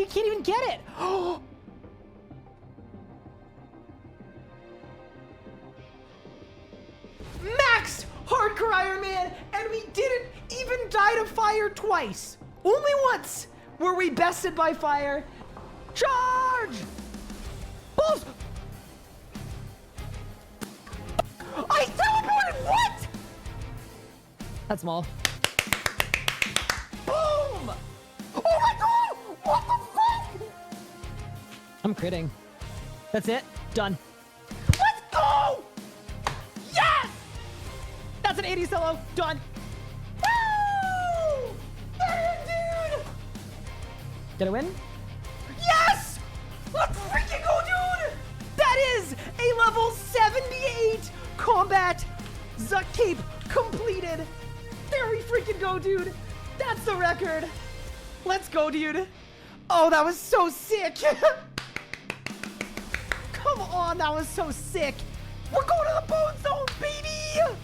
can't even get it. Maxed hardcore Ironman, and we didn't even die to fire twice. Only once were we bested by fire. Charge! Balls! I teleported! What? That's small. Boom! Oh my god! What the fuck? I'm critting. That's it. Done. Let's go! Yes! That's an 80 solo. Done. Woo! There, dude! Did I win? Yes! Let's freaking go, dude! That is a level 78 combat Zuck Cape completed. There we freaking go, dude. That's the record. Let's go, dude. Oh, that was so sick. Come on, that was so sick. We're going to the bone zone, baby.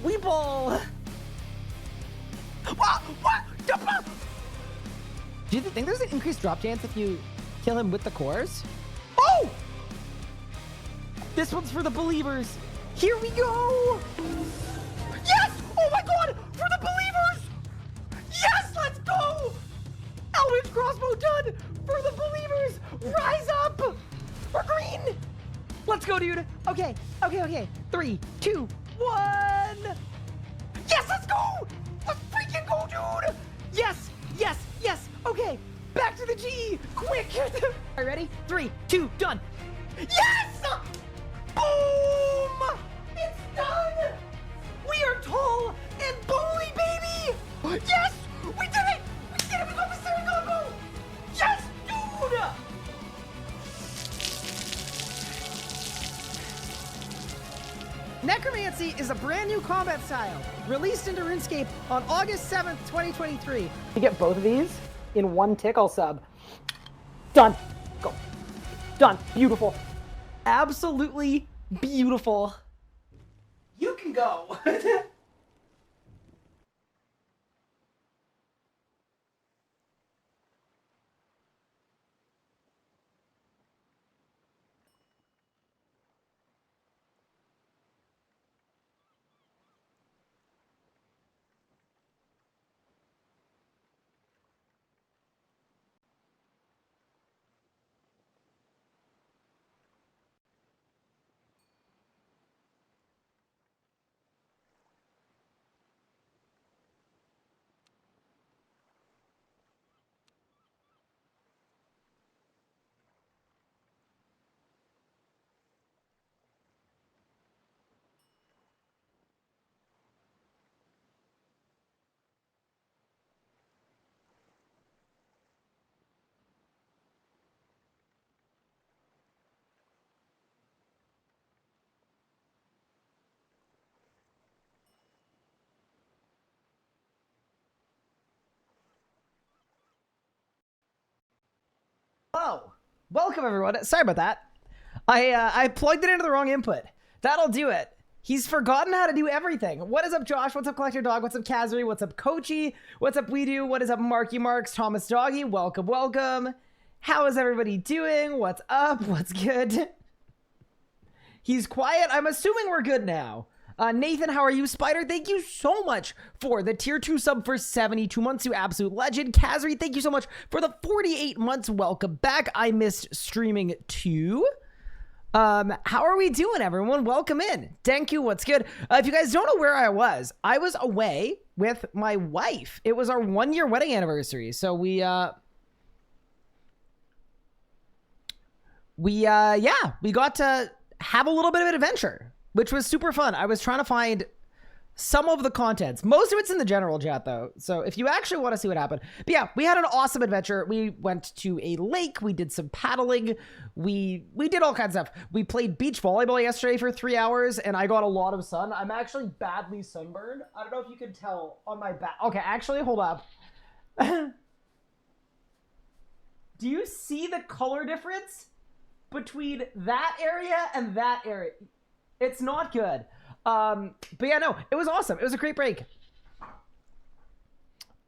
We ball. What? Do you think there's an increased drop chance if you kill him with the cores? Oh! This one's for the believers. Here we go. Yes! Oh my god! For the believers! Yes! Let's go! Eldritch crossbow done! For the believers! Rise up! We're green! Let's go, dude. Okay. 3, 2, 1. Yes, let's go! Let's freaking go, dude! Yes! Okay, back to the G! Quick! All right, ready? 3, 2, done! Yes! Boom! It's done! We are tall and bully, baby! Yes! We did it! We got Mystery Combo! Yes, dude! Necromancy is a brand new combat style, released into RuneScape on August 7th, 2023. You get both of these in one tickle sub. Done. Go. Done. Beautiful. Absolutely beautiful. You can go. Hello, welcome everyone. Sorry about that. I plugged it into the wrong input. That'll do it. He's forgotten how to do everything. What is up, Josh? What's up, Collector Dog? What's up, Kazri? What's up, Kochi? What's up, We Do? What is up, Marky Marks? Thomas Doggy? Welcome. How is everybody doing? What's up? What's good? He's quiet. I'm assuming we're good now. Nathan, how are you? Spider, thank you so much for the tier 2 sub for 72 months, you absolute legend. Kazri, thank you so much for the 48 months. Welcome back. I missed streaming too. How are we doing, everyone? Welcome in. Thank you. What's good? If you guys don't know where I was away with my wife. It was our 1-year wedding anniversary. So we got to have a little bit of an adventure, which was super fun. I was trying to find some of the contents. Most of it's in the general chat, though. So if you actually want to see what happened. But yeah, we had an awesome adventure. We went to a lake. We did some paddling. We did all kinds of stuff. We played beach volleyball yesterday for 3 hours, and I got a lot of sun. I'm actually badly sunburned. I don't know if you can tell on my back. Okay, actually, hold up. Do you see the color difference between that area and that area? It's not good. But yeah, no, it was awesome. It was a great break.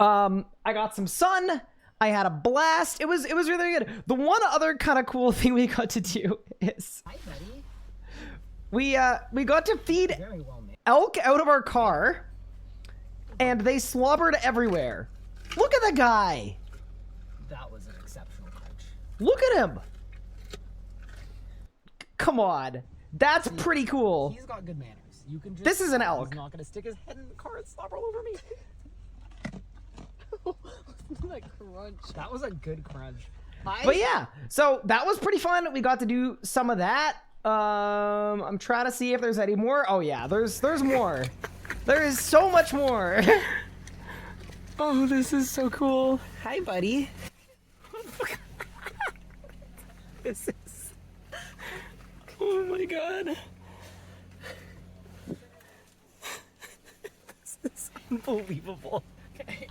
I got some sun. I had a blast. It was really good. The one other kind of cool thing we got to do is Hi, buddy. we got to feed Very well made. elk out of our car, and they slobbered everywhere. Look at the guy. That was an exceptional crunch. Look at him. Come on. That's pretty cool. He's got good manners. You can just. This is an elk. He's not gonna stick his head in the car and slobber all over me. That crunch. That was a good crunch. But yeah, so that was pretty fun. We got to do some of that. I'm trying to see if there's any more. Oh yeah, there's more. There is so much more. Oh, this is so cool. Hi, buddy. This is. Oh my god. This is unbelievable. Okay.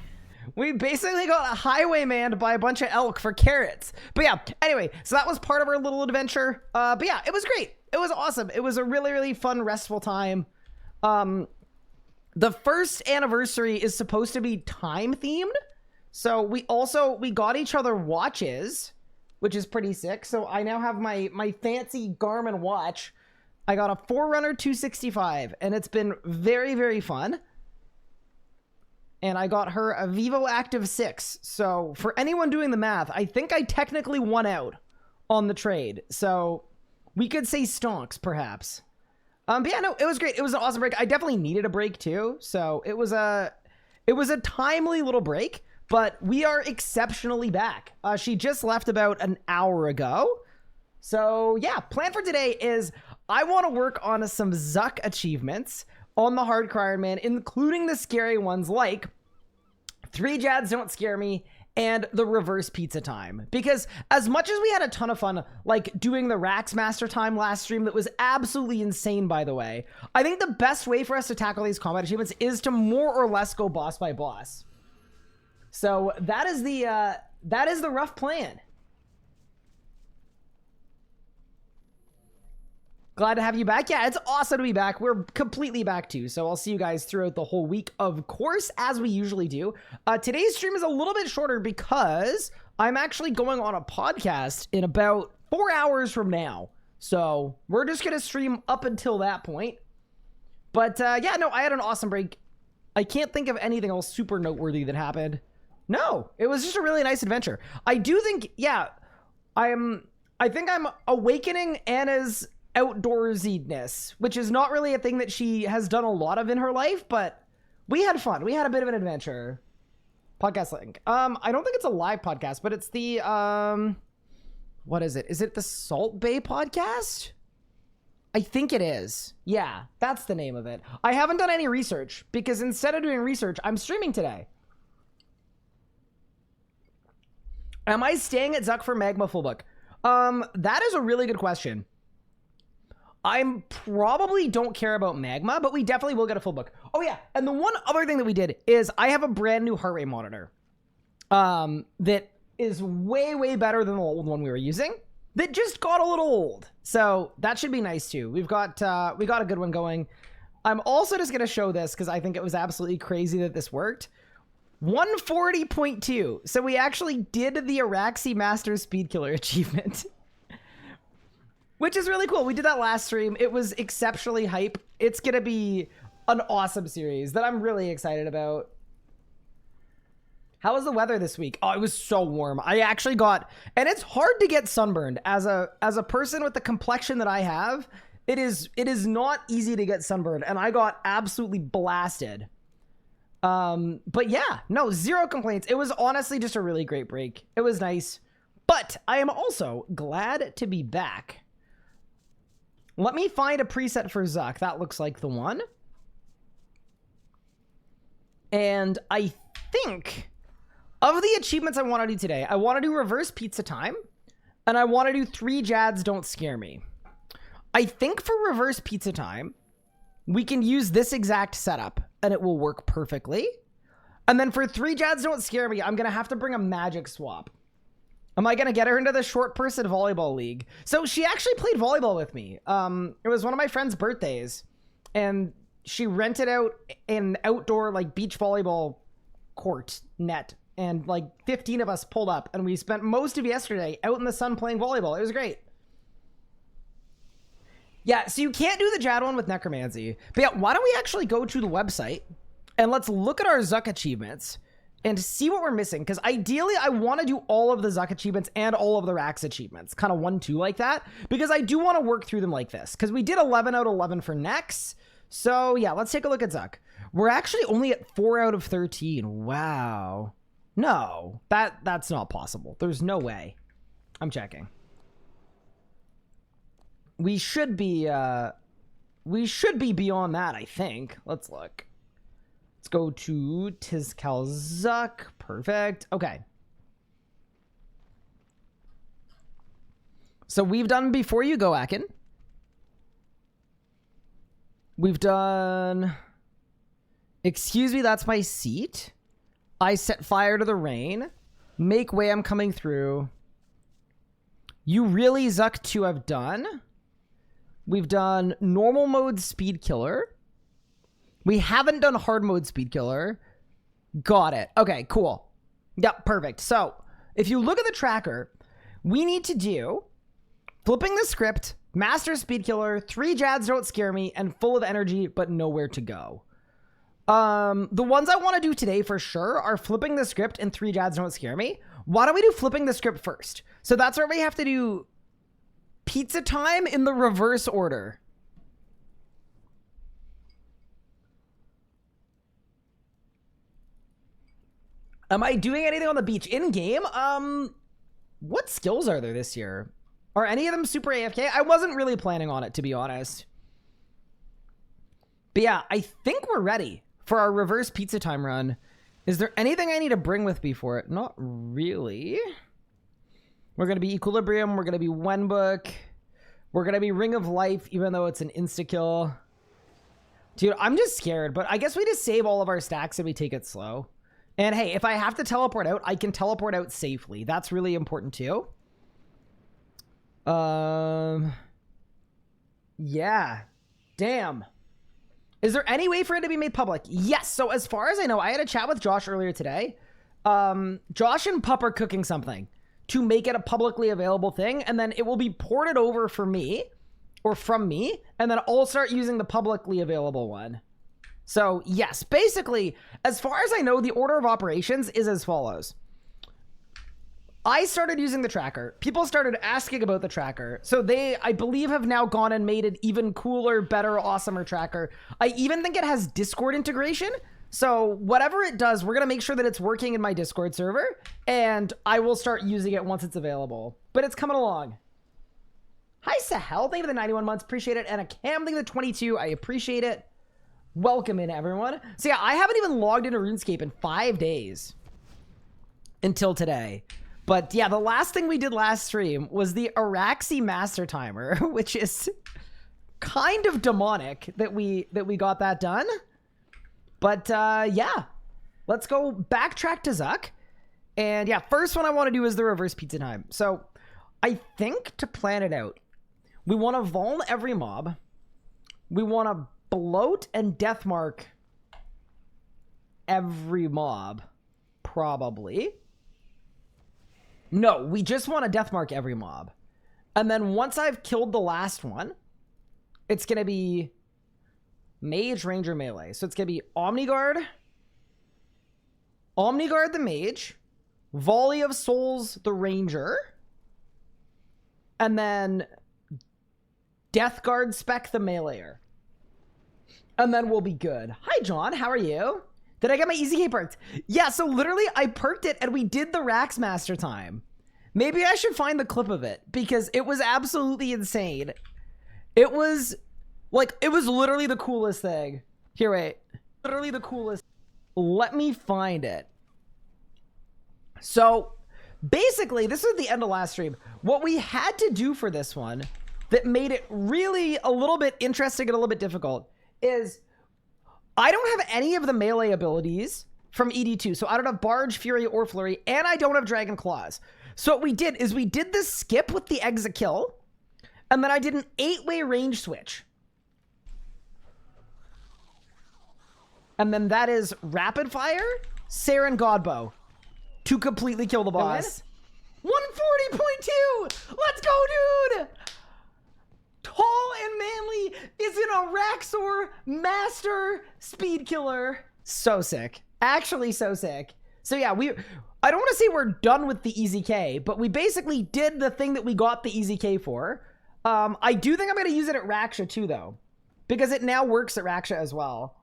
We basically got highwaymanned by a bunch of elk for carrots. But yeah, anyway, so that was part of our little adventure. But yeah, it was great. It was awesome. It was a really, really fun, restful time. The first anniversary is supposed to be time themed. So we got each other watches, which is pretty sick. So I now have my fancy Garmin watch. I got a Forerunner 265, and it's been very, very fun. And I got her a Vivo Active 6. So for anyone doing the math, I think I technically won out on the trade. So we could say stonks, perhaps. But yeah, no, it was great. It was an awesome break. I definitely needed a break too. So it was a timely little break, but we are exceptionally back. She just left about an hour ago. So yeah, plan for today is I want to work on some Zuck achievements on the hardcore Ironman, including the scary ones like 3 Jads Don't Scare Me and the reverse pizza time. Because as much as we had a ton of fun, like doing the Rax Master time last stream, that was absolutely insane, by the way, I think the best way for us to tackle these combat achievements is to more or less go boss by boss. So that is the rough plan. Glad to have you back. Yeah, it's awesome to be back. We're completely back too. So I'll see you guys throughout the whole week, of course, as we usually do. Today's stream is a little bit shorter because I'm actually going on a podcast in about 4 hours from now. So we're just going to stream up until that point. But yeah, no, I had an awesome break. I can't think of anything else super noteworthy that happened. No, it was just a really nice adventure. I do think, yeah, I think I'm awakening Anna's outdoorsiness, which is not really a thing that she has done a lot of in her life, but we had fun. We had a bit of an adventure. Podcast link. I don't think it's a live podcast, but it's the what is it? Is it the Salt Bay podcast? I think it is. Yeah, that's the name of it. I haven't done any research because instead of doing research, I'm streaming today. Am I staying at Zuck for Magma Fullbook? That is a really good question. I probably don't care about Magma, but we definitely will get a full book. Oh yeah, and the one other thing that we did is I have a brand new heart rate monitor that is way, way better than the old one we were using that just got a little old. So that should be nice too. We got a good one going. I'm also just going to show this because I think it was absolutely crazy that this worked. 140.2. So we actually did the Araxi Master Speed Killer achievement. Which is really cool. We did that last stream. It was exceptionally hype. It's going to be an awesome series that I'm really excited about. How was the weather this week? Oh, it was so warm. I actually got, and it's hard to get sunburned as a person with the complexion that I have. It is not easy to get sunburned, and I got absolutely blasted. But yeah, no, zero complaints. It was honestly just a really great break. It was nice, but I am also glad to be back. Let me find a preset for Zuck. That looks like the one. And I think of the achievements I want to do today, I want to do reverse pizza time, and I want to do 3 Jads Don't Scare Me. I think for reverse pizza time, we can use this exact setup, and it will work perfectly. And then for 3 Jads Don't Scare Me, I'm going to have to bring a magic swap. Am I going to get her into the short person volleyball league? So she actually played volleyball with me. It was one of my friend's birthdays, and she rented out an outdoor like beach volleyball court net and like 15 of us pulled up, and we spent most of yesterday out in the sun playing volleyball. It was great. Yeah, so you can't do the Jad one with necromancy. But yeah, why don't we actually go to the website and let's look at our Zuck achievements and see what we're missing. Because ideally, I want to do all of the Zuck achievements and all of the Rax achievements. Kind of 1-2 like that. Because I do want to work through them like this. Because we did 11 out of 11 for Nex. So yeah, let's take a look at Zuck. We're actually only at 4 out of 13. Wow. No, that's not possible. There's no way. I'm checking. We should be beyond that, I think. Let's look. Let's go to Tizcal Zuck. Perfect. Okay. So we've done Before You Go, Akin. We've done Excuse Me, That's My Seat. I Set Fire to the Rain. Make Way, I'm Coming Through. You Really Zuck to Have Done. We've done Normal Mode Speed Killer. We haven't done Hard Mode Speed Killer. Got it. Okay, cool. Yep, perfect. So if you look at the tracker, we need to do Flipping the Script, Master Speed Killer, 3 Jads Don't Scare Me, and Full of Energy but Nowhere to Go. The ones I want to do today for sure are Flipping the Script and 3 Jads Don't Scare Me. Why don't we do Flipping the Script first? So that's where we have to do Pizza Time in the reverse order. Am I doing anything on the beach in game? What skills are there this year? Are any of them super AFK? I wasn't really planning on it, to be honest. But yeah, I think we're ready for our reverse Pizza Time run. Is there anything I need to bring with me for it? Not really. We're going to be Equilibrium. We're going to be Wenbook. We're going to be Ring of Life, even though it's an insta-kill. Dude, I'm just scared, but I guess we just save all of our stacks and we take it slow. And hey, if I have to teleport out, I can teleport out safely. That's really important too. Yeah. Damn. Is there any way for it to be made public? Yes. So as far as I know, I had a chat with Josh earlier today. Josh and Pup are cooking something to make it a publicly available thing, and then it will be ported over for me or from me, and then I'll start using the publicly available one. So yes, basically, as far as I know, the order of operations is as follows. I started using the tracker. People started asking about the tracker. So they, I believe, have now gone and made an even cooler, better, awesomer tracker. I even think it has Discord integration. So whatever it does, we're going to make sure that it's working in my Discord server, and I will start using it once it's available. But it's coming along. Hi, Sahel. Thank you for the 91 months. Appreciate it. And a Cam, thank you for the 22. I appreciate it. Welcome in, everyone. So yeah, I haven't even logged into RuneScape in 5 days until today. But yeah, the last thing we did last stream was the Araxi Master Timer, which is kind of demonic that we got that done. But yeah, let's go backtrack to Zuck. And yeah, first one I want to do is the reverse Pizza Time. So I think to plan it out, we want to vuln every mob. We want to bloat and deathmark every mob, probably. No, we just want to deathmark every mob. And then once I've killed the last one, it's going to be Mage, Ranger, Melee. So it's going to be Omniguard, Omniguard the Mage, Volley of Souls the Ranger, and then Death Guard Spec the Meleeer. And then we'll be good. Hi, John. How are you? Did I get my EZK perked? Yeah, so literally I perked it and we did the Rax Master Time. Maybe I should find the clip of it because it was absolutely insane. It was like, it was literally the coolest thing. Here, wait. Literally the coolest. Let me find it. So basically, this was the end of last stream. What we had to do for this one that made it really a little bit interesting and a little bit difficult is I don't have any of the melee abilities from ED2. So I don't have Barge, Fury, or Flurry, and I don't have Dragon Claws. So what we did is we did this skip with the exit kill, and then I did an 8-way range switch. And then that is Rapid Fire, Saren Godbow. to completely kill the boss. 140.2! Let's go, dude! Tall and manly is in a Raxor Master Speed Killer. So sick. Actually so sick. So yeah, I don't want to say we're done with the Easy K, but we basically did the thing that we got the Easy K for. I do think I'm going to use it at Raksha too, though, because it now works at Raksha as well.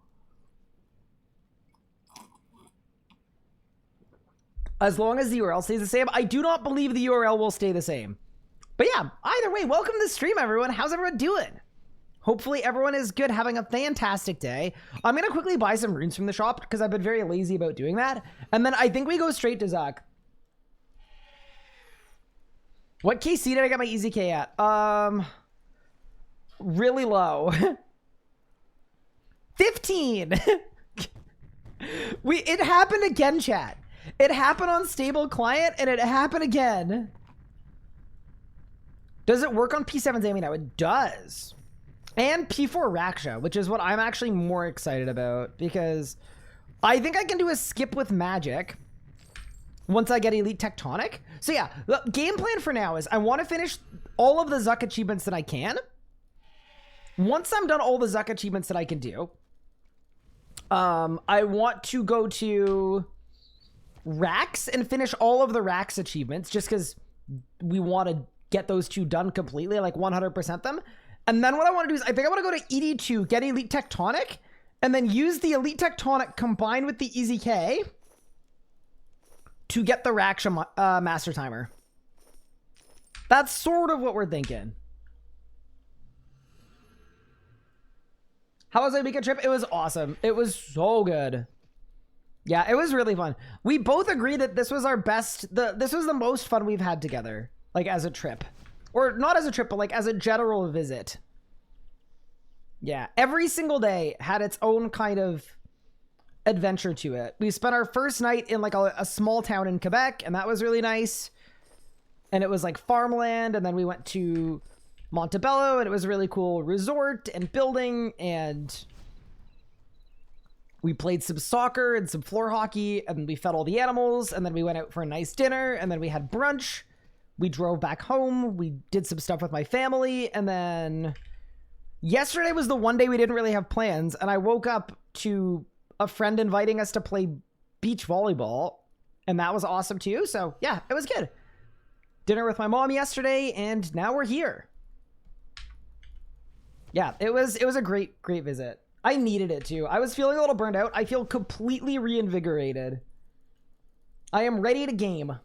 As long as the URL stays the same. I do not believe the URL will stay the same. But yeah, either way, welcome to the stream, everyone. How's everyone doing? Hopefully everyone is good, having a fantastic day. I'm going to quickly buy some runes from the shop because I've been very lazy about doing that. And then I think we go straight to Zuck. What KC did I get my Easy K at? Really low. 15. It happened again, chat. It happened on stable client and it happened again. Does it work on P7's aiming now? It does. And P4 Raksha, which is what I'm actually more excited about because I think I can do a skip with magic once I get Elite Tectonic. So yeah, the game plan for now is I want to finish all of the Zuck achievements that I can. Once I'm done all the Zuck achievements that I can do, I want to go to Rax and finish all of the Rax achievements just because we want to get those two done completely, like 100% them. And then what I want to do is I think I want to go to ED2, get Elite Tectonic, and then use the Elite Tectonic combined with the Easy K to get the Raksha Master Timer. That's sort of what we're thinking. How was my weekend trip? It was awesome. It was so good. Yeah, it was really fun. We both agree that this was our best, this was the most fun we've had together, like as a trip. Or not as a trip, but like as a general visit. Yeah, every single day had its own kind of adventure to it. We spent our first night in like a small town in Quebec, and that was really nice. And it was like farmland, and then we went to Montebello, and it was a really cool resort and building, and we played some soccer and some floor hockey, and we fed all the animals, and then we went out for a nice dinner, and then we had brunch. We drove back home. We did some stuff with my family. And then yesterday was the one day we didn't really have plans. And I woke up to a friend inviting us to play beach volleyball. And that was awesome too. So yeah, it was good. Dinner with my mom yesterday. And now we're here. Yeah, it was a great visit. I needed it too. I was feeling a little burned out. I feel completely reinvigorated. I am ready to game.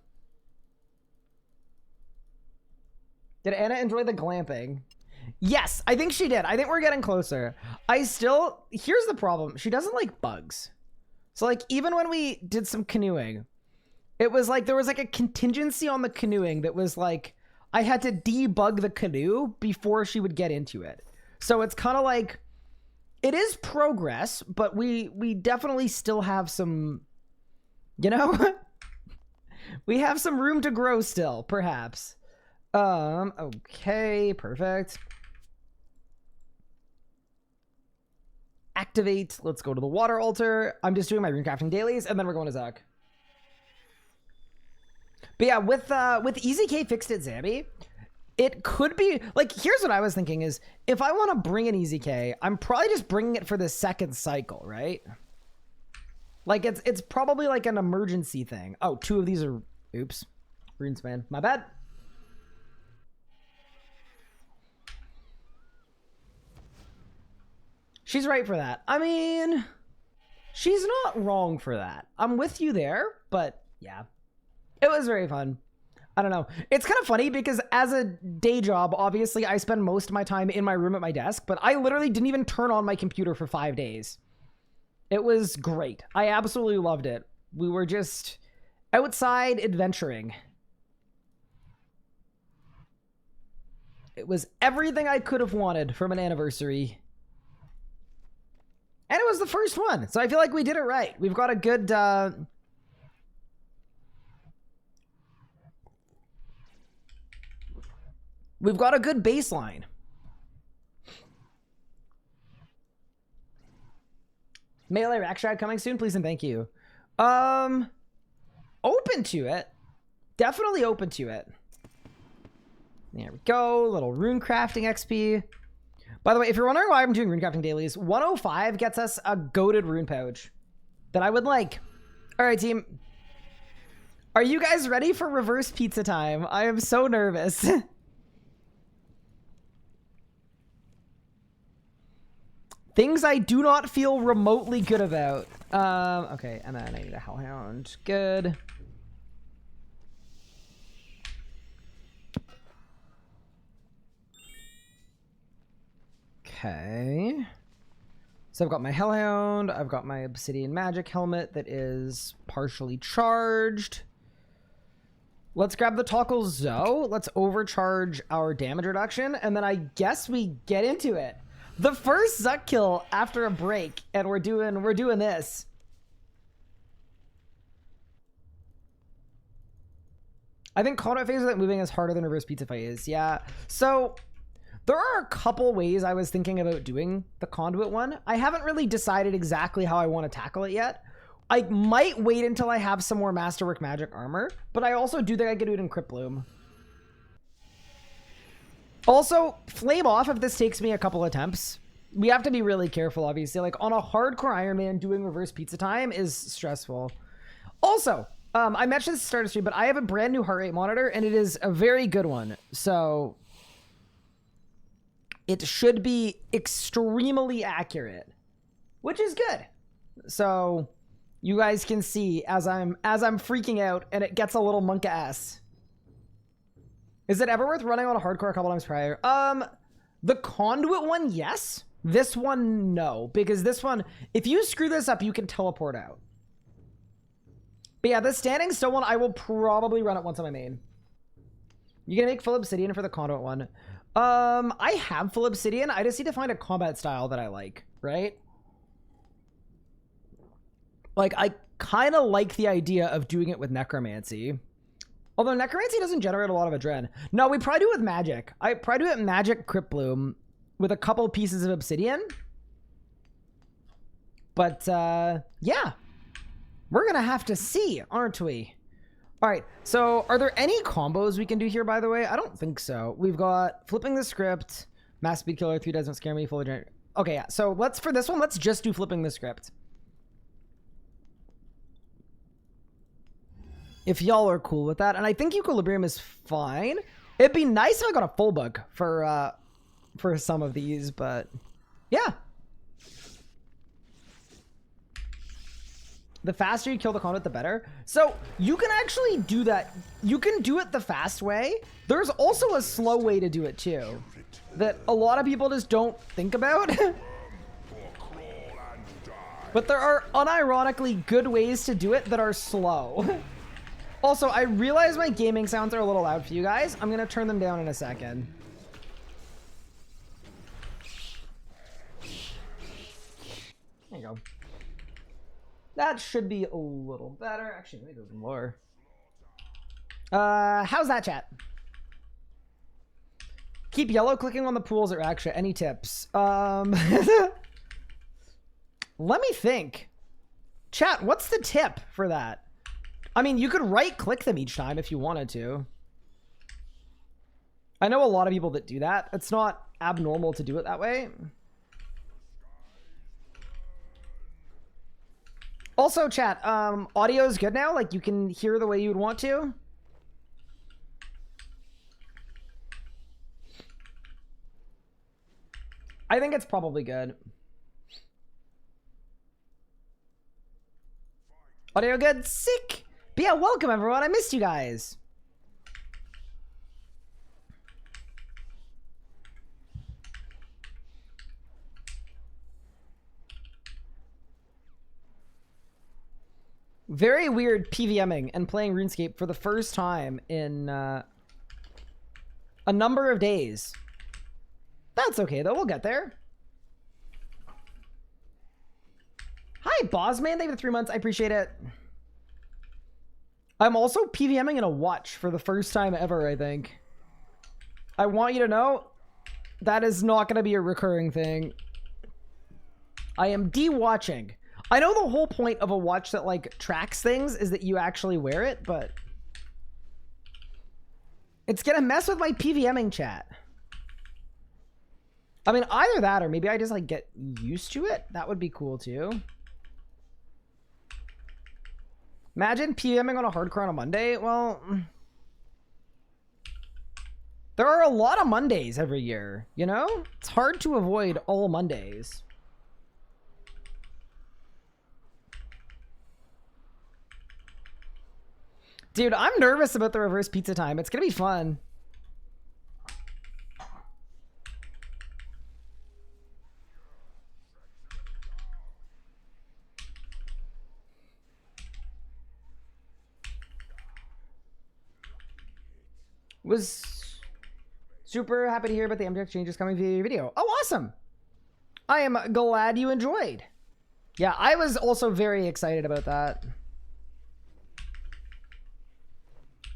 Did Anna enjoy the glamping? Yes, I think she did. I think we're getting closer. Here's the problem. She doesn't like bugs. So like, even when we did some canoeing, it was like, there was like a contingency on the canoeing that was like, I had to debug the canoe before she would get into it. So it's kind of like, it is progress, but we definitely still have some, you know, we have some room to grow still, perhaps. Okay, perfect. Activate. Let's go to the water altar. I'm just doing my rune crafting dailies, and then we're going to Zuck. But yeah, with Easy K fixed at Zambi, it could be like, here's what I was thinking is, if I want to bring an Easy K, I'm probably just bringing it for the second cycle, right? Like it's probably like an emergency thing. Oh, two of these are, oops, runespan, my bad. She's right for that. I mean, she's not wrong for that. I'm with you there, but yeah, it was very fun. I don't know. It's kind of funny because as a day job, obviously I spend most of my time in my room at my desk, but I literally didn't even turn on my computer for 5 days. It was great. I absolutely loved it. We were just outside adventuring. It was everything I could have wanted from an anniversary. And it was the first one, so I feel like we did it right. We've got a good, we've got a good baseline. Melee Rack Shroud coming soon, please and thank you. Open open to it. Definitely open to it. There we go. Little rune crafting XP. By the way, if you're wondering why I'm doing rune crafting dailies, 105 gets us a goated rune pouch that I would like. All right, team. Are you guys ready for reverse pizza time? I am so nervous. Things I do not feel remotely good about. Okay, and then I need a hellhound. Good. Okay. So I've got my hellhound. I've got my obsidian magic helmet that is partially charged. Let's grab the toggle Zoe. Let's overcharge our damage reduction, and then I guess we get into it. The first Zuck kill after a break, and we're doing this. I think Conduit phase without moving is harder than reverse pizza phase. Yeah. So there are a couple ways I was thinking about doing the Conduit one. I haven't really decided exactly how I want to tackle it yet. I might wait until I have some more Masterwork Magic armor, but I also do think I could do it in Crypt Bloom. Also, flame off if this takes me a couple attempts. We have to be really careful, obviously. Like, on a hardcore Ironman, doing reverse pizza time is stressful. Also, I mentioned this at the start of the stream, but I have a brand new heart rate monitor, and it is a very good one. So it should be extremely accurate, which is good. So you guys can see as I'm freaking out, and it gets a little monk-ass. Is it ever worth running on a hardcore a couple times prior? The Conduit one, yes. This one, no. Because this one, if you screw this up, you can teleport out. But yeah, the standing still one, I will probably run it once on my main. You gonna make full obsidian for the Conduit one? I have full obsidian. I just need to find a combat style that I like, right? Like, I kind of like the idea of doing it with necromancy. Although necromancy doesn't generate a lot of adrenaline. No, we probably do it with magic. I probably do it magic Crypt Bloom with a couple pieces of obsidian. But, yeah. We're going to have to see, aren't we? All right, so are there any combos we can do here, by the way? I don't think so. We've got flipping the script, mass speed killer, 3 doesn't scare me, fully generate. Okay, yeah, so for this one, let's just do flipping the script. If y'all are cool with that. And I think equilibrium is fine. It'd be nice if I got a full bug for some of these, but yeah. The faster you kill the Conduit, the better. So you can actually do that. You can do it the fast way. There's also a slow way to do it too, that a lot of people just don't think about. But there are unironically good ways to do it that are slow. Also, I realize my gaming sounds are a little loud for you guys. I'm going to turn them down in a second. There you go. That should be a little better. Actually, let me go some lower. How's that, chat? Keep yellow clicking on the pools or extra. Any tips? Let me think. Chat, what's the tip for that? I mean, you could right-click them each time if you wanted to. I know a lot of people that do that. It's not abnormal to do it that way. Also, chat, audio is good now? Like, you can hear the way you would want to? I think it's probably good. Audio good? Sick! But yeah, welcome everyone. I missed you guys. Very weird PVMing and playing RuneScape for the first time in a number of days. That's okay though, we'll get there. Hi, Bossman. Thank you for 3 months. I appreciate it. I'm also PVMing in a watch for the first time ever, I think. I want you to know that is not going to be a recurring thing. I am de-watching. I know the whole point of a watch that like tracks things is that you actually wear it, but it's gonna mess with my PVMing chat. I mean, either that or maybe I just like get used to it. That would be cool too. Imagine PVMing on a hardcore on a Monday. Well, there are a lot of Mondays every year, you know? It's hard to avoid all Mondays. Dude, I'm nervous about the reverse pizza time. It's gonna be fun. Was super happy to hear about the MTX changes coming via your video. Oh, awesome. I am glad you enjoyed. Yeah, I was also very excited about that.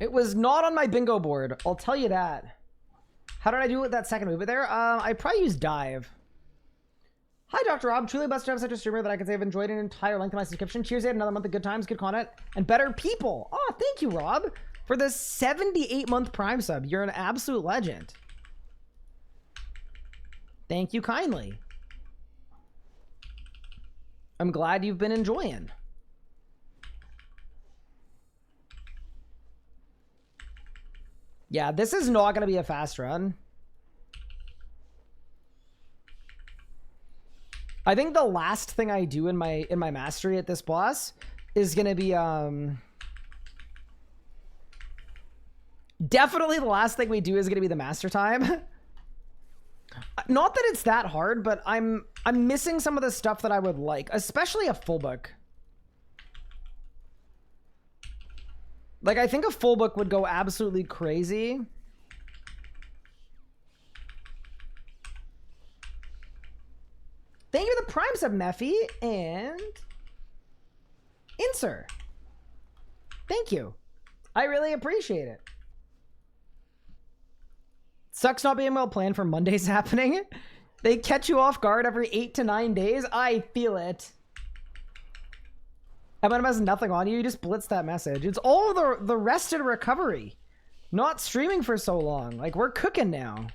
It was not on my bingo board, I'll tell you that. How did I do with that second movement there? I probably used dive. Hi, Dr. Rob. Truly blessed to have such a streamer that I can say I've enjoyed an entire length of my subscription. Cheers, yet another month of good times, good content, and better people. Oh, thank you, Rob, for the 78-month Prime sub. You're an absolute legend. Thank you kindly. I'm glad you've been enjoying. Yeah, this is not going to be a fast run. I think the last thing I do in my mastery at this boss is going to be definitely the last thing we do is going to be the master time. Not that it's that hard, but I'm missing some of the stuff that I would like, especially a full book. Like, I think a full book would go absolutely crazy. Thank you for the Prime sub, Meffy, and Inser. Thank you. I really appreciate it. Sucks not being well planned for Mondays happening. They catch you off guard every 8 to 9 days. I feel it. M&M has nothing on you. You just blitz that message. It's all the rest and recovery. Not streaming for so long. Like, we're cooking now.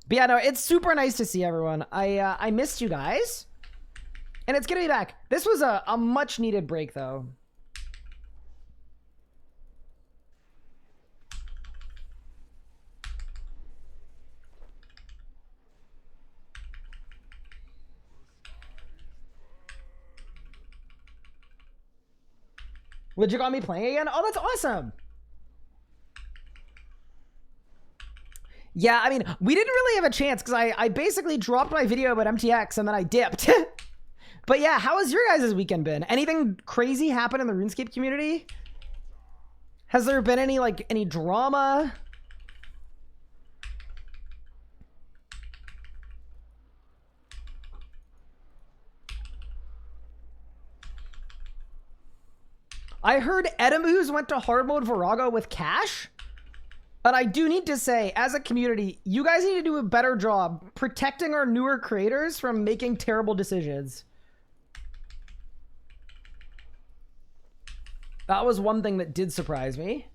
But yeah, no, it's super nice to see everyone. I missed you guys. And it's gonna be back. This was a much needed break though. Would you got me playing again? Oh, that's awesome. Yeah, I mean, we didn't really have a chance because I basically dropped my video about MTX and then I dipped. But yeah, how has your guys' weekend been? Anything crazy happen in the RuneScape community? Has there been any drama? I heard Edamus went to Hardmode Virago with cash. But I do need to say, as a community, you guys need to do a better job protecting our newer creators from making terrible decisions. That was one thing that did surprise me.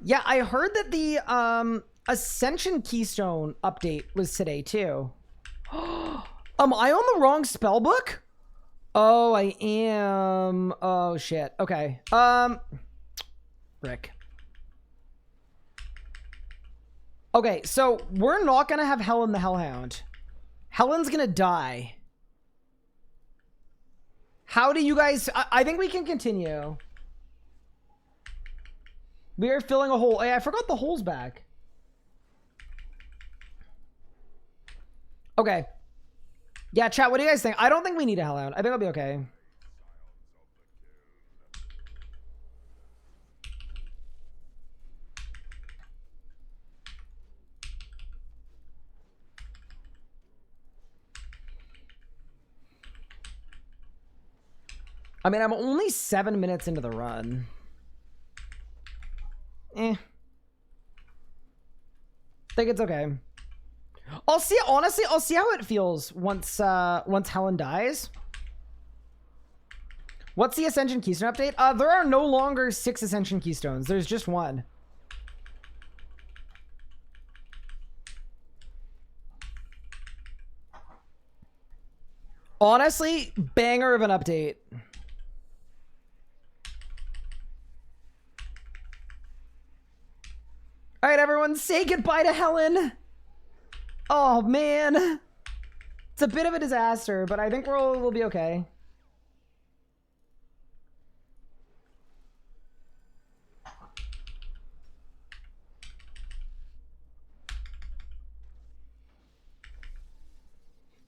Yeah, I heard that the Ascension Keystone update was today too. Am I on the wrong spell book? Oh, I am. Oh shit. Okay. Rick. Okay, so we're not gonna have Helen the Hellhound. Helen's gonna die. How do you guys... I think we can continue. We are filling a hole. Hey, I forgot the hole's back. Okay. Yeah, chat, what do you guys think? I don't think we need a Hellhound. I think I'll be okay. I mean, I'm only 7 minutes into the run. Think it's okay. I'll see. Honestly, I'll see how it feels once Helen dies. What's the Ascension Keystone update? There are no longer 6 Ascension Keystones. There's just 1. Honestly, banger of an update. All right, everyone, say goodbye to Helen. Oh, man. It's a bit of a disaster, but I think we'll be okay.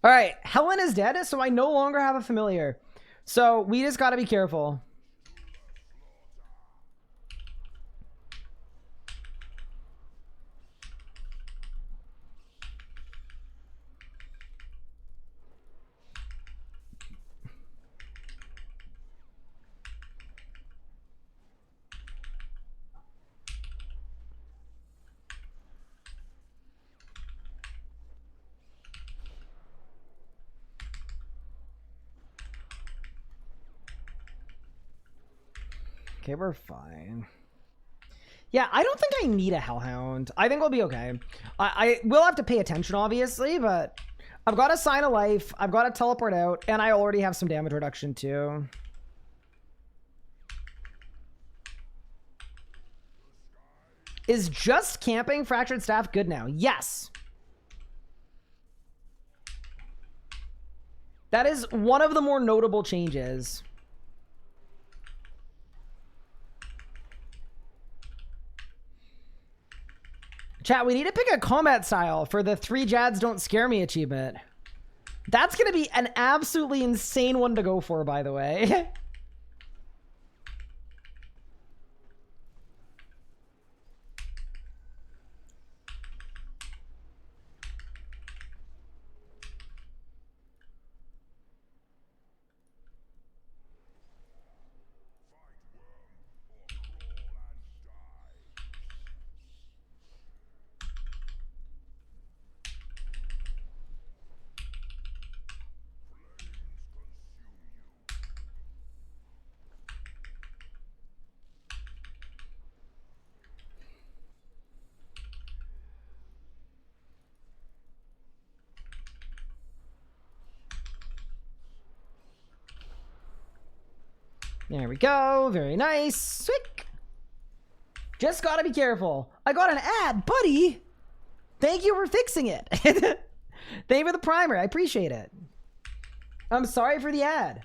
All right, Helen is dead, so I no longer have a familiar. So we just got to be careful. Okay, we're fine. Yeah, I don't think I need a Hellhound. I think we'll be okay. I will have to pay attention, obviously, but I've got a Sign of Life. I've got to teleport out, and I already have some damage reduction, too. Is just camping Fractured Staff good now? Yes. That is one of the more notable changes. Chat, we need to pick a combat style for the 3 Jads Don't Scare Me achievement. That's going to be an absolutely insane one to go for, by the way. There we go. Very nice. Swick. Just gotta be careful. I got an ad, buddy. Thank you for fixing it. Thank you for the primer. I appreciate it. I'm sorry for the ad.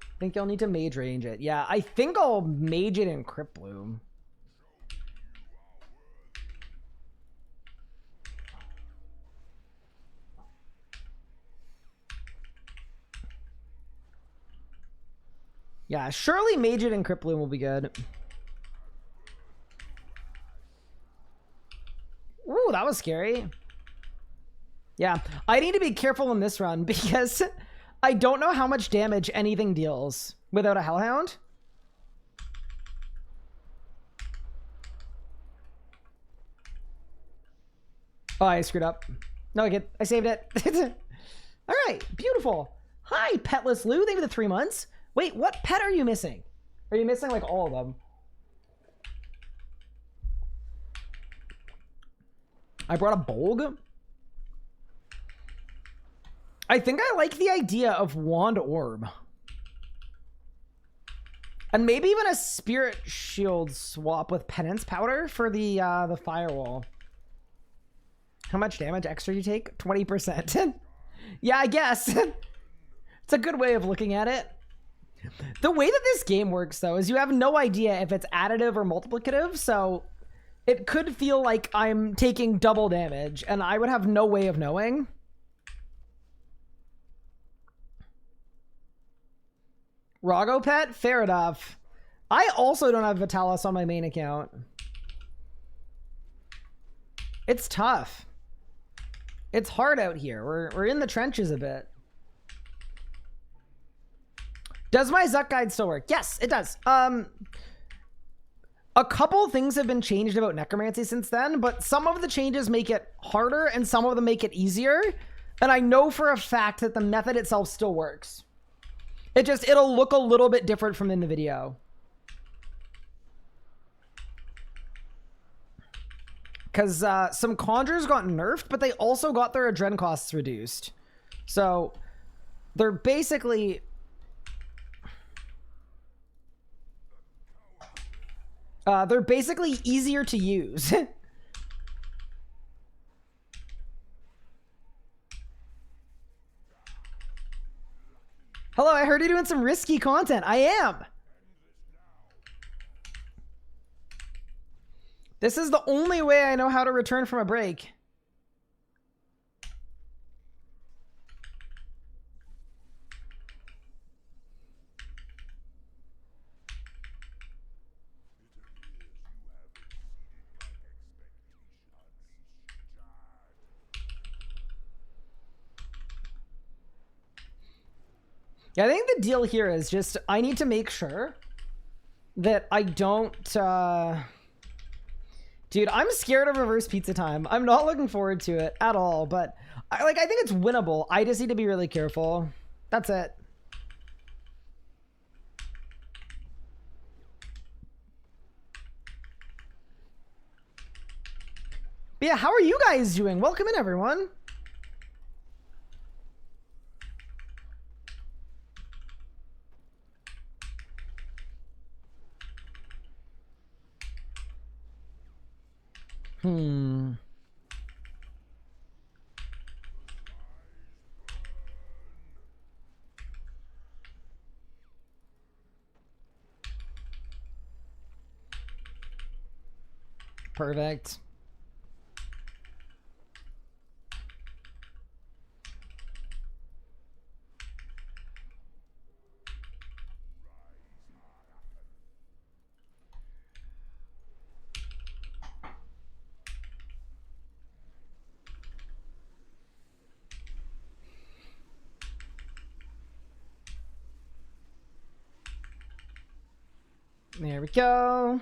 I think you'll need to mage range it. Yeah, I think I'll mage it in Crypt Bloom. Yeah, surely mage it in Crypt Bloom will be good. Ooh, that was scary. Yeah, I need to be careful in this run because I don't know how much damage anything deals without a Hellhound. Oh, I screwed up. No, I saved it. All right, beautiful. Hi, Petless Lou. Thank you for the 3 months. Wait, what pet are you missing? Are you missing like all of them? I brought a Bolg. I think I like the idea of Wand Orb. And maybe even a Spirit Shield swap with Penance Powder for the Firewall. How much damage extra you take? 20%. Yeah, I guess. It's a good way of looking at it. The way that this game works, though, is you have no idea if it's additive or multiplicative, so it could feel like I'm taking double damage, and I would have no way of knowing. Rago pet? Fair enough. I also don't have Vitalis on my main account. It's tough. It's hard out here. We're in the trenches a bit. Does my Zuck guide still work? Yes, it does. A couple things have been changed about necromancy since then, but some of the changes make it harder and some of them make it easier. And I know for a fact that the method itself still works. It'll look a little bit different from in the video. Because some conjurers got nerfed, but they also got their adren costs reduced. So they're basically... they're basically easier to use. Hello, I heard you're doing some risky content. I am. This is the only way I know how to return from a break. Yeah, I think the deal here is just I need to make sure that I don't... Dude, I'm scared of reverse pizza time. I'm not looking forward to it at all, but I think it's winnable. I just need to be really careful. That's it. But yeah, how are you guys doing? Welcome in, everyone. Perfect. There we go.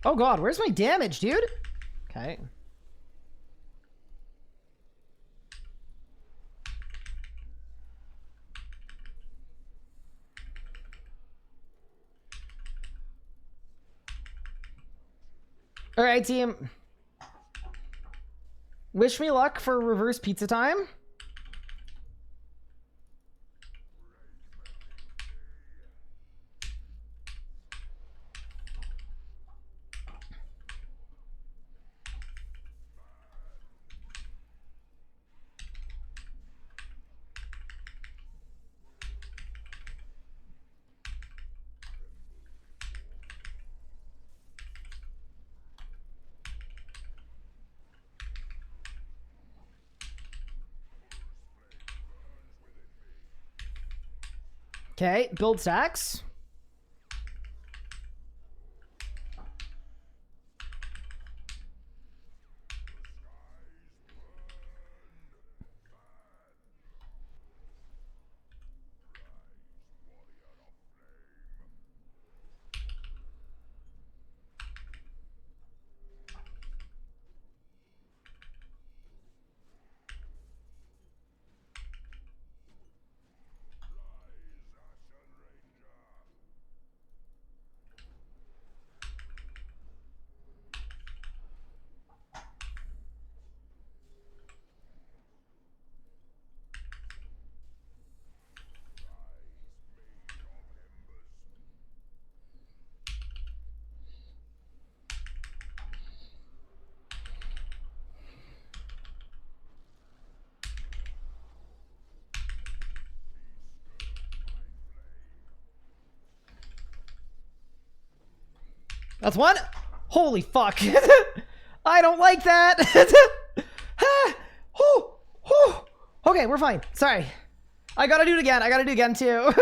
Oh god, where's my damage, dude? Okay. All right, team. Wish me luck for reverse pizza time. Okay, build stacks. That's one. Holy fuck. I don't like that. Okay, we're fine. Sorry. I gotta do it again. I gotta do it again too.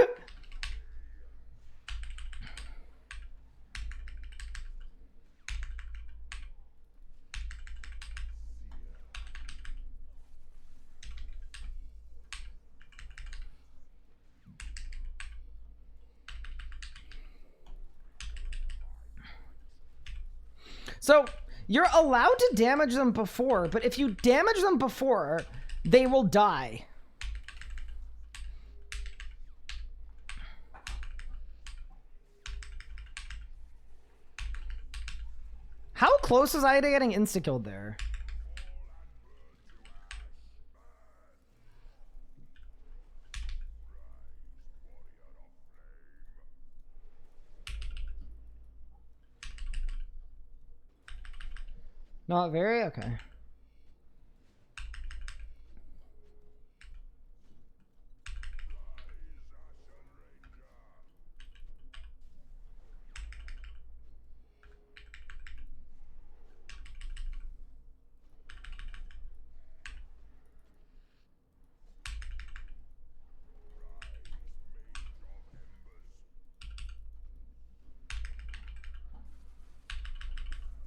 So you're allowed to damage them before, but if you damage them before, they will die. How close was I to getting insta-killed there? Not very? Okay.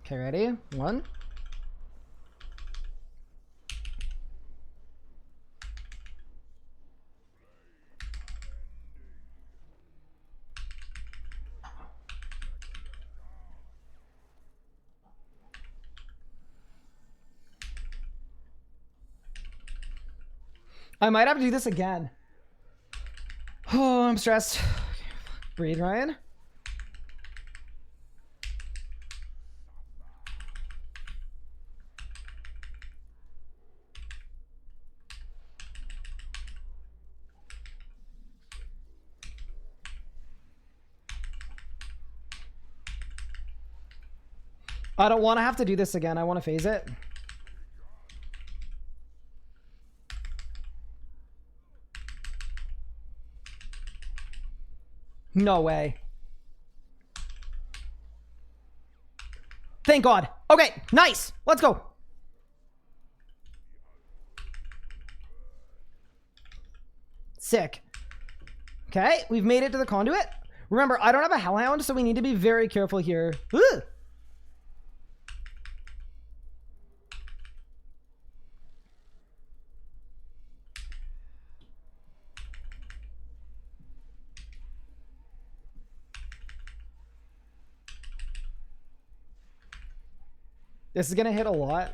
Okay, ready? One. I might have to do this again. Oh, I'm stressed. Breathe, Ryan. I don't want to have to do this again. I want to phase it. No way. Thank God. Okay, nice. Let's go. Sick. Okay, we've made it to the conduit. Remember, I don't have a hellhound, so we need to be very careful here. Ugh. This is gonna hit a lot.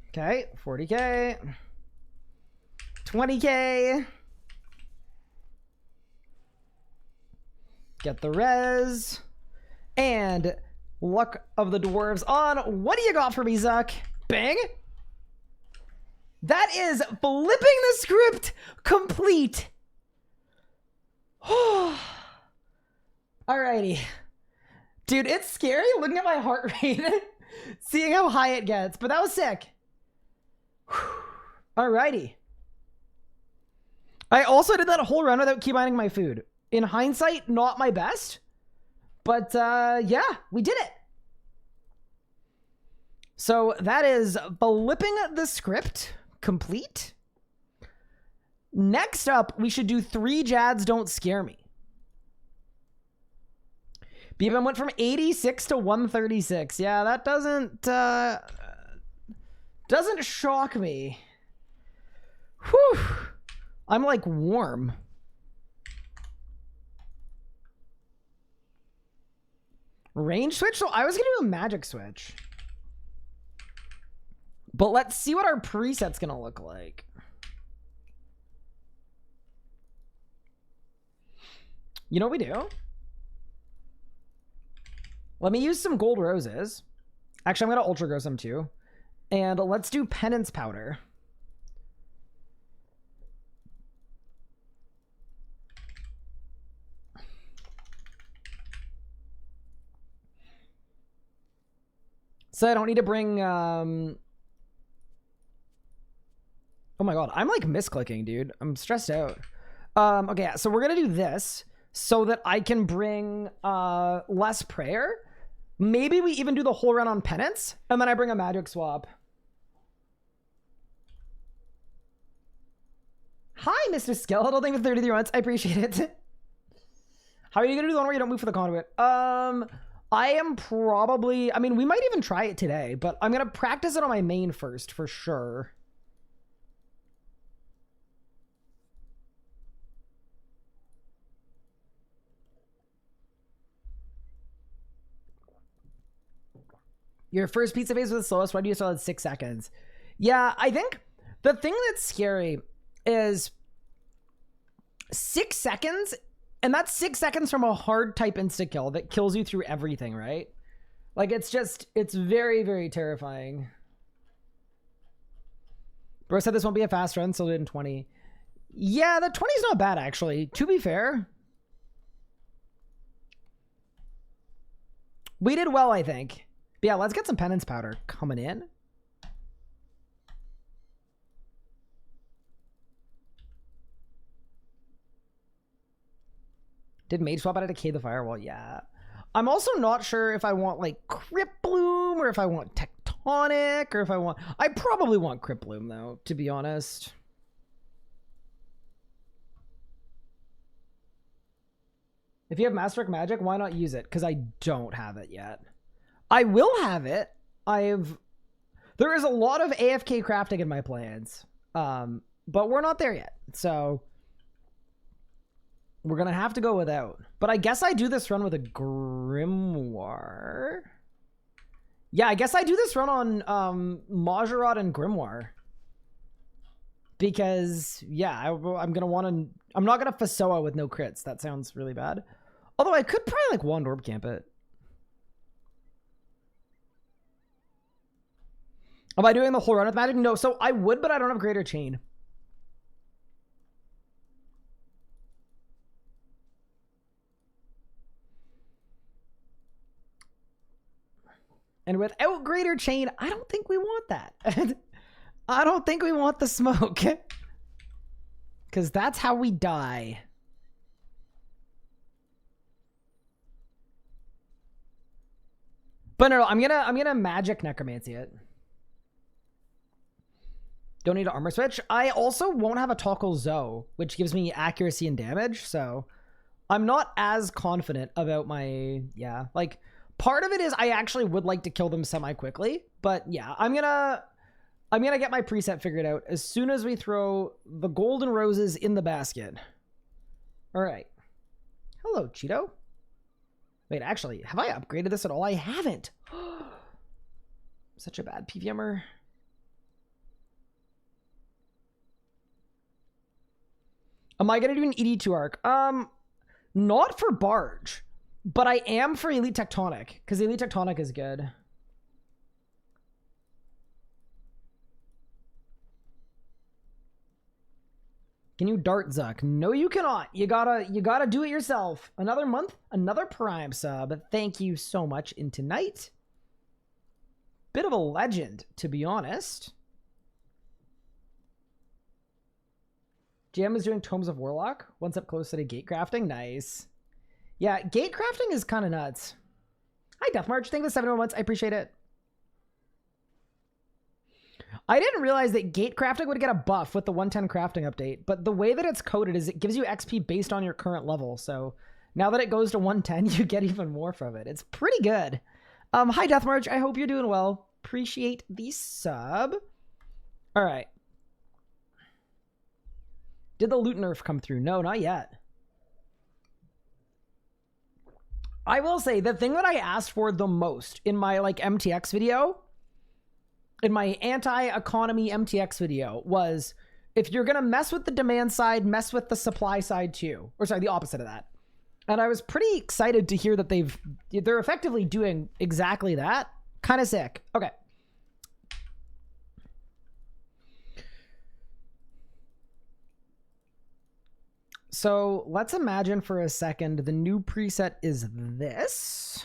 Okay, 40K. 20K. Get the res. And luck of the dwarves on. What do you got for me, Zuck? Bang. That is flipping the script complete. Alrighty. Dude, it's scary looking at my heart rate. Seeing how high it gets. But that was sick. Alrighty. I also did that whole run without keybinding my food. In hindsight, not my best. But yeah, we did it. So that is flipping the script complete. Next up, we should do 3 Jads Don't Scare Me. BBM went from 86 to 136. Yeah, that doesn't shock me. Whew. I'm like warm. Range switch? So I was gonna do a magic switch. But let's see what our preset's gonna look like. You know what we do? Let me use some gold roses. Actually, I'm gonna ultra grow some too. And let's do penance powder. So I don't need to bring, oh my God, I'm like misclicking, dude. I'm stressed out. Okay, yeah, so we're gonna do this so that I can bring less prayer. Maybe we even do the whole run on penance, and then I bring a magic swap. Hi, Mr. Skeletal. Thank you for 33 months. I appreciate it. How are you gonna do the one where you don't move for the conduit? I am probably, I mean, we might even try it today, but I'm gonna practice it on my main first for sure. Your first pizza phase was the slowest. Why do you still have 6 seconds? Yeah, I think the thing that's scary is 6 seconds, and that's 6 seconds from a hard type insta kill that kills you through everything, right? Like, it's just, it's very, very terrifying. Bro said this won't be a fast run, so did in 20. Yeah, the 20's not bad, actually, to be fair. We did well, I think. But yeah, let's get some penance powder coming in. Did Mage swap out of Decay the Firewall? Yeah. I'm also not sure if I want like Crypt Bloom or if I want Tectonic or if I want... I probably want Crypt Bloom though, to be honest. If you have Master Magic, why not use it? Because I don't have it yet. I will have it. There is a lot of AFK crafting in my plans, but we're not there yet. So we're going to have to go without. But I guess I do this run with a Grimoire. Yeah, I guess I do this run on Majorat and Grimoire. Because, yeah, I'm going to want to... I'm not going to Fasoa with no crits. That sounds really bad. Although I could probably like Wand Orb Camp it. Am I doing the whole run with magic? No, so I would, but I don't have Greater Chain. And without Greater Chain, I don't think we want that. I don't think we want the smoke. Because that's how we die. But no, I'm gonna magic necromancy it. Don't need an armor switch. I also won't have a Toggle Zoe, which gives me accuracy and damage, so I'm not as confident about my, yeah, like part of it is I actually would like to kill them semi-quickly, but yeah, I'm gonna get my preset figured out as soon as we throw the golden roses in the basket. All right. Hello, Cheeto. Wait, actually, have I upgraded this at all? I haven't. Such a bad PVMer. Am I going to do an ED2 arc? Not for Barge, but I am for Elite Tectonic, because Elite Tectonic is good. Can you dart Zuck? No, you cannot. You gotta do it yourself. Another month, another Prime sub. Thank you so much in tonight. Bit of a legend, to be honest. GM is doing Tomes of Warlock. One step closer to gate crafting. Nice. Yeah, gate crafting is kind of nuts. Hi, Death March. Thank you for 7 months. I appreciate it. I didn't realize that gate crafting would get a buff with the 110 crafting update, but the way that it's coded is it gives you XP based on your current level. So now that it goes to 110, you get even more from it. It's pretty good. Hi, Death March. I hope you're doing well. Appreciate the sub. All right. Did the loot nerf come through? No, not yet. I will say the thing that I asked for the most in my like MTX video, in my anti-economy MTX video, was if you're going to mess with the demand side, mess with the supply side too. Or sorry, the opposite of that. And I was pretty excited to hear that they're effectively doing exactly that. Kind of sick. Okay. So let's imagine for a second the new preset is this.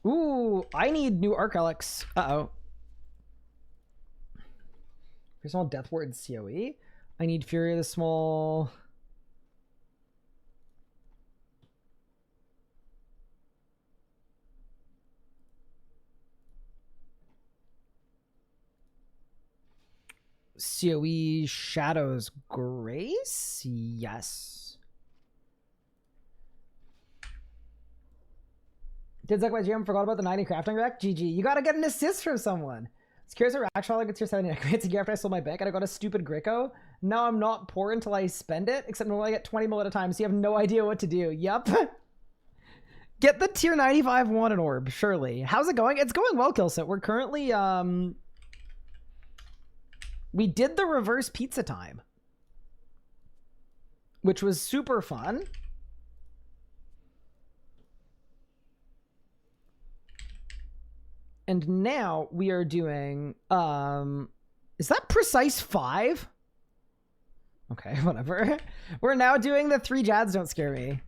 Ooh, I need new Arc Relics. Uh-oh. Personal Death Ward COE. I need Fury of the Small. COE Shadows Grace? Yes. Did Zuck my GM forgot about the 90 crafting rack? GG. You gotta get an assist from someone. It's curious a rack shot gets your 70 grades a year after I sold my bank and I got a stupid Greco. Now I'm not poor until I spend it, except normally I get 20 mil at a time, so you have no idea what to do. Yup. Get the tier 95 wanted orb, surely. How's it going? It's going well, Killsit. We're currently we did the reverse pizza time, which was super fun. And now we are doing, is that precise 5? Okay, whatever. We're now doing the 3 Jads don't scare me.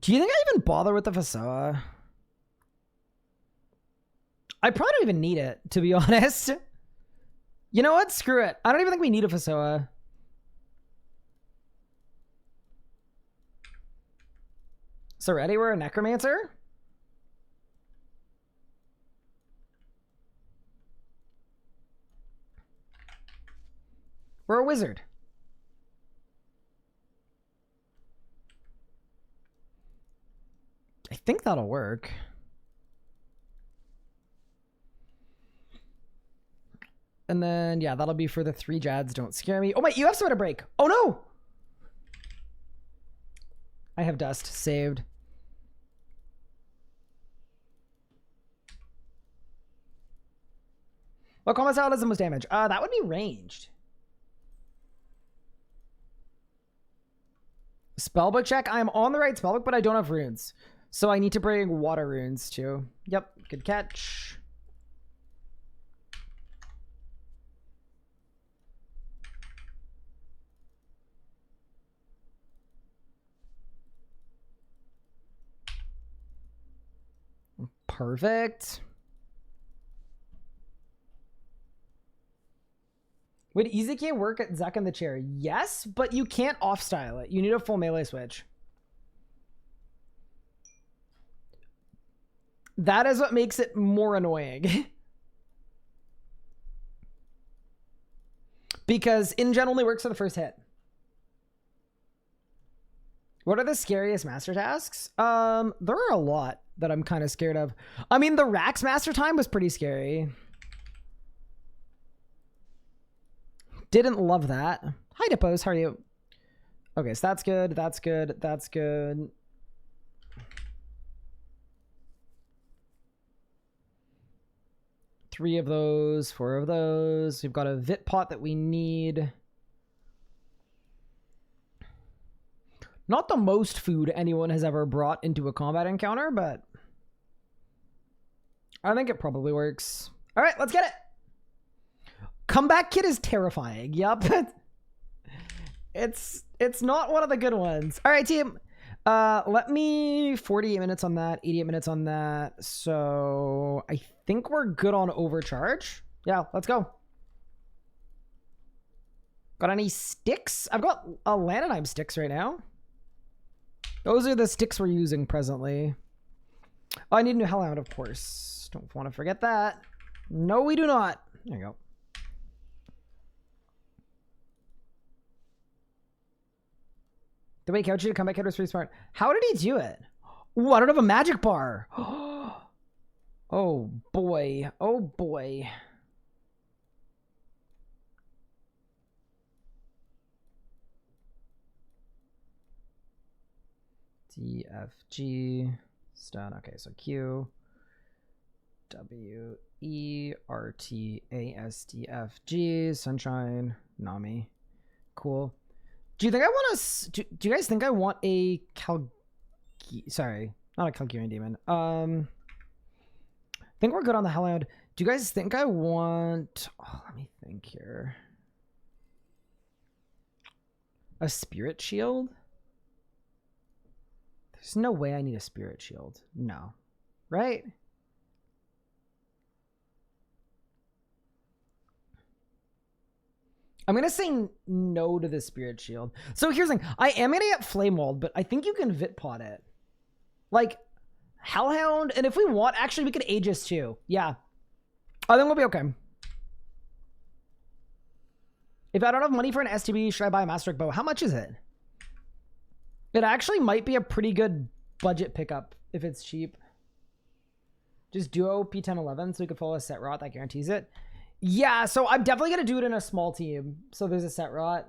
Do you think I even bother with the Fasoa? I probably don't even need it, to be honest. You know what? Screw it. I don't even think we need a Fasoa. So ready? We're a Necromancer? We're a Wizard. I think that'll work. And then, yeah, that'll be for the 3 Jads don't scare me. Oh, my EUF's about to break. Oh, no! I have dust saved. What combat style does the most damage? That would be ranged. Spellbook check. I'm on the right spellbook, but I don't have runes. So I need to bring water runes too. Yep, good catch. Perfect. Would EZK work at Zuck in the chair? Yes, but you can't off-style it. You need a full melee switch. That is what makes it more annoying. Because Ingen only works for the first hit. What are the scariest master tasks? There are a lot that I'm kind of scared of. I mean, the Rax master time was pretty scary. Didn't love that. Hi, Dippos. How are you? Okay, so that's good. That's good. That's good. Three of those, 4 of those. We've got a Vit pot that we need. Not the most food anyone has ever brought into a combat encounter, but I think it probably works. All right, let's get it. Comeback Kid is terrifying. Yup. It's not one of the good ones. All right, team. Let me 48 minutes on that, 88 minutes on that. So I think we're good on overcharge. Yeah, let's go. Got any sticks? I've got a Lanonime sticks right now. Those are the sticks we're using presently. Oh, I need a new Hellhound, of course. Don't want to forget that. No, we do not. There you go. The way Couchy to Comeback Kid was pretty smart. How did he do it? Ooh, I don't have a magic bar. Oh boy. Oh boy. D, F, G, stun. Okay, so Q. W E R T A S D F G. Sunshine. Nami. Cool. Do you think I want to? Do you guys think I want a Sorry, not a Calgarian demon. I think we're good on the Hellhound. Do you guys think I want? Oh, let me think here. A spirit shield? There's no way I need a spirit shield. No. Right? I'm going to say no to the spirit shield. So here's the thing. I am going to get flame walled, but I think you can Vitpod it. Like, Hellhound, and if we want, actually, we could Aegis too. Yeah. I think we'll be okay. If I don't have money for an STB, should I buy a Master Bow? How much is it? It actually might be a pretty good budget pickup if it's cheap. Just duo P1011 so we could follow a set rot that guarantees it. Yeah, so I'm definitely going to do it in a small team. So there's a set rot.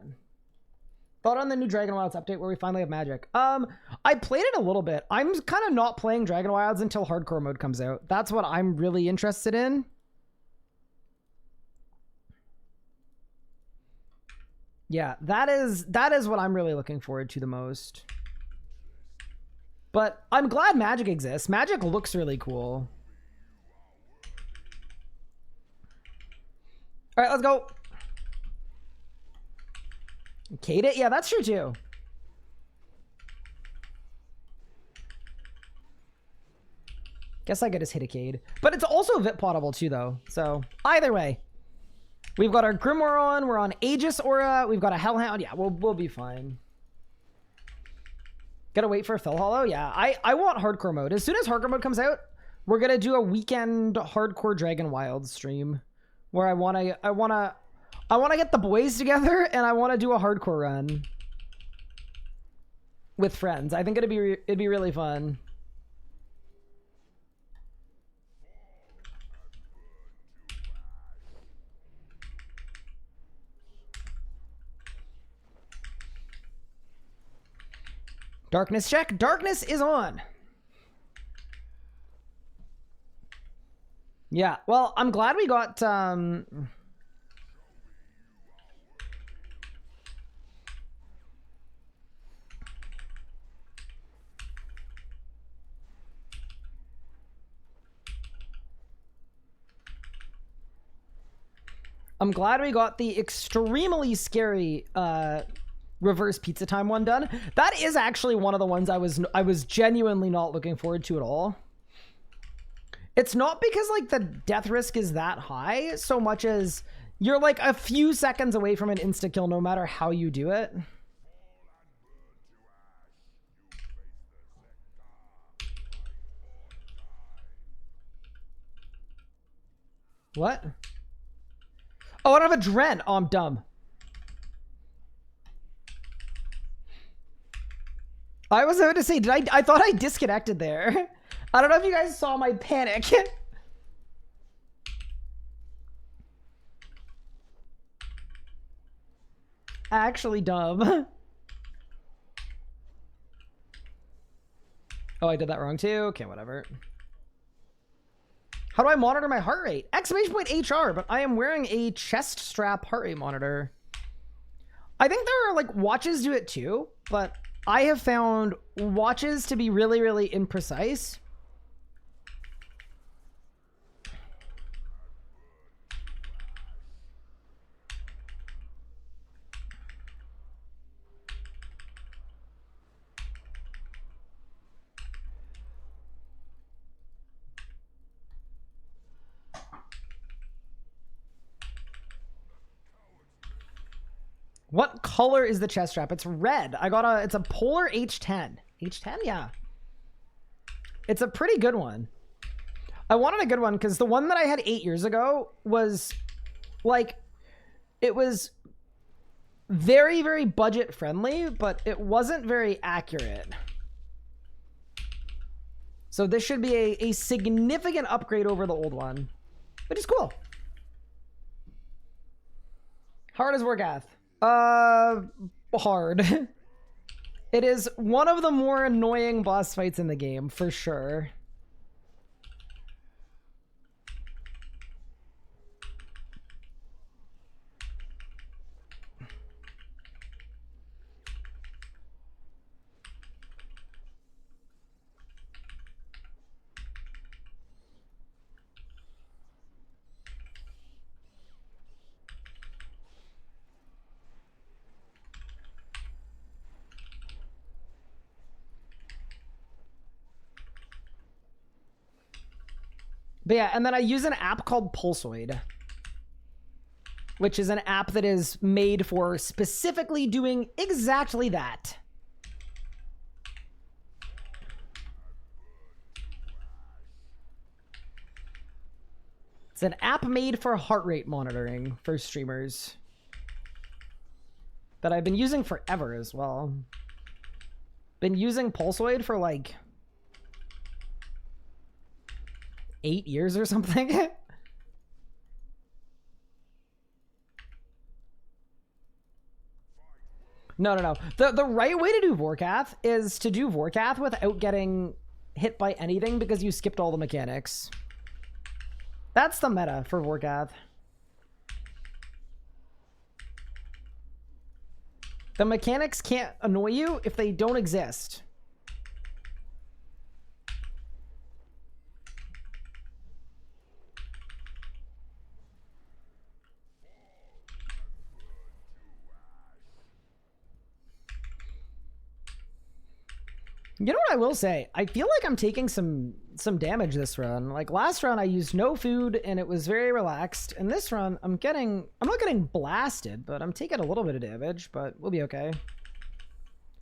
Thought on the new Dragon Wilds update where we finally have magic. I played it a little bit. I'm kind of not playing Dragon Wilds until hardcore mode comes out. That's what I'm really interested in. Yeah, that is what I'm really looking forward to the most. But I'm glad magic exists. Magic looks really cool. All right, let's go. Cade it? Yeah, that's true too. Guess I could just hit a Cade. But it's also Vitpodable too, though. So either way. We've got our Grimoire on. We're on Aegis Aura. We've got a Hellhound. Yeah, we'll be fine. Gotta wait for a Fell Hollow. Yeah, I want hardcore mode. As soon as hardcore mode comes out, we're gonna do a weekend hardcore Dragon Wild stream where I wanna get the boys together and I wanna do a hardcore run with friends. I think it'd be really fun. Darkness check. Darkness is on. Yeah, well, I'm glad we got... I'm glad we got the extremely scary reverse pizza time one done. That is actually one of the ones I was genuinely not looking forward to at all. It's not because like the death risk is that high so much as you're like a few seconds away from an insta kill no matter how you do it. What? Oh, I don't have a Dren. Oh, I'm dumb. I was about to say, I thought I disconnected there. I don't know if you guys saw my panic. Actually dumb. Oh, I did that wrong too? Okay, whatever. How do I monitor my heart rate? Exclamation point HR, but I am wearing a chest strap heart rate monitor. I think there are like watches do it too, but I have found watches to be really, really imprecise. What color is the chest strap? It's red. It's a Polar H10. H10? Yeah. It's a pretty good one. I wanted a good one because the one that I had 8 years ago was like, it was very, very budget friendly, but it wasn't very accurate. So this should be a significant upgrade over the old one, which is cool. Hard as Wargath. Hard. It is one of the more annoying boss fights in the game, for sure. But yeah, and then I use an app called Pulsoid, which is an app that is made for specifically doing exactly that. It's an app made for heart rate monitoring for streamers that I've been using forever as well. Been using Pulsoid for like 8 years or something. No. The right way to do Vorkath is to do Vorkath without getting hit by anything because you skipped all the mechanics. That's the meta for Vorkath. The mechanics can't annoy you if they don't exist. You know what I will say? I feel like I'm taking some damage this run. Like last run I used no food and it was very relaxed. And this run I'm not getting blasted, but I'm taking a little bit of damage, but we'll be okay.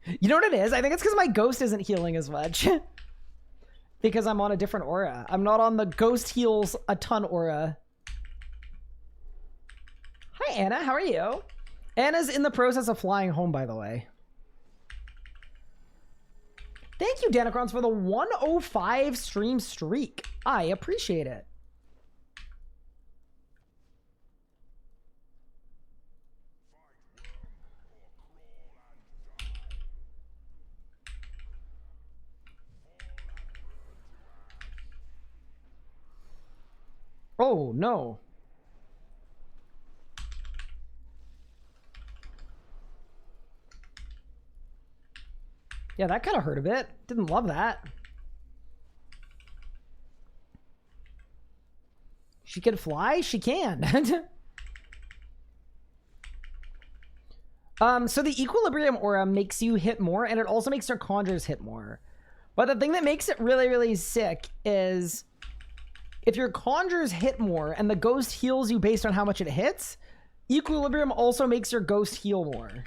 You know what it is? I think it's because my ghost isn't healing as much. Because I'm on a different aura. I'm not on the ghost heals a ton aura. Hi Anna, how are you? Anna's in the process of flying home, by the way. Thank you, Danacrons, for the 105 stream streak. I appreciate it. Oh, no. Yeah, that kind of hurt a bit. Didn't love that. She can fly? She can. So the Equilibrium aura makes you hit more, and it also makes your conjures hit more. But the thing that makes it really, really sick is if your conjures hit more and the ghost heals you based on how much it hits, Equilibrium also makes your ghost heal more.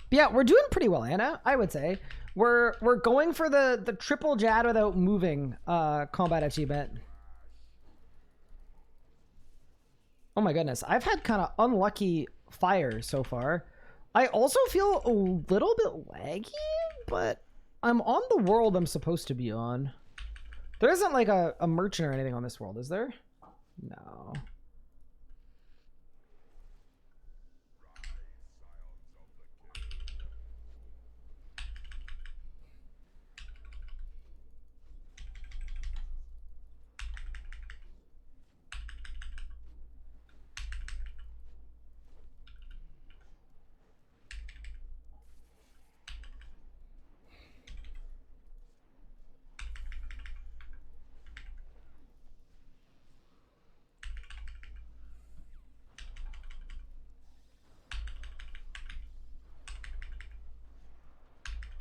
But yeah, we're doing pretty well, Anna, I would say. We're going for the triple Jad without moving combat achievement. Oh my goodness, I've had kind of unlucky fire so far. I also feel a little bit laggy, but I'm on the world I'm supposed to be on. There isn't like a merchant or anything on this world, is there? No.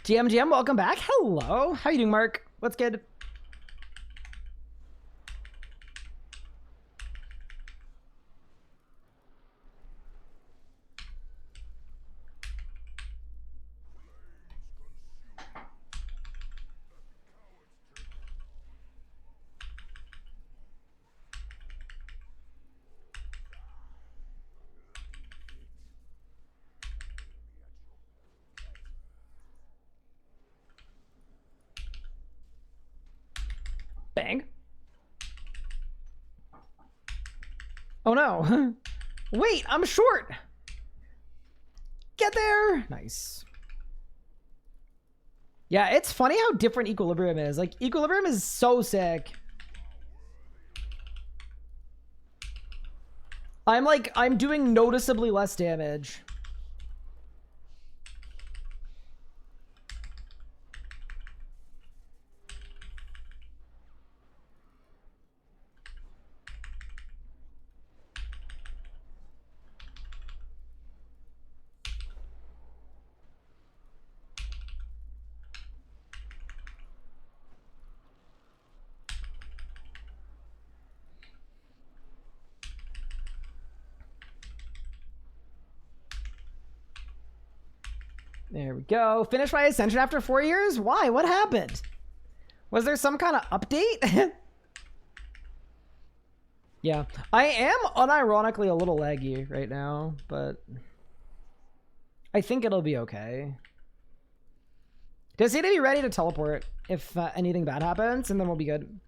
GM, welcome back. Hello. How you doing, Mark? What's good? Bang. Oh no. Wait, I'm short. Get there. Nice. Yeah, it's funny how different Equilibrium is. Like, Equilibrium is so sick. I'm doing noticeably less damage. There we go. Finished my ascension after 4 years? Why? What happened? Was there some kind of update? Yeah. I am unironically a little laggy right now, but I think it'll be okay. Just need to be ready to teleport if anything bad happens, and then we'll be good.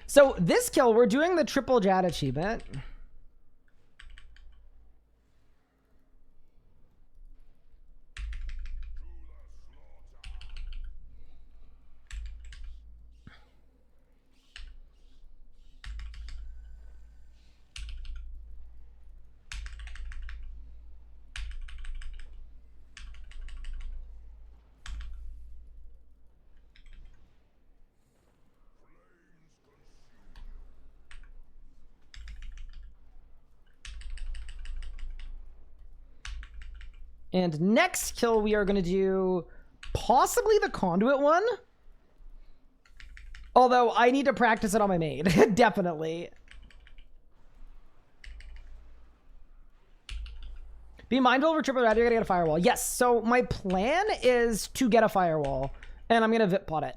So this kill, we're doing the triple Jad achievement. And next kill, we are going to do possibly the Conduit one. Although I need to practice it on my maid. Definitely. Be mindful over triple red, you're going to get a firewall. Yes, so my plan is to get a firewall. And I'm going to VIP pot it.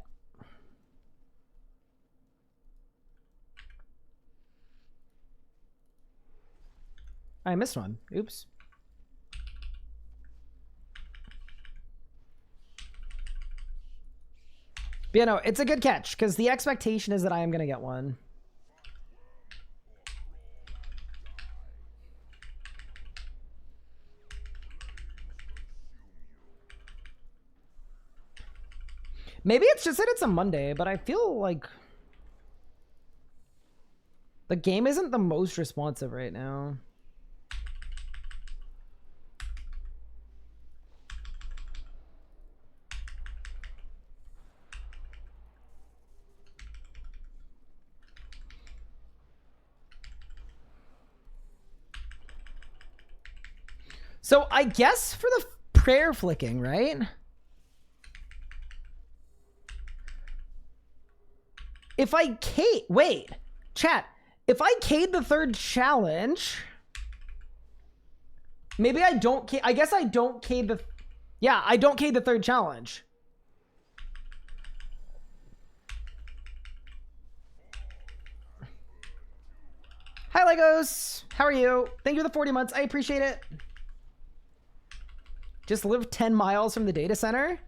I missed one. Oops. But yeah, no, it's a good catch, because the expectation is that I am going to get one. Maybe it's just that it's a Monday, but I feel like the game isn't the most responsive right now. So I guess for the prayer flicking, right? If I wait, chat, if I K'd the third challenge, maybe I don't I guess I don't K the, yeah, I don't K the third challenge. Hi Legos, how are you? Thank you for the 40 months, I appreciate it. Just live 10 miles from the data center.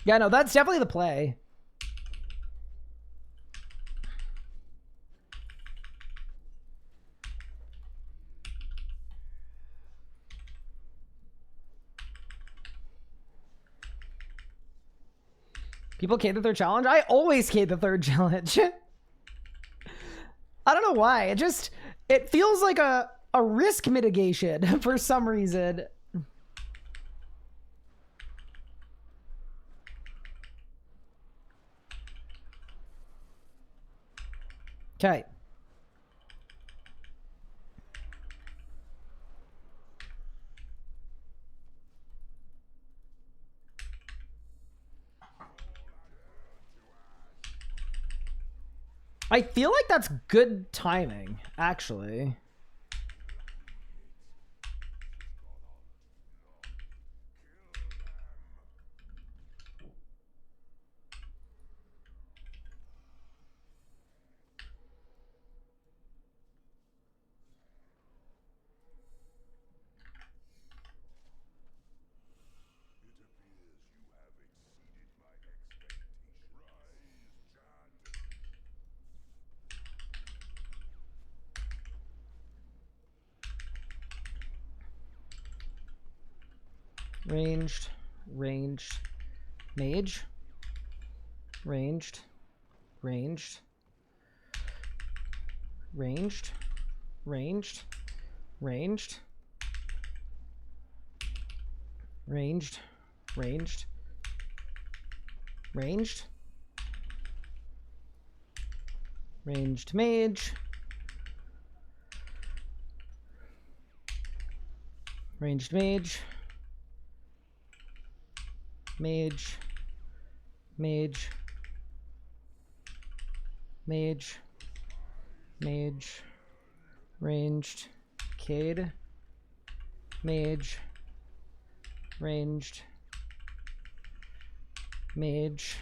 Yeah, no, that's definitely the play. People K the third challenge? I always K the third challenge. I don't know why. It feels like a risk mitigation for some reason. Okay. I feel like that's good timing, actually. Ranged, mage, ranged, ranged, ranged, ranged, ranged, ranged, ranged, ranged, ranged mage, Ranged mage. Mage. Mage. Mage. Mage. Ranged. Cade. Mage. Ranged. Mage.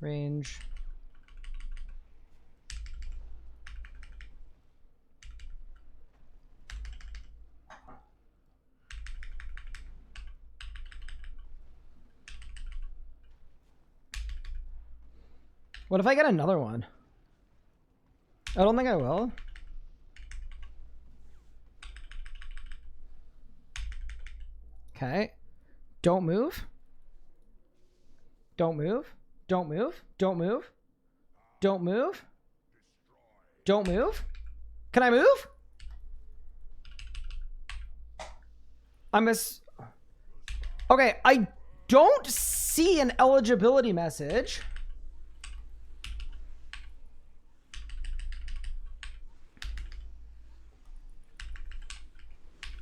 Range. What if I get another one? I don't think I will. Okay. Don't move. Don't move. Don't move. Don't move. Don't move. Don't move. Can I move? Okay, I don't see an eligibility message.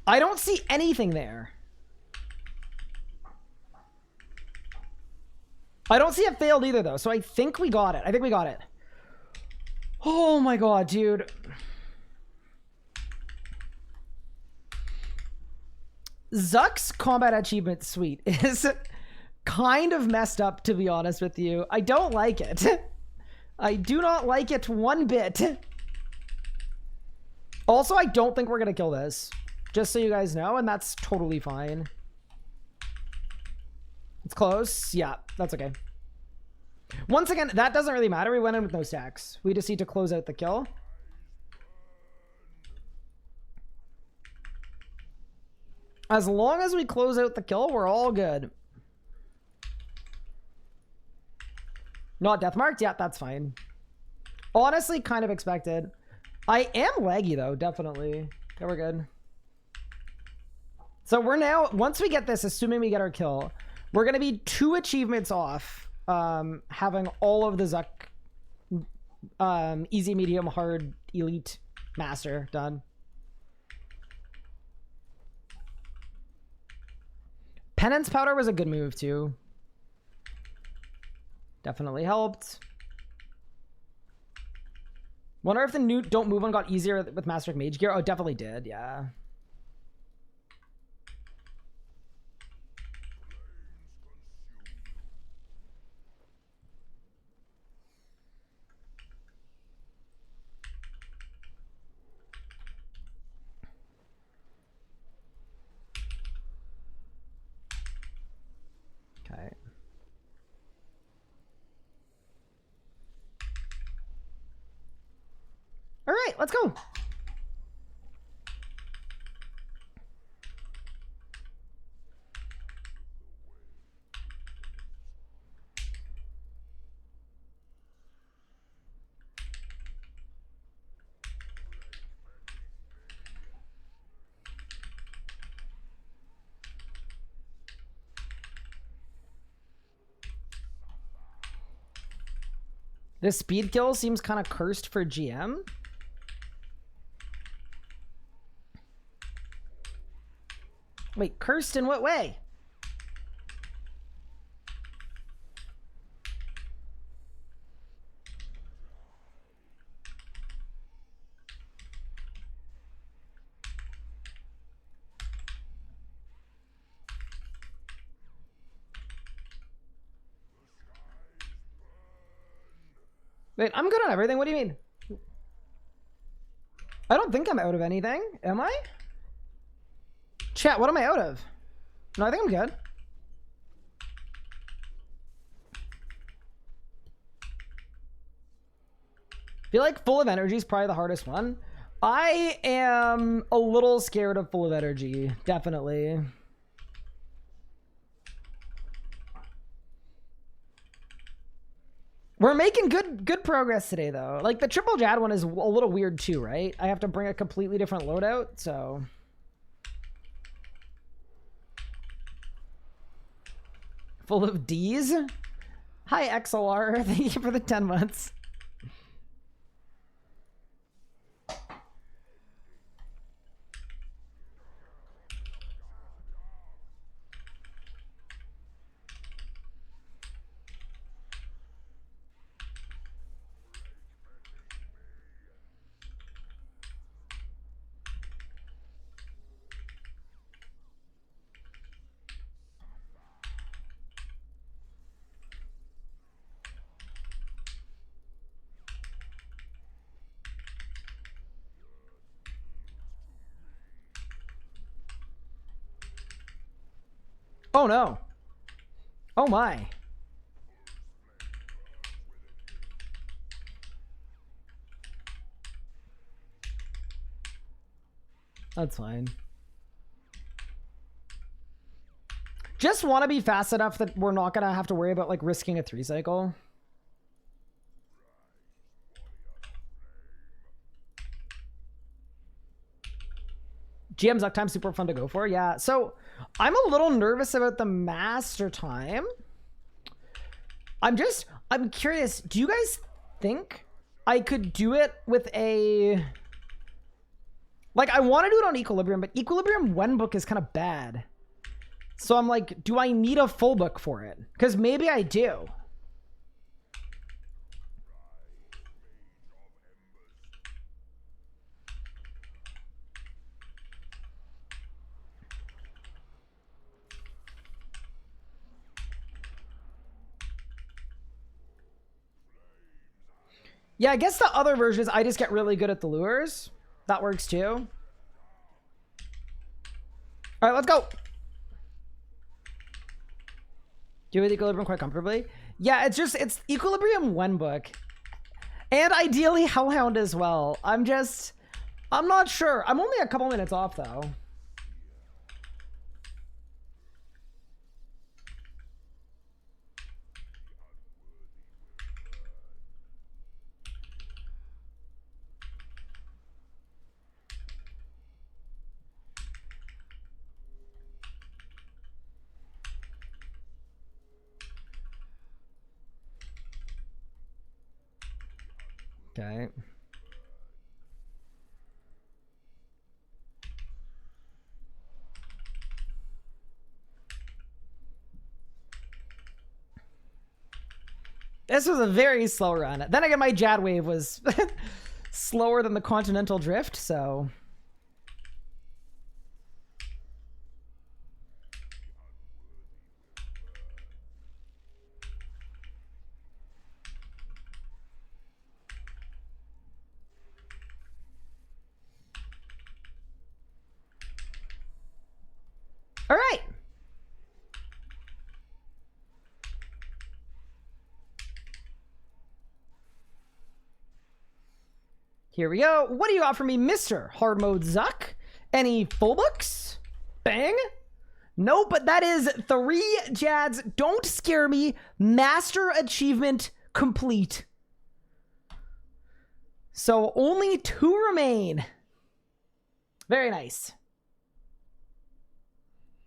I don't see anything there. I don't see it failed either, though, so I think we got it. I think we got it. Oh my god, dude. Zuck's combat achievement suite is kind of messed up, to be honest with you. I don't like it. I do not like it one bit. Also, I don't think we're going to kill this. Just so you guys know, and that's totally fine. It's close. Yeah, that's okay. Once again, that doesn't really matter. We went in with no stacks. We just need to close out the kill. As long as we close out the kill, we're all good. Not death marked? Yeah, that's fine. Honestly, kind of expected. I am laggy, though, definitely. Okay, we're good. So we're now, once we get this, assuming we get our kill, we're going to be 2 achievements off having all of the Zuck easy, medium, hard, elite, master done. Penance powder was a good move too. Definitely helped. Wonder if the new don't move one got easier with Master Mage gear. Oh, definitely did. Yeah. Okay. All right, let's go. This speed kill seems kind of cursed for GM. Wait, cursed in what way? Wait, I'm good on everything. What do you mean? I don't think I'm out of anything. Am I? Chat, what am I out of? No, I think I'm good. Feel like full of energy is probably the hardest one. I am a little scared of full of energy, definitely. We're making good progress today, though. Like, the triple Jad one is a little weird, too, right? I have to bring a completely different loadout, so... Full of D's? Hi, XLR. Thank you for the 10 months. Oh no. Oh my. That's fine. Just want to be fast enough that we're not going to have to worry about like risking a 3 cycle. GM's up time super fun to go for. Yeah. So I'm a little nervous about the master time. I'm curious. Do you guys think I could do it with a, like, I want to do it on Equilibrium, but Equilibrium one book is kind of bad. So I'm like, do I need a full book for it? Because maybe I do. Yeah, I guess the other version is I just get really good at the lures. That works too. All right, let's go. Do it Equilibrium quite comfortably. Yeah, it's Equilibrium one book. And ideally Hellhound as well. I'm not sure. I'm only a couple minutes off though. Okay. This was a very slow run. Then again, my Jad wave was slower than the Continental Drift, so... All right. Here we go. What do you got for me, Mr. Hardmode Zuck? Any full books? Bang. No, but that is 3 Jads. Don't scare me. Master achievement complete. So only 2 remain. Very nice.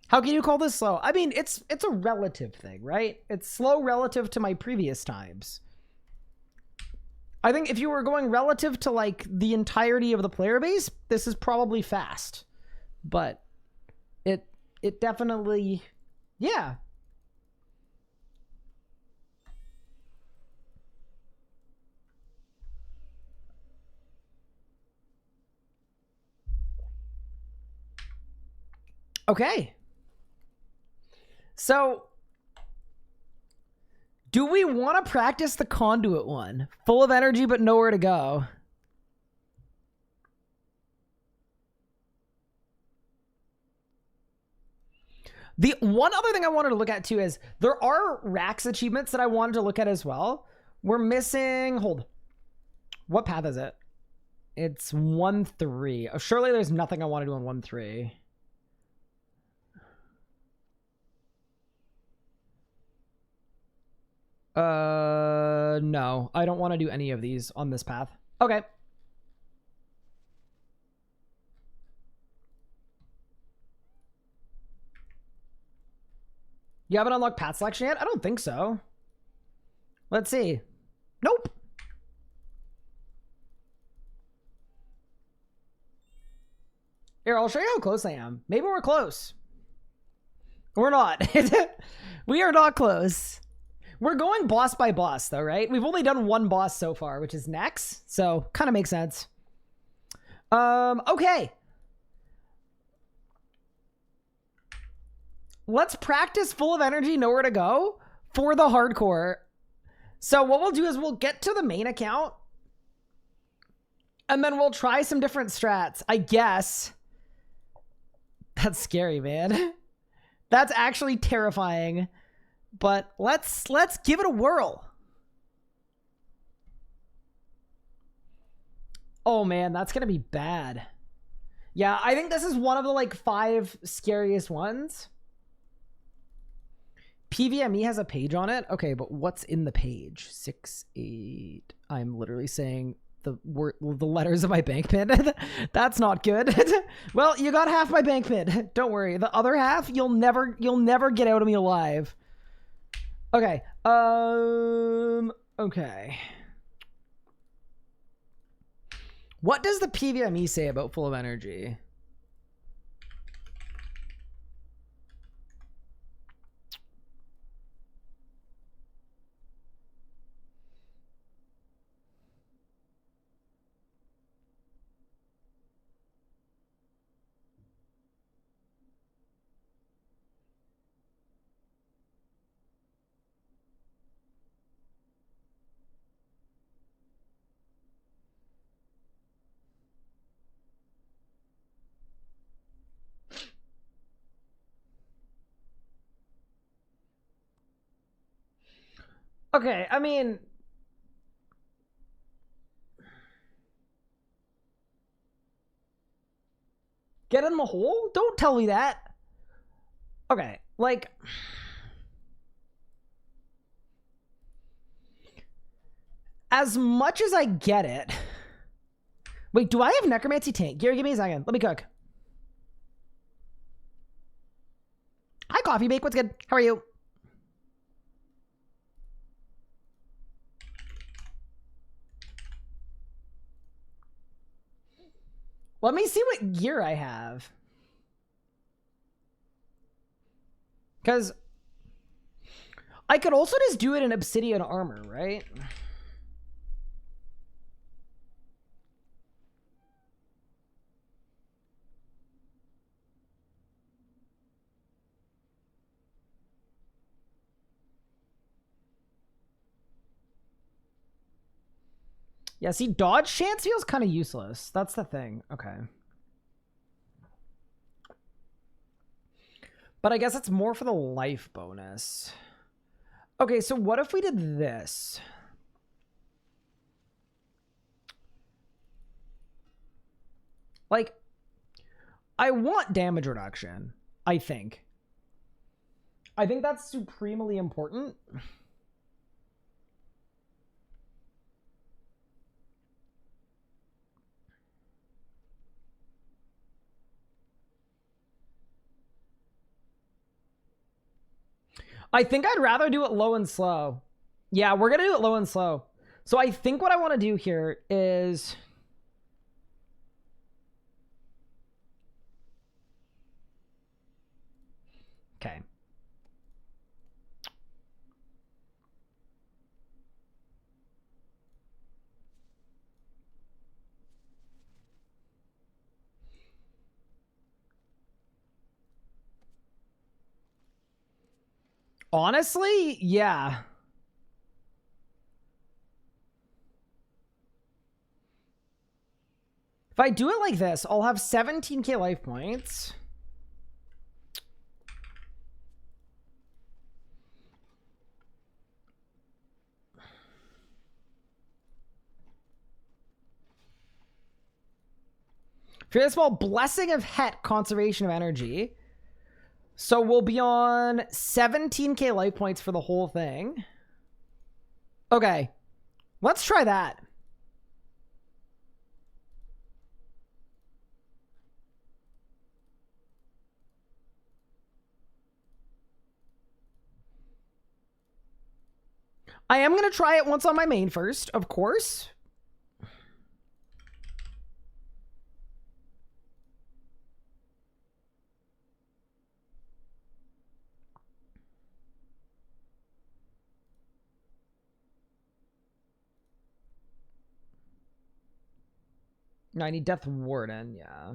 How can you call this slow? I mean, it's a relative thing, right? It's slow relative to my previous times. I think if you were going relative to like the entirety of the player base, this is probably fast. But it definitely, yeah. Okay. So, do we want to practice the Conduit one? Full of energy, but nowhere to go. The one other thing I wanted to look at too is there are Rax achievements that I wanted to look at as well. We're missing, hold. What path is it? It's 1-3. Oh, surely there's nothing I want to do on 1-3. No, I don't want to do any of these on this path. Okay. You haven't unlocked path selection yet? I don't think so. Let's see. Nope. Here, I'll show you how close I am. Maybe we're close. We're not. We are not close. We're going boss by boss, though, right? We've only done 1 boss so far, which is Nex. So, kind of makes sense. Okay. Let's practice full of energy, nowhere to go for the hardcore. So what we'll do is we'll get to the main account and then we'll try some different strats, I guess. That's scary, man. That's actually terrifying. But let's give it a whirl. Oh man, that's gonna be bad. Yeah, I think this is one of the like 5 scariest ones. PVME has a page on it. Okay, but what's in the page? 6, 8. I'm literally saying the letters of my bank pin. That's not good. Well, you got half my bank pin. Don't worry. The other half, you'll never get out of me alive. Okay. Okay. What does the PVME say about full of energy? Okay, I mean, get in the hole? Don't tell me that. Okay, like, as much as I get it. Wait, do I have necromancy tank? Gary, give me a second. Let me cook. Hi, Coffee Bake. What's good? How are you? Let me see what gear I have. Because I could also just do it in obsidian armor, right? Yeah, see, dodge chance feels kind of useless. That's the thing. Okay. But I guess it's more for the life bonus. Okay, so what if we did this? Like, I want damage reduction, I think. I think that's supremely important. I think I'd rather do it low and slow. Yeah, we're going to do it low and slow. So I think what I want to do here is... Okay. Honestly, yeah. If I do it like this, I'll have 17k life points. Fearless Ball, Blessing of Het, Conservation of Energy. So we'll be on 17k life points for the whole thing. Okay. Let's try that. I am going to try it once on my main first, of course. No, I need Death Warden, yeah.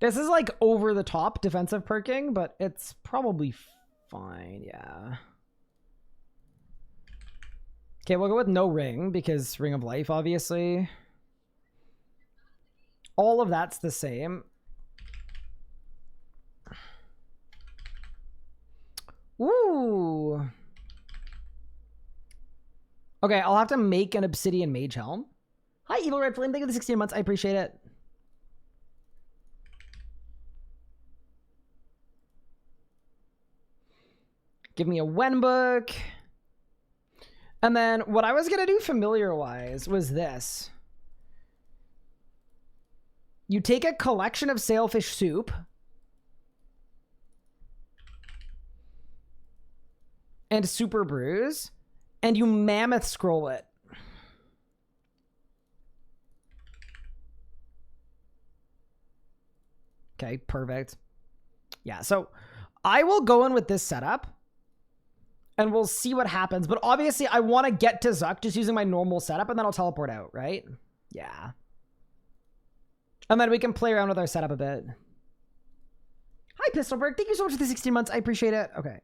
This is like over the top defensive perking, but it's probably fine, yeah. Okay, we'll go with no ring because Ring of Life, obviously. All of that's the same. Ooh. Okay, I'll have to make an Obsidian Mage Helm. Hi, Evil Red Flame. Thank you for the 16 months. I appreciate it. Give me a Wen book. And then what I was going to do familiar-wise was this. You take a collection of sailfish soup and super brews, and you mammoth scroll it. Okay, perfect. Yeah, so I will go in with this setup, and we'll see what happens. But obviously, I want to get to Zuck just using my normal setup, and then I'll teleport out, right? Yeah. And then we can play around with our setup a bit. Hi, Pistolberg. Thank you so much for the 16 months. I appreciate it. Okay.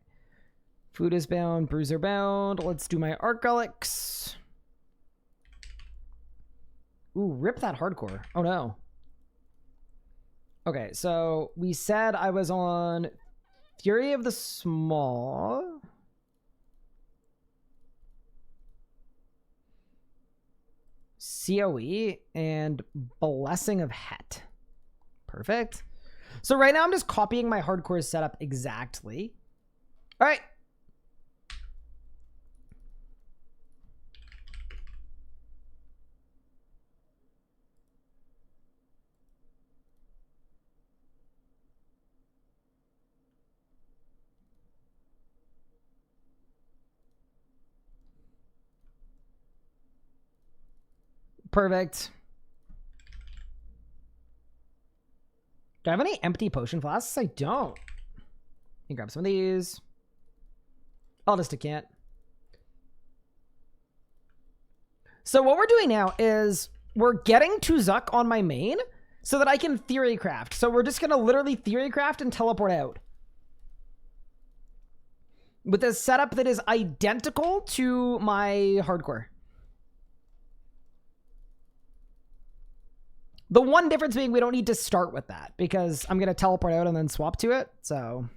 Food is bound. Bruiser bound. Let's do my Arc Relics. Ooh, rip that hardcore. Oh, no. Okay, so we said I was on Fury of the Small. COE and Blessing of Het. Perfect. So right now I'm just copying my hardcore setup exactly. All right. Perfect. Do I have any empty potion flasks? I don't. Let me grab some of these. I'll just decant. So what we're doing now is we're getting to Zuck on my main so that I can theory craft. So we're just going to literally theory craft and teleport out. With a setup that is identical to my hardcore. The one difference being we don't need to start with that because I'm going to teleport out and then swap to it. So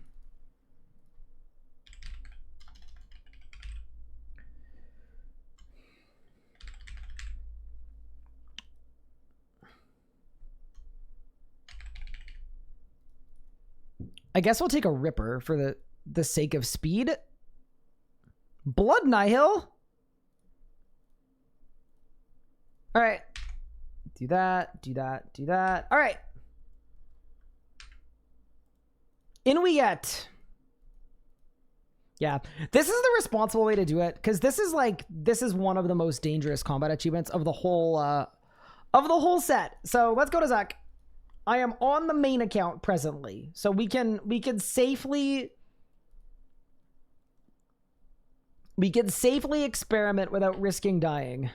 I guess we'll take a Ripper for the sake of speed. Blood Nihil. All right. Do that, do that, do that. All right. In we get. Yeah, this is the responsible way to do it because this is one of the most dangerous combat achievements of the whole set. So let's go to Zuck. I am on the main account presently, so we can safely experiment without risking dying.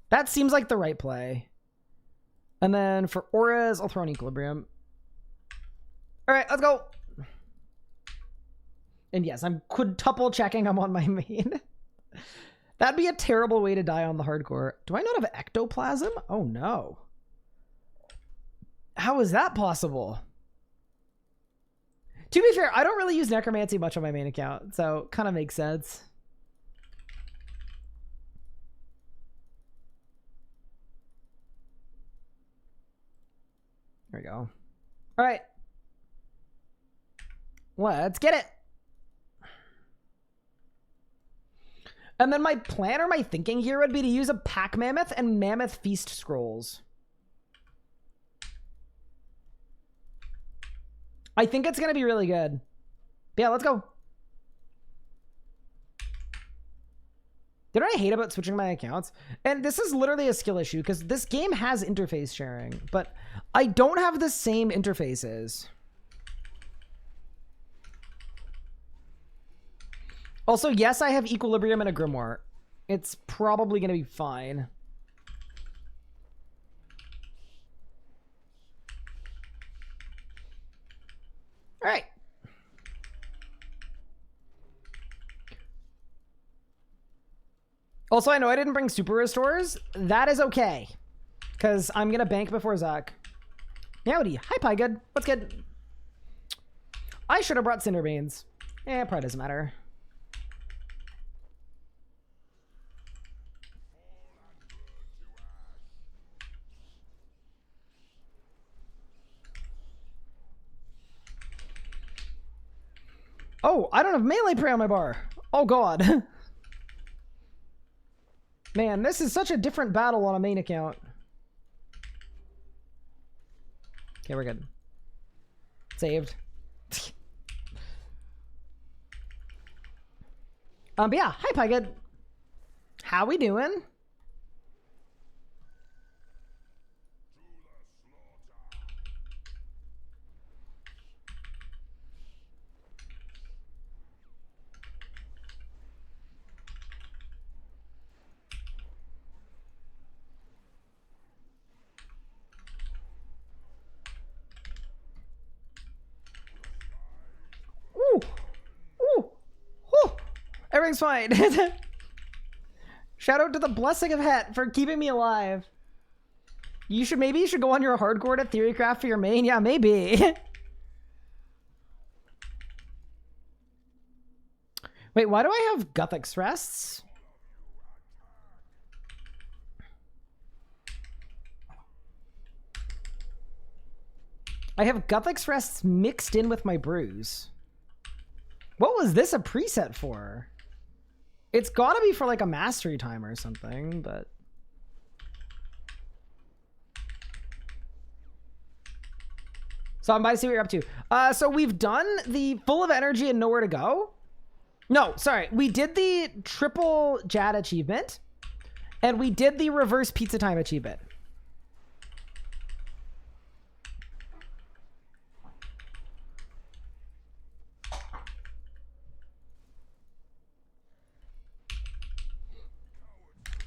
That seems like the right play. And then for auras, I'll throw an Equilibrium. All right, let's go. And yes, I'm quintuple checking I'm on my main. That'd be a terrible way to die on the hardcore. Do I not have Ectoplasm? Oh no. How is that possible? To be fair, I don't really use Necromancy much on my main account, so kind of makes sense. There we go. All right. Let's get it. And then my plan or my thinking here would be to use a Pack Mammoth and Mammoth Feast Scrolls. I think it's going to be really good. Yeah, let's go. Did I hate about switching my accounts? And this is literally a skill issue because this game has interface sharing, but I don't have the same interfaces. Also, yes, I have Equilibrium and a Grimoire. It's probably going to be fine. All right. Also, I know I didn't bring super restores. That is okay. Because I'm going to bank before Zuck. Howdy. Hi, Pie Good. What's good? I should have brought Cinder Beans. Eh, probably doesn't matter. Oh, I don't have melee prey on my bar. Oh, God. Man, this is such a different battle on a main account. Okay, we're good. Saved. But yeah, hi, Pie Good. How we doing? Ooh. Ooh. Ooh. Everything's fine. Shout out to the blessing of Het for keeping me alive. Maybe you should go on your hardcore at Theorycraft for your main. Yeah, maybe. Wait, why do I have Guthix rests? I have Guthix rests mixed in with my brews. What was this a preset for? It's gotta be for like a mastery time or something, but... So I'm about to see what you're up to. So we've done the full of energy and nowhere to go. No, sorry. We did the triple Jad achievement. And we did the reverse pizza time achievement.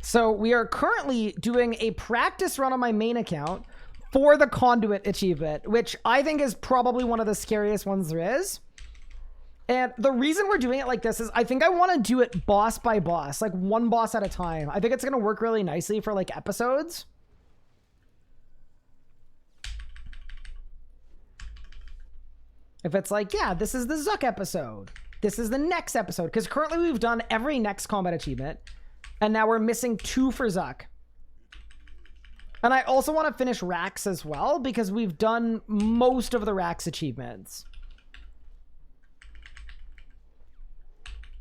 So we are currently doing a practice run on my main account for the Conduit achievement, which I think is probably one of the scariest ones there is. And the reason we're doing it like this is I think I want to do it boss by boss, like one boss at a time. I think it's going to work really nicely for like episodes. If it's like, yeah, this is the Zuck episode. This is the next episode. Because currently we've done every next combat achievement. And now we're missing 2 for Zuck. And I also want to finish Rax as well, because we've done most of the Rax achievements.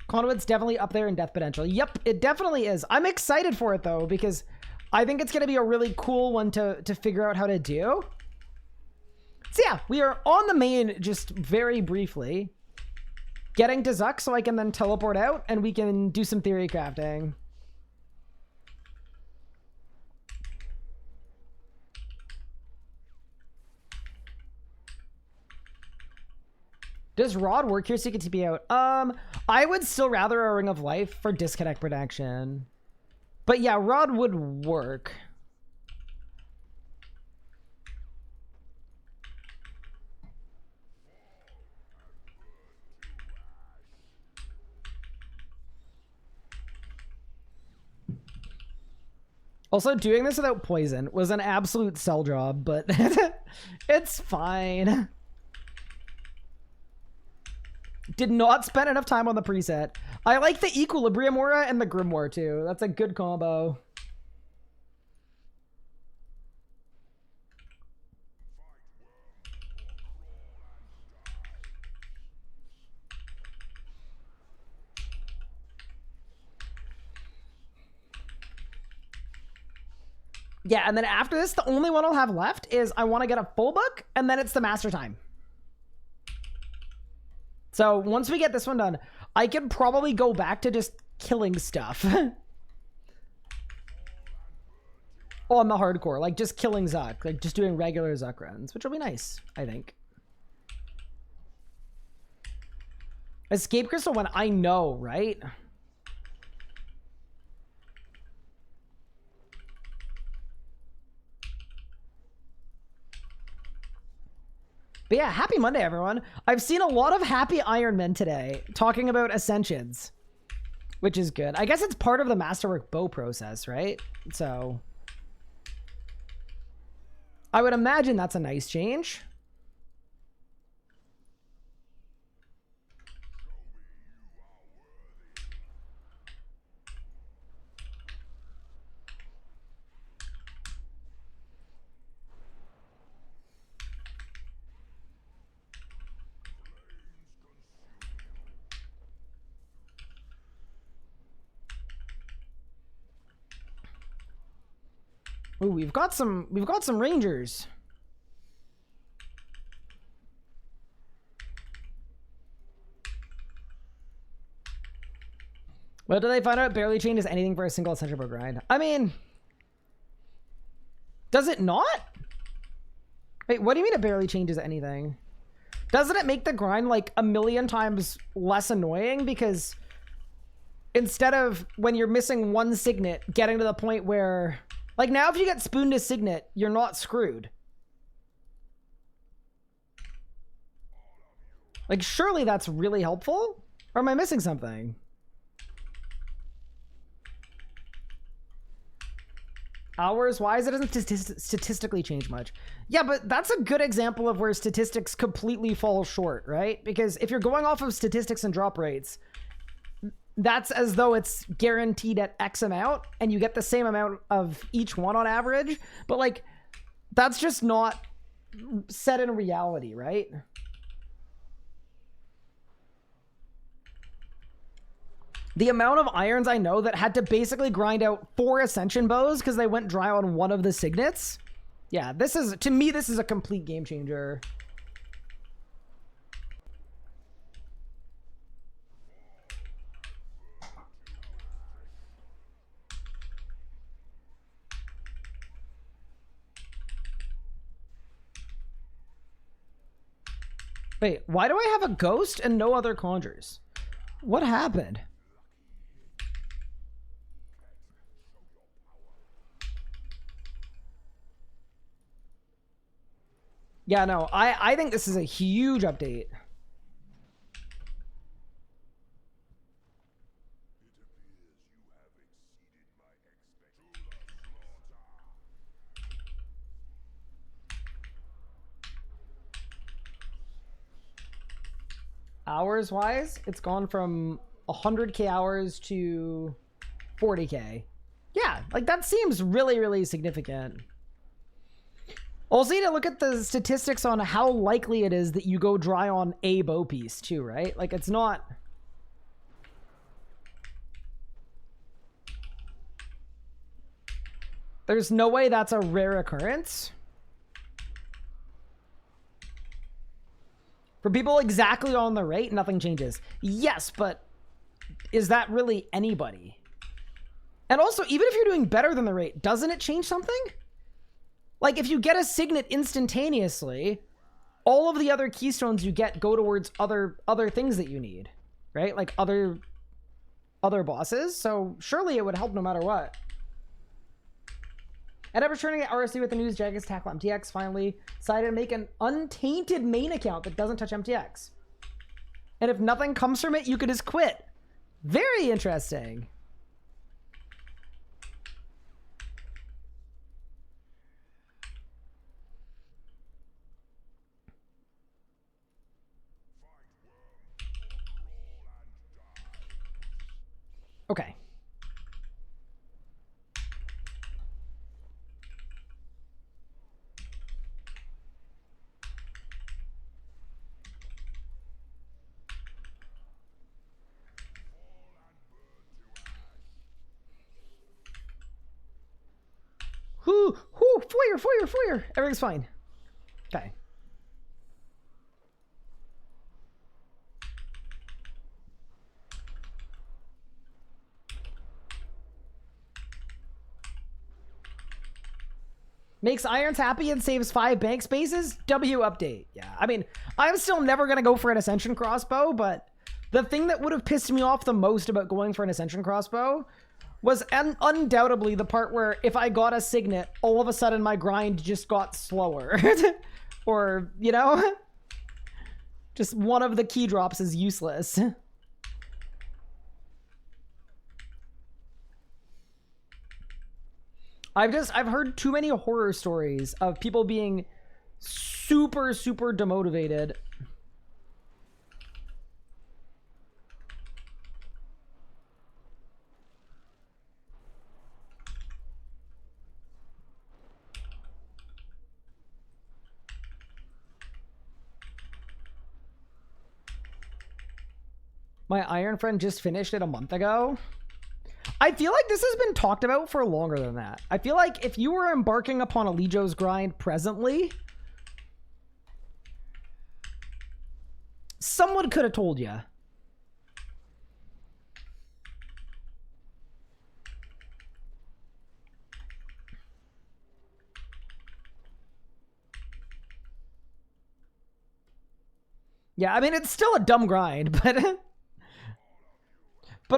Conduit's definitely up there in death potential. Yep, it definitely is. I'm excited for it, though, because I think it's going to be a really cool one to figure out how to do. So yeah, we are on the main just very briefly. Getting to Zuck so I can then teleport out, and we can do some theory crafting. Does Rod work here so you can TP out? I would still rather a Ring of Life for disconnect protection. But yeah, Rod would work. Also, doing this without poison was an absolute sell job, but it's fine. Did not spend enough time on the preset. I like the Equilibrium Aura and the Grimoire too. That's a good combo. Yeah, and then after this, the only one I'll have left is I want to get a full book, and then it's the master time. So once we get this one done, I can probably go back to just killing stuff. On the hardcore, like just killing Zuck, like just doing regular Zuck runs, which will be nice, I think. Escape Crystal when I know, right? But yeah, happy Monday, everyone. I've seen a lot of happy Ironmen today talking about Ascensions, which is good. I guess it's part of the Masterwork bow process, right? So I would imagine that's a nice change. Ooh, we've got some rangers. What do they find out? Barely changes anything for a single Ascension Bow grind. I mean, does it not? Wait, what do you mean it barely changes anything? Doesn't it make the grind like a million times less annoying? Because instead of when you're missing one signet, getting to the point where, like now if you get spooned a signet, you're not screwed. Like surely that's really helpful? Or am I missing something? Hours wise, it doesn't statistically change much. Yeah, but that's a good example of where statistics completely fall short, right? Because if you're going off of statistics and drop rates, that's as though it's guaranteed at X amount and you get the same amount of each one on average. But like, that's just not set in reality, right? The amount of irons I know that had to basically grind out 4 Ascension bows because they went dry on one of the signets. Yeah, this is, to me, this is a complete game changer. Wait, why do I have a ghost and no other conjures? What happened? Yeah, no, I think this is a huge update. Hours wise, it's gone from 100k hours to 40k. Yeah, like that seems really, really significant. Also, you need to look at the statistics on how likely it is that you go dry on a bow piece too, right? Like it's not... There's no way that's a rare occurrence. For people exactly on the rate, nothing changes. Yes, but is that really anybody? And also, even if you're doing better than the rate, doesn't it change something? Like if you get a signet instantaneously, all of the other keystones you get go towards other things that you need, right? Like other bosses. So surely it would help no matter what. And I'm returning at RSC with the news. Jads tackle MTX finally decided to make an untainted main account that doesn't touch MTX. And if nothing comes from it, you could just quit. Very interesting. Okay. Foyer. Everything's fine. Okay. Makes irons happy and saves 5 bank spaces. W update. Yeah, I mean, I'm still never going to go for an Ascension crossbow, but the thing that would have pissed me off the most about going for an Ascension crossbow was undoubtedly the part where if I got a signet, all of a sudden my grind just got slower. Or, you know, just one of the key drops is useless. I've heard too many horror stories of people being super demotivated. My Iron friend just finished it a month ago. I feel like this has been talked about for longer than that. I feel like if you were embarking upon a Legio's grind presently, someone could have told you. Yeah, I mean, it's still a dumb grind, but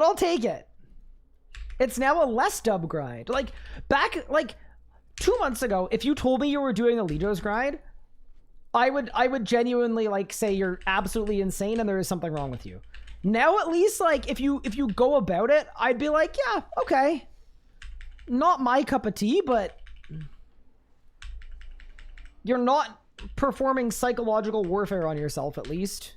I'll take it. It's now a less dumb grind. Like, back, like, 2 months ago, if you told me you were doing a Legio's grind, I would genuinely, like, say you're absolutely insane and there is something wrong with you. Now, at least, like, if you go about it, I'd be like, yeah, okay. Not my cup of tea, but you're not performing psychological warfare on yourself, at least.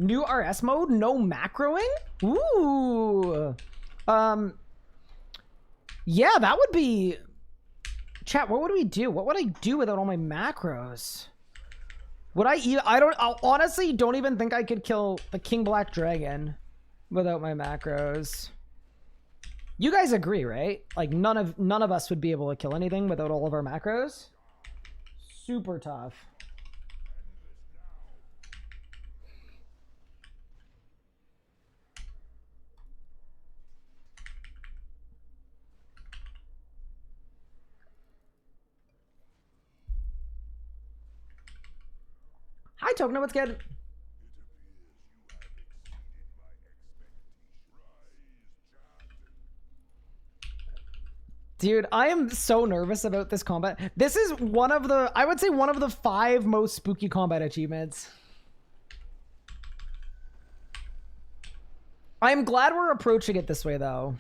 New RS mode, no macroing? Ooh. Yeah, that would be... Chat, what would we do? What would I do without all my macros? Would I eat... I honestly don't even think I could kill the King Black Dragon without my macros. You guys agree, right? Like, none of us would be able to kill anything without all of our macros. Super tough. Hi, Tokeno, what's good? Dude, I am so nervous about this combat. This is one of the, I would say one of the 5 most spooky combat achievements. I'm glad we're approaching it this way, though.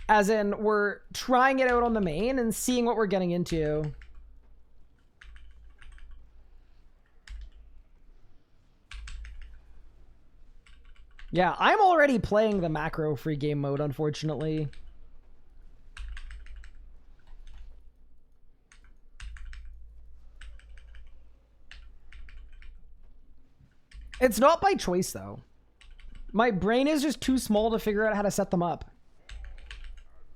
As in, we're trying it out on the main and seeing what we're getting into. Yeah, I'm already playing the macro free game mode, unfortunately. It's not by choice, though. My brain is just too small to figure out how to set them up.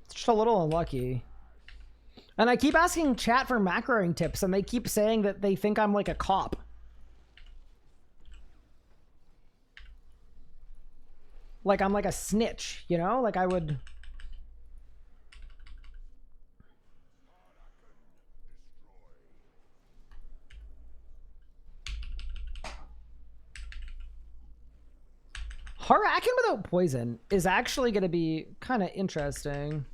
It's just a little unlucky. And I keep asking chat for macroing tips, and they keep saying that they think I'm like a cop. Like I'm like a snitch, you know? Like I would... Harakin without poison is actually going to be kind of interesting.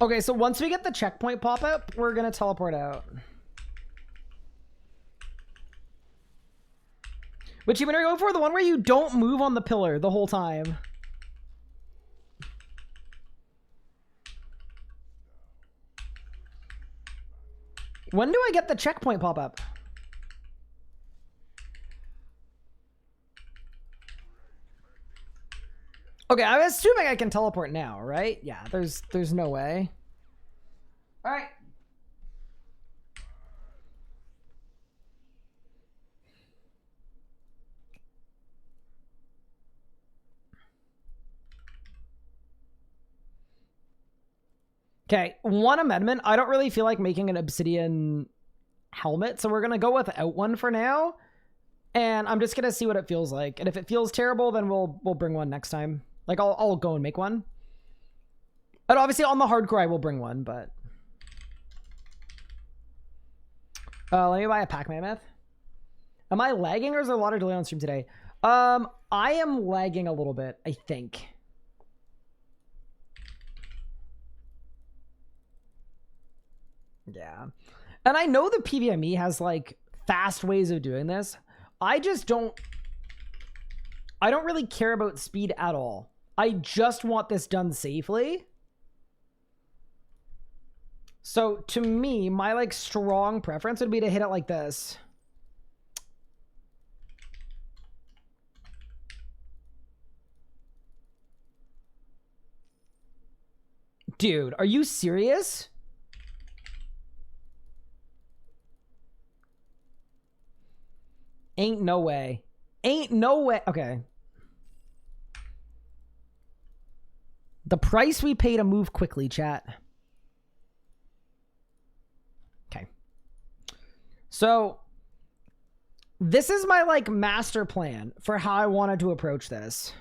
Okay, so once we get the checkpoint pop-up, we're gonna teleport out. Which you better go for? The one where you don't move on the pillar the whole time. When do I get the checkpoint pop-up? Okay, I'm assuming I can teleport now, right? Yeah, there's no way. All right. Okay, one amendment. I don't really feel like making an obsidian helmet, so we're going to go without one for now. And I'm just going to see what it feels like. And if it feels terrible, then we'll bring one next time. Like I'll go and make one. And obviously on the hardcore I will bring one, but let me buy a Pac Mammoth. Am I lagging or is there a lot of delay on stream today? I am lagging a little bit, I think. Yeah. And I know the PVME has like fast ways of doing this. I don't really care about speed at all. I just want this done safely. So to me, my like strong preference would be to hit it like this. Dude, are you serious? Ain't no way. Ain't no way. Okay. The price we pay to move quickly, chat. Okay. So this is my like master plan for how I wanted to approach this.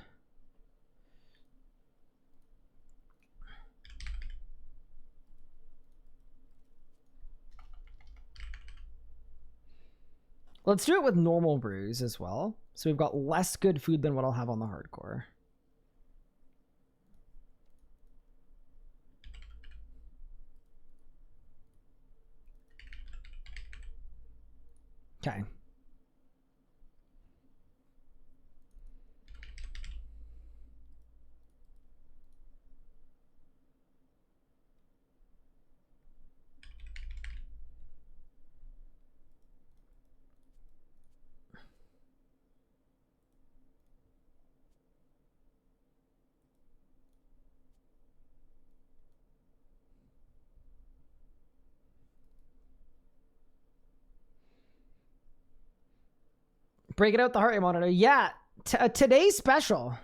Let's do it with normal brews as well. So we've got less good food than what I'll have on the hardcore. Okay. Break it out the heart rate monitor. Yeah, today's special.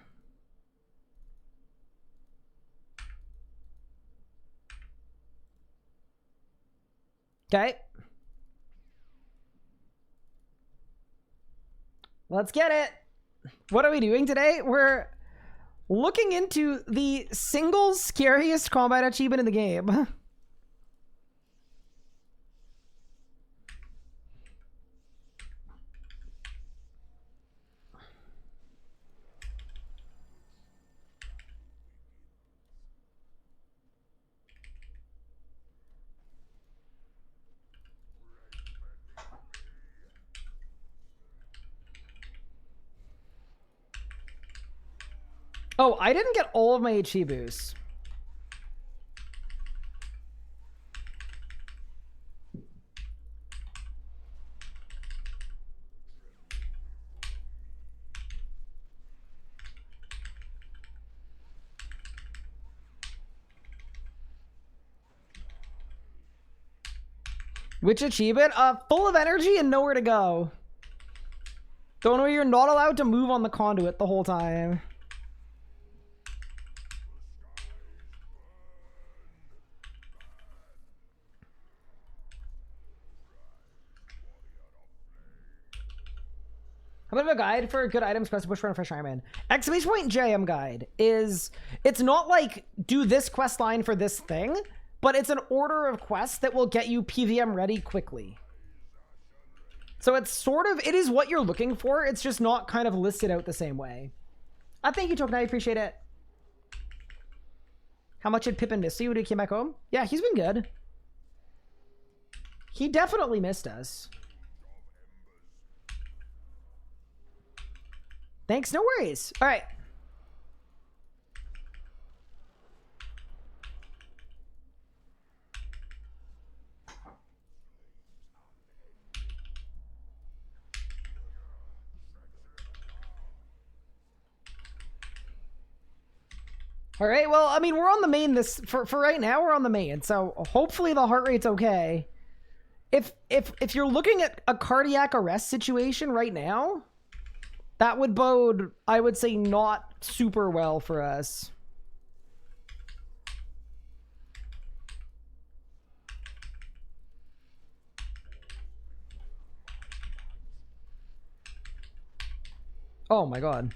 Okay. Let's get it. What are we doing today? We're looking into the single scariest combat achievement in the game. Oh, I didn't get all of my HP boosts. Which achievement? Full of energy and nowhere to go. The one where you're not allowed to move on the conduit the whole time. How about a guide for good items quest to push for a fresh Ironman? Exclamation point JM guide is, it's not like do this quest line for this thing, but it's an order of quests that will get you PVM ready quickly. So it's sort of, it is what you're looking for. It's just not kind of listed out the same way. Thank you, Token. I appreciate it. How much did Pippin miss you when he came back home? Yeah, he's been good. He definitely missed us. Thanks, no worries. All right. All right, well, I mean, we're on the main this for right now, we're on the main. So hopefully the heart rate's okay. If you're looking at a cardiac arrest situation right now, that would bode, I would say, not super well for us. Oh my god.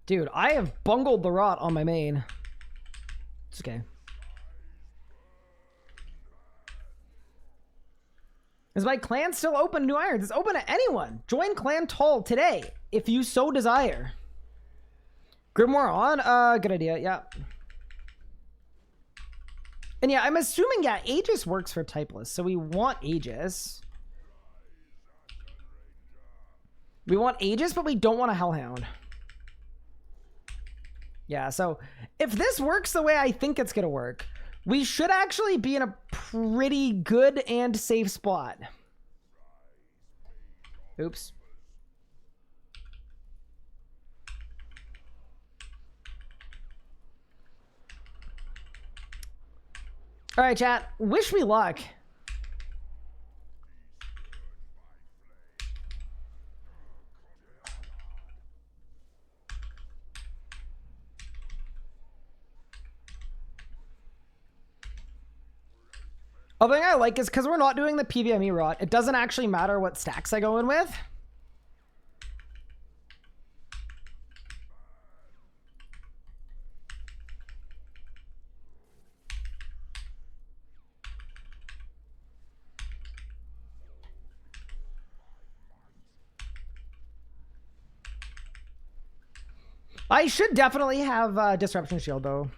Dude, I have bungled the rot on my main. It's okay. Is my clan still open to new irons? It's open to anyone. Join Clan Toll today, if you so desire. Grimoire on? Good idea, yeah. And yeah, I'm assuming, yeah, Aegis works for Typeless, so we want Aegis. We want Aegis, but we don't want a Hellhound. Yeah, so if this works the way I think it's gonna work, we should actually be in a pretty good and safe spot. Oops. All right, chat. Wish me luck. Other thing I like is because we're not doing the PVME rot, it doesn't actually matter what stacks I go in with. I should definitely have Disruption Shield, though.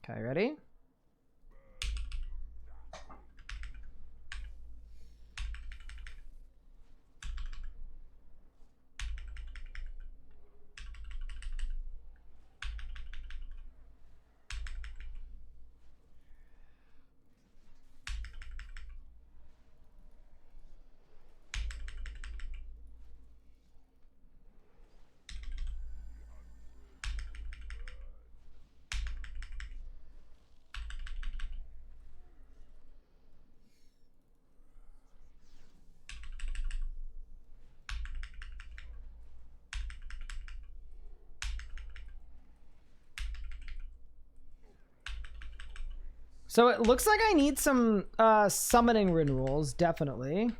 Okay, ready? So it looks like I need some summoning rune rules, definitely.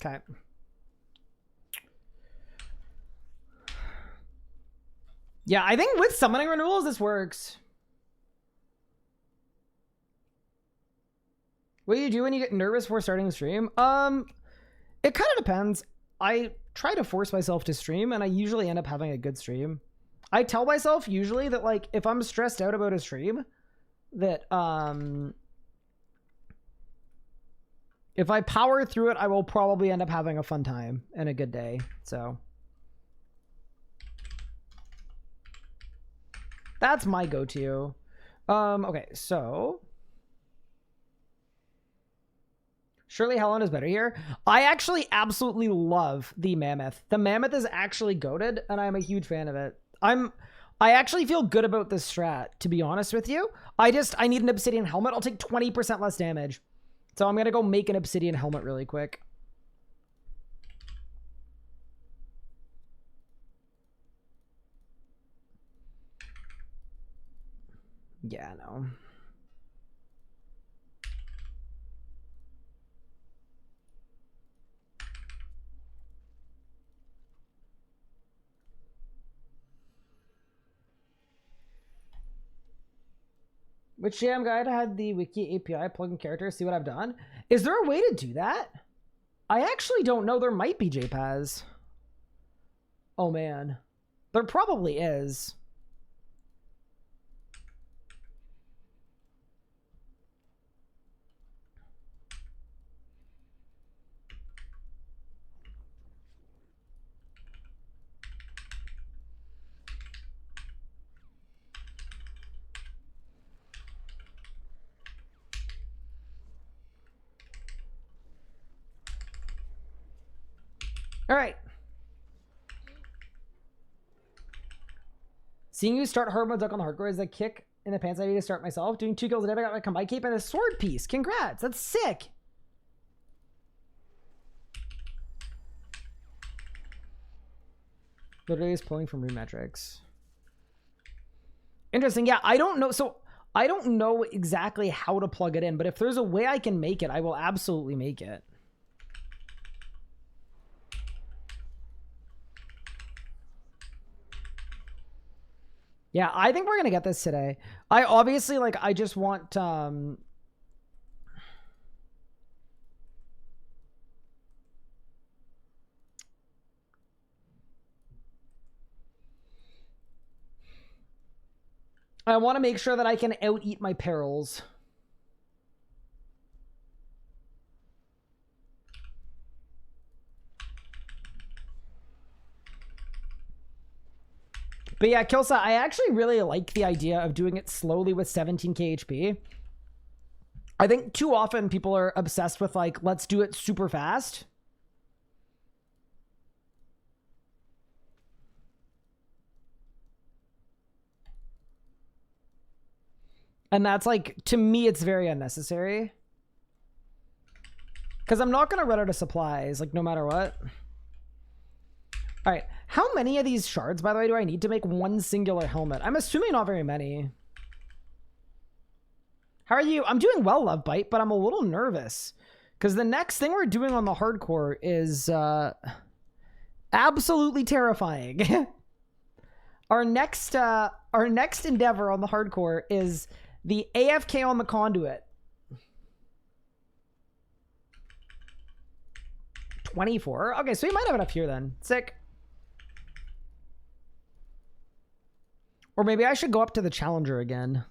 Okay. Yeah, I think with summoning renewals, this works. What do you do when you get nervous before starting a stream? It kind of depends. I try to force myself to stream, and I usually end up having a good stream. I tell myself usually that, like, if I'm stressed out about a stream, that, if I power through it, I will probably end up having a fun time and a good day, so. That's my go-to. Okay, so. Surely Helen is better here. I actually absolutely love the Mammoth. The Mammoth is actually goated, and I'm a huge fan of it. I actually feel good about this strat, to be honest with you. I need an Obsidian helmet. I'll take 20% less damage. So I'm gonna go make an Obsidian helmet really quick. Yeah, no. Which jam guide had the wiki API plugin character? See what I've done? Is there a way to do that? I actually don't know. There might be JPAS. Oh man. There probably is. All right. Seeing you start Hardmode duck on the hardcore is a kick in the pants I need to start myself. Doing 2 kills a day, I got my combined cape and a sword piece. Congrats, that's sick. Literally is pulling from remetrics. Interesting. Yeah, I don't know. So I don't know exactly how to plug it in, but if there's a way I can make it, I will absolutely make it. Yeah, I think we're going to get this today. I obviously, like, I just want, I want to make sure that I can out-eat my perils. But yeah, Kilsa, I actually really like the idea of doing it slowly with 17k HP. I think too often people are obsessed with, like, let's do it super fast. And that's, like, to me, it's very unnecessary. Because I'm not going to run out of supplies, like, no matter what. All right. How many of these shards, by the way, do I need to make one singular helmet? I'm assuming not very many. How are you? I'm doing well, Love Bite, but I'm a little nervous. Because the next thing we're doing on the hardcore is absolutely terrifying. Our next endeavor on the hardcore is the AFK on the Conduit. 24. Okay, so we might have enough here then. Sick. Or maybe I should go up to the Challenger again.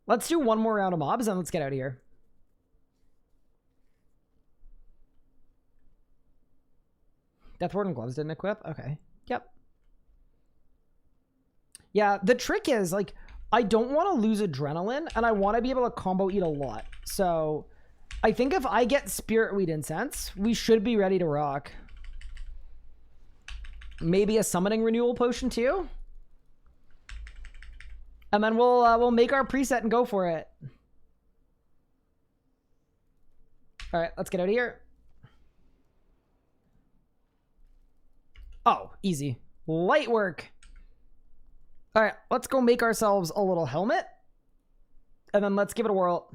Let's do one more round of mobs and let's get out of here. Death Ward and gloves didn't equip? Okay. Yep. Yeah, the trick is, like, I don't want to lose adrenaline and I want to be able to combo eat a lot. So I think if I get Spirit Weed Incense, we should be ready to rock. Maybe a summoning renewal potion too. And then we'll make our preset and go for it. All right, let's get out of here. Oh, easy. Light work. All right, let's go make ourselves a little helmet. And then let's give it a whirl.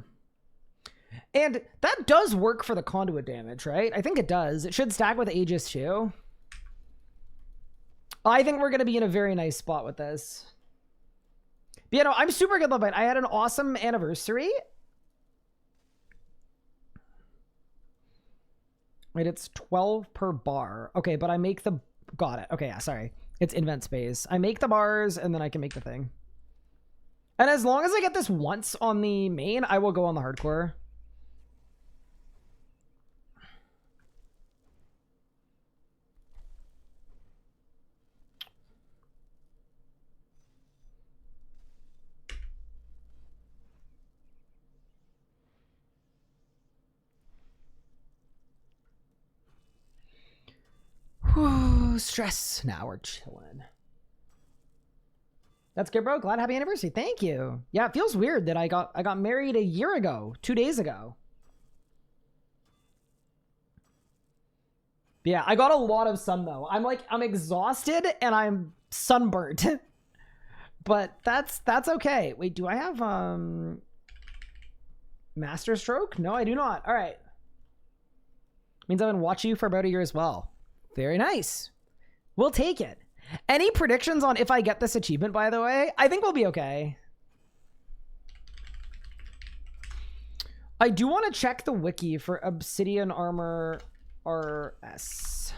And that does work for the conduit damage, right? I think it does. It should stack with Aegis too. I think we're going to be in a very nice spot with this. But, you know, I'm super good, Love Bite. I had an awesome anniversary. Wait, it's 12 per bar. Okay, but I make the... Got it. Okay, yeah, sorry. It's invent space. I make the bars, and then I can make the thing. And as long as I get this once on the main, I will go on the hardcore. Whew, stress. Now we're chilling. That's good, bro. Glad happy anniversary. Thank you. Yeah, it feels weird that I got married a year ago, 2 days ago. Yeah, I got a lot of sun though. I'm exhausted and I'm sunburnt. But that's okay. Wait, do I have Master Stroke? No, I do not. All right. Means I've been watching you for about a year as well. Very nice. We'll take it. Any predictions on if I get this achievement, by the way? I think we'll be okay. I do want to check the wiki for Obsidian Armor RS.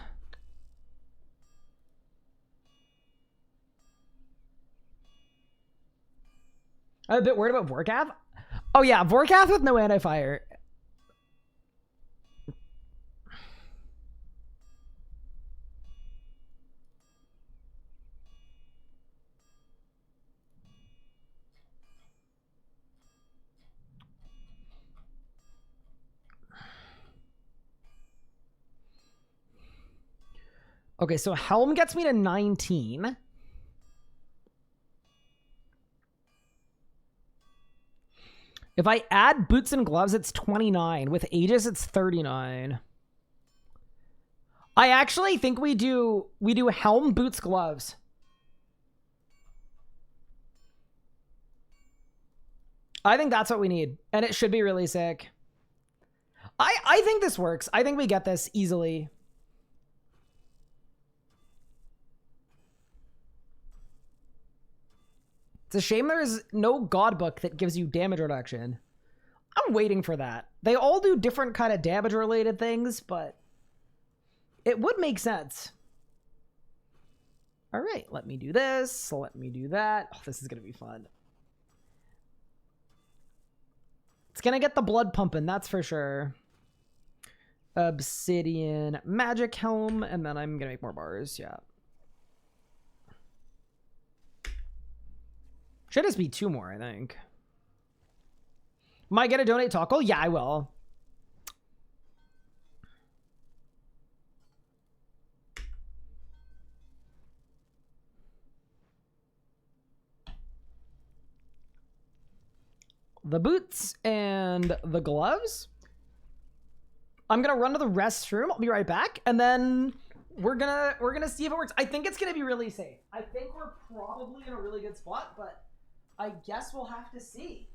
I'm a bit worried about Vorkath. Oh yeah, Vorkath with no anti-fire. Okay, so helm gets me to 19. If I add boots and gloves, it's 29. With Aegis, it's 39. I actually think we do helm, boots, gloves. I think that's what we need, and it should be really sick. I think this works. I think we get this easily. It's a shame there's no god book that gives you damage reduction. I'm waiting for that. They all do different kind of damage related things, but it would make sense. All right, let me do this. Let me do that. Oh, this is going to be fun. It's going to get the blood pumping, that's for sure. Obsidian magic helm, and then I'm going to make more bars, yeah. Should just be 2 more, I think. Am I going to donate tackle? Yeah, I will. The boots and the gloves. I'm gonna run to the restroom. I'll be right back, and then we're gonna see if it works. I think it's gonna be really safe. I think we're probably in a really good spot, but I guess we'll have to see.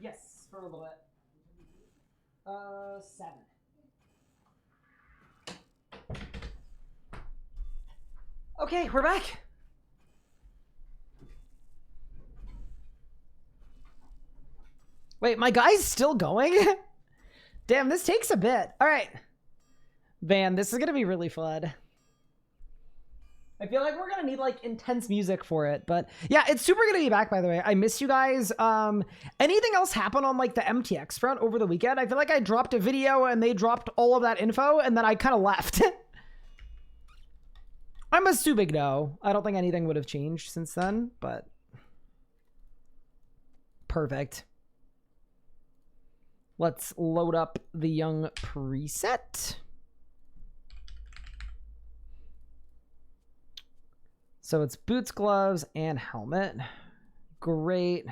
Yes, for a little bit. 7. Okay, we're back. Wait, my guy's still going? Damn, this takes a bit. All right. Van, this is going to be really fun. I feel like we're going to need like intense music for it, but yeah, it's super good to be back, by the way. I miss you guys. Anything else happen on like the MTX front over the weekend? I feel like I dropped a video and they dropped all of that info and then I kind of left. I'm assuming no. I don't think anything would have changed since then, but perfect. Let's load up the young preset. So it's boots, gloves, and helmet. Great.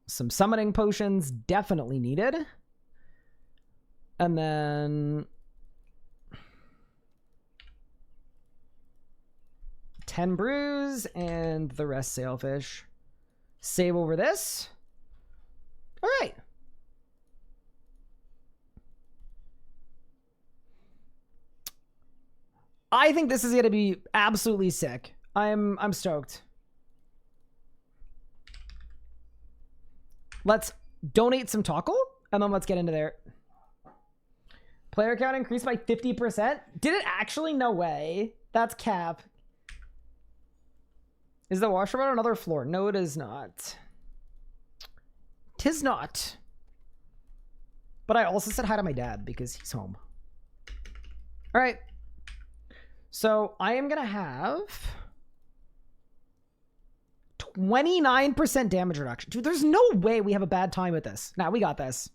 Some summoning potions, definitely needed. And then 10 brews and the rest sailfish. Save over this. All right. I think this is going to be absolutely sick. I'm stoked. Let's donate some tackle and then let's get into there. Player count increased by 50%. Did it actually? No way. That's cap. Is the washroom on another floor? No, it is not. Tis not. But I also said hi to my dad because he's home. All right. So I am going to have 29% damage reduction. Dude, there's no way we have a bad time with this. Nah, we got this.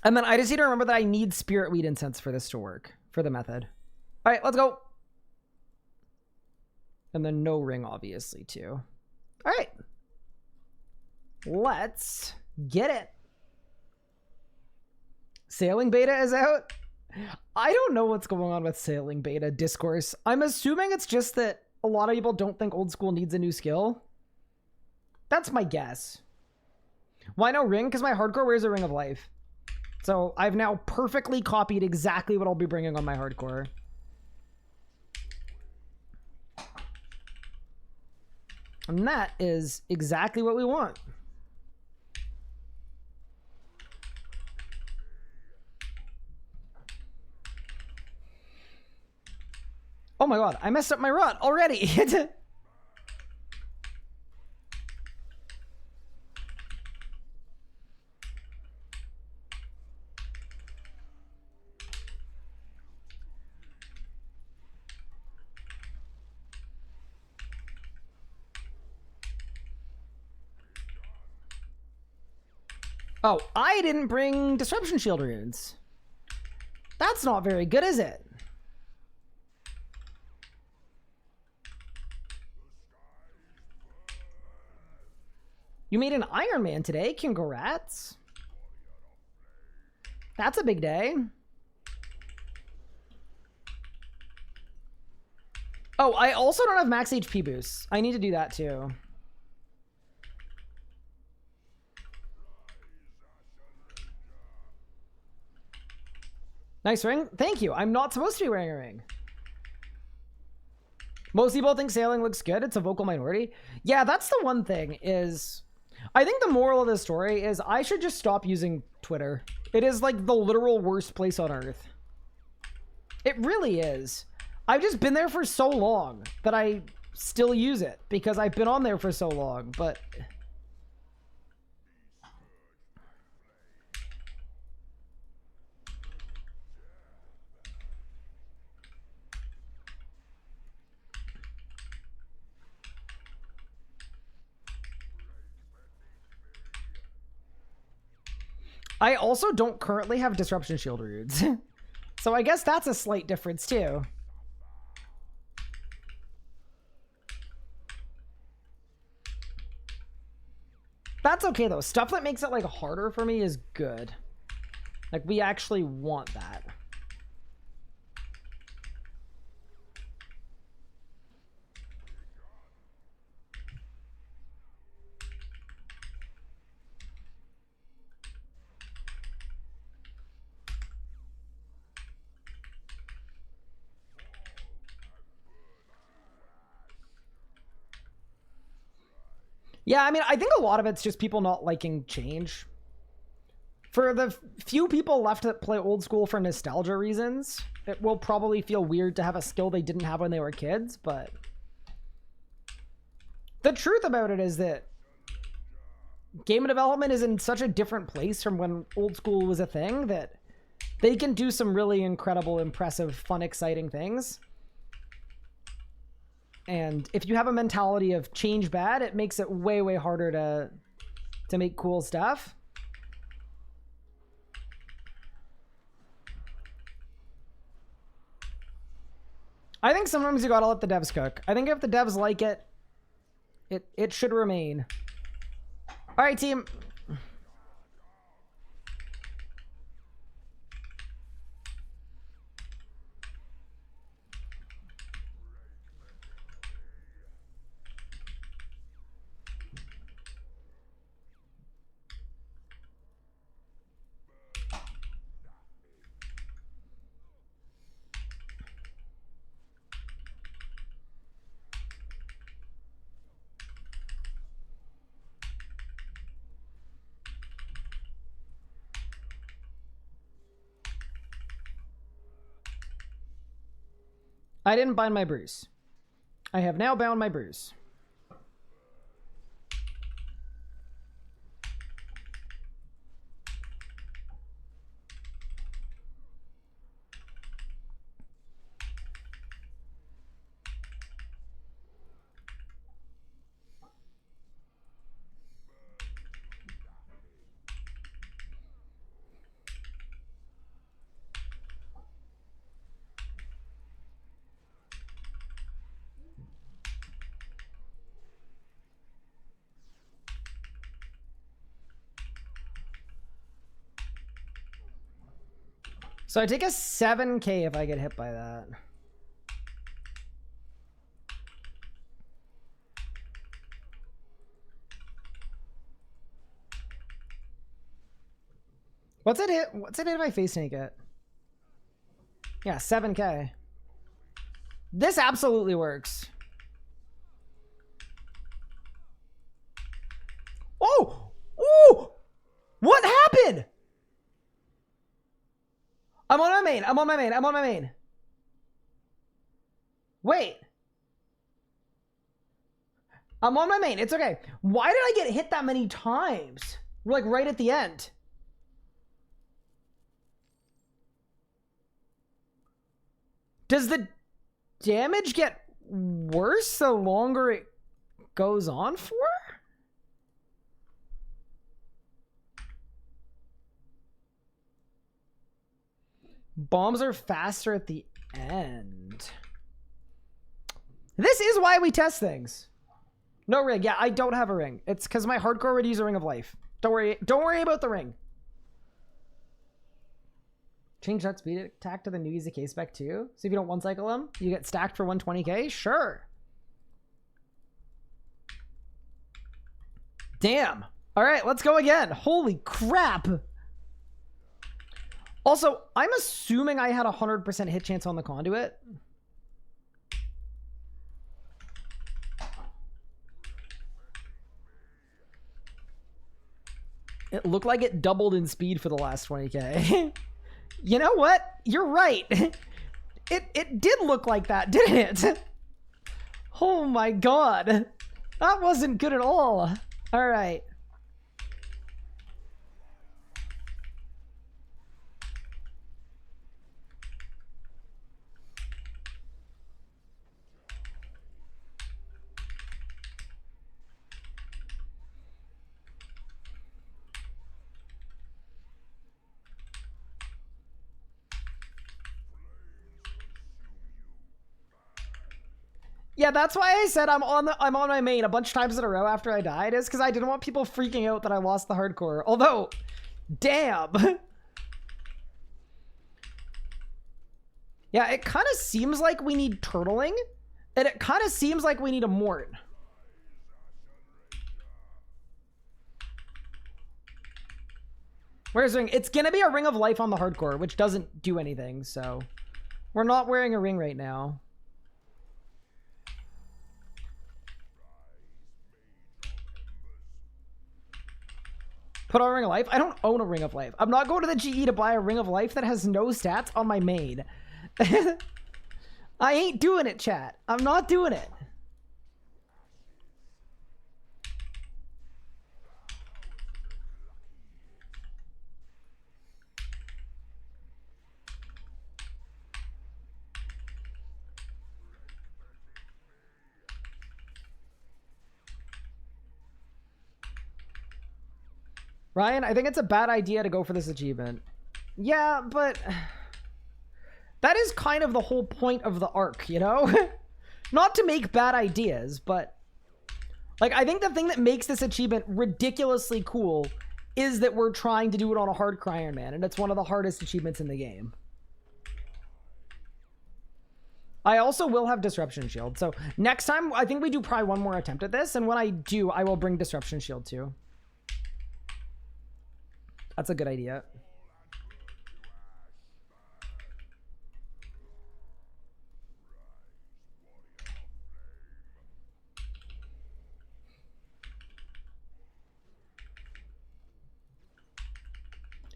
And then I just need to remember that I need spirit weed incense for this to work, for the method. All right, let's go. And then no ring, obviously, too. All right. Let's get it. Sailing beta is out. I don't know what's going on with sailing beta discourse. I'm assuming it's just that a lot of people don't think old school needs a new skill. That's my guess. Why no ring? Because my hardcore wears a ring of life. So I've now perfectly copied exactly what I'll be bringing on my hardcore. And that is exactly what we want. Oh my god, I messed up my rod already. Oh, I didn't bring Disruption Shield runes. That's not very good, is it? You made an Ironman today. Congrats. That's a big day. Oh, I also don't have max HP boosts. I need to do that too. Nice ring. Thank you. I'm not supposed to be wearing a ring. Most people think sailing looks good. It's a vocal minority. Yeah, that's the one thing is... I think the moral of the story is I should just stop using Twitter. It is like the literal worst place on earth. It really is. I've just been there for so long that I still use it because I've been on there for so long, but... I also don't currently have Disruption Shield runes. So I guess that's a slight difference too. That's okay though. Stuff that makes it like harder for me is good. Like we actually want that. Yeah, I mean, I think a lot of it's just people not liking change. For the few people left that play old school for nostalgia reasons, it will probably feel weird to have a skill they didn't have when they were kids, but... The truth about it is that game development is in such a different place from when old school was a thing that they can do some really incredible, impressive, fun, exciting things. And if you have a mentality of change bad, it makes it way, way harder to make cool stuff. I think sometimes you gotta let the devs cook. I think if the devs like it, it should remain. All right, team. I didn't bind my bruise. I have now bound my bruise. So I take a 7K if I get hit by that. What's it hit? What's it hit if I face snake it? Yeah, 7K. This absolutely works. Oh! Ooh! What happened? I'm on my main. I'm on my main. I'm on my main. Wait. I'm on my main. It's okay. Why did I get hit that many times? Like right at the end. Does the damage get worse the longer it goes on for? Bombs are faster at the end. This is why we test things. No ring. Yeah, I don't have a ring. It's because my hardcore already use a ring of life. Don't worry. Don't worry about the ring. Change that speed attack to the new easy K spec too. So if you don't one cycle them, you get stacked for 120K. Sure. Damn. All right, let's go again. Holy crap. Also, I'm assuming I had 100% hit chance on the Conduit. It looked like it doubled in speed for the last 20K. You know what? You're right. It did look like that, didn't it? Oh my god. That wasn't good at all. All right. Yeah, that's why I said I'm on my main a bunch of times in a row after I died, is because I didn't want people freaking out that I lost the hardcore. Although, damn. Yeah, it kind of seems like we need turtling, and it kind of seems like we need a mort. Where's ring? It's gonna be a ring of life on the hardcore, which doesn't do anything, so we're not wearing a ring right now. Put on a ring of life? I don't own a ring of life. I'm not going to the GE to buy a ring of life that has no stats on my main. I ain't doing it, chat. I'm not doing it. Ryan, I think it's a bad idea to go for this achievement. Yeah, but that is kind of the whole point of the arc, you know? Not to make bad ideas, but like, I think the thing that makes this achievement ridiculously cool is that we're trying to do it on a hardcore Ironman, and it's one of the hardest achievements in the game. I also will have Disruption Shield, so next time, I think we do probably one more attempt at this, and when I do, I will bring Disruption Shield too. That's a good idea.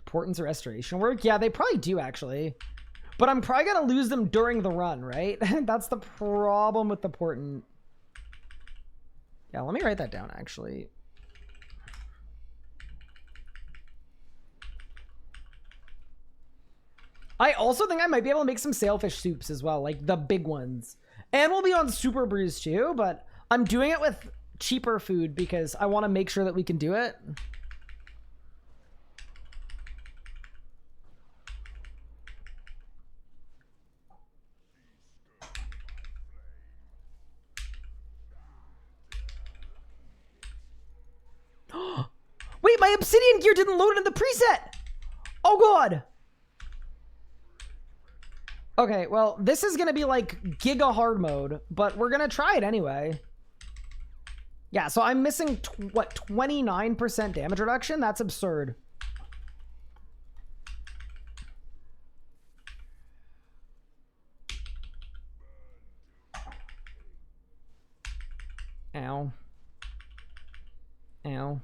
Portents or restoration work? Yeah, they probably do actually. But I'm probably gonna lose them during the run, right? That's the problem with the portent. Yeah, let me write that down actually. I also think I might be able to make some sailfish soups as well, like the big ones. And we'll be on Super Brews too, but I'm doing it with cheaper food because I want to make sure that we can do it. Wait, my obsidian gear didn't load in the preset! Oh god! Okay, well, this is going to be like Giga Hard Mode, but we're going to try it anyway. Yeah, so I'm missing, what, 29% damage reduction? That's absurd. Ow. Ow.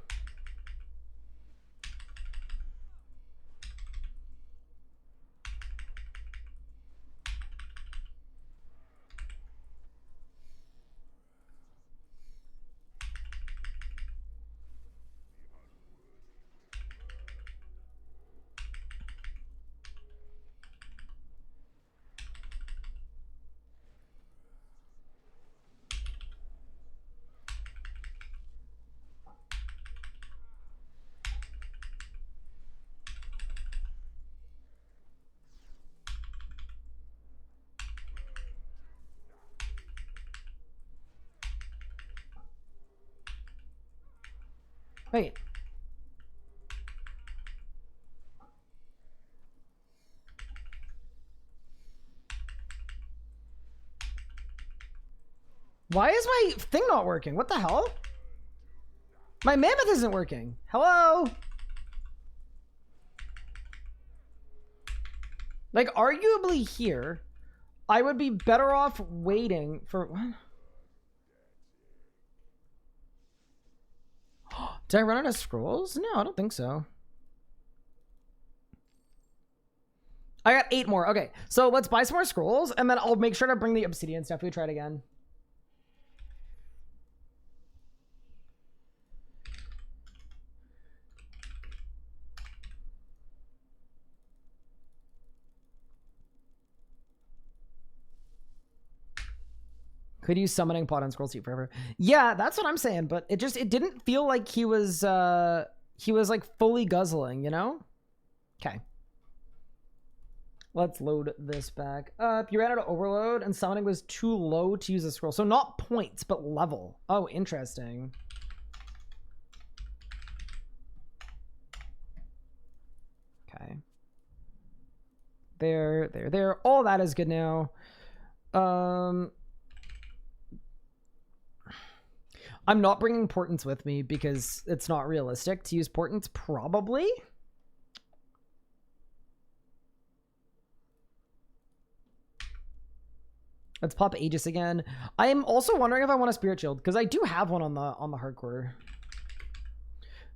Wait. Why is my thing not working? What the hell? My mammoth isn't working. Hello? Like, arguably here, I would be better off waiting for... What? Did I run out of scrolls? No, I don't think so. I got 8 more. Okay, so let's buy some more scrolls, and then I'll make sure to bring the obsidian stuff. We try it again. Could use summoning pot on scroll seat forever. Yeah, that's what I'm saying, but it didn't feel like he was like fully guzzling, you know? Okay. Let's load this back up. You ran out of overload and summoning was too low to use a scroll. So not points, but level. Oh, interesting. Okay. There. All that is good now. I'm not bringing portents with me because it's not realistic to use portents, probably. Let's pop Aegis again. I am also wondering if I want a Spirit Shield, because I do have one on the hardcore.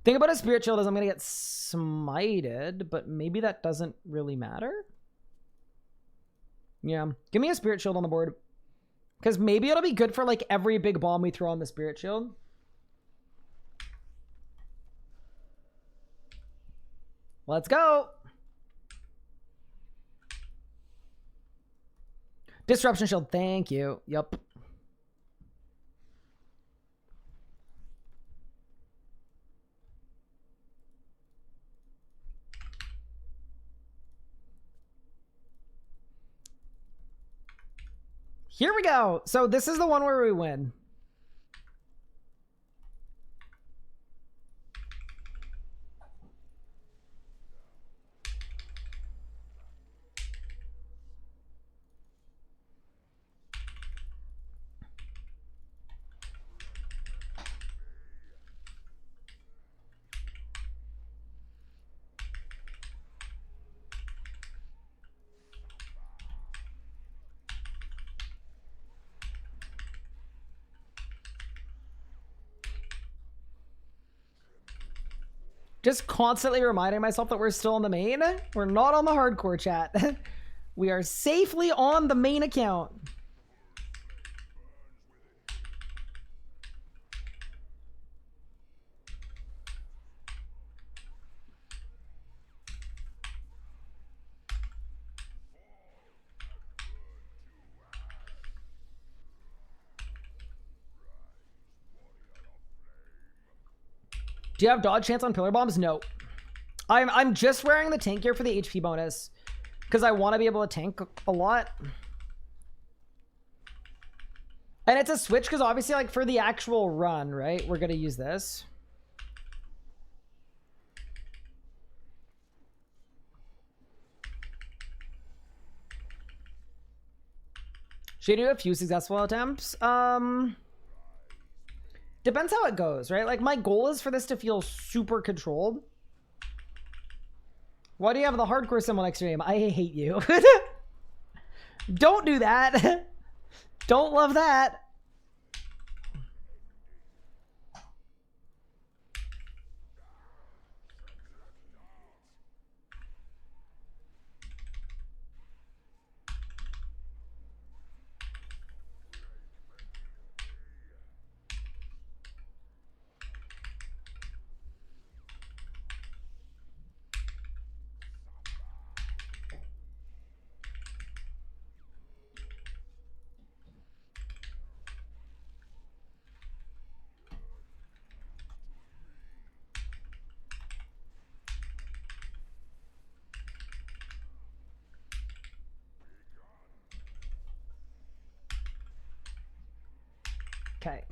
Thing about a Spirit Shield is I'm going to get smited, but maybe that doesn't really matter. Yeah, give me a Spirit Shield on the board. Because maybe it'll be good for like every big bomb we throw on the Spirit Shield. Let's go. Disruption Shield, thank you. Yup. Here we go. So this is the one where we win. Just constantly reminding myself that we're still on the main. We're not on the hardcore, chat. We are safely on the main account. Do you have dodge chance on pillar bombs? No. I'm just wearing the tank gear for the HP bonus because I want to be able to tank a lot. And it's a switch because obviously like for the actual run, right? We're going to use this. Should I do a few successful attempts? Depends how it goes, right? Like, my goal is for this to feel super controlled. Why do you have the hardcore symbol next to your name? I hate you. Don't do that. Don't love that. Okay.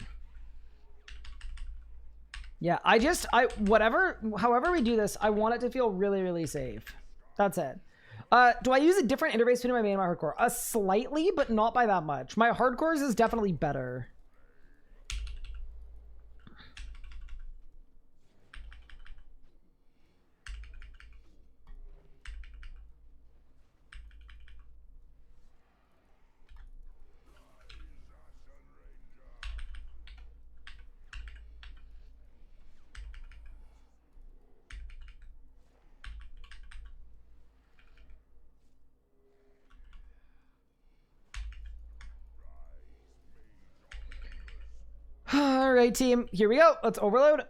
Yeah, however we do this, I want it to feel really, really safe. That's it. Do I use a different interface between my main and my hardcore? Slightly, but not by that much. My hardcores is definitely better. All right, team. Here we go. Let's overload.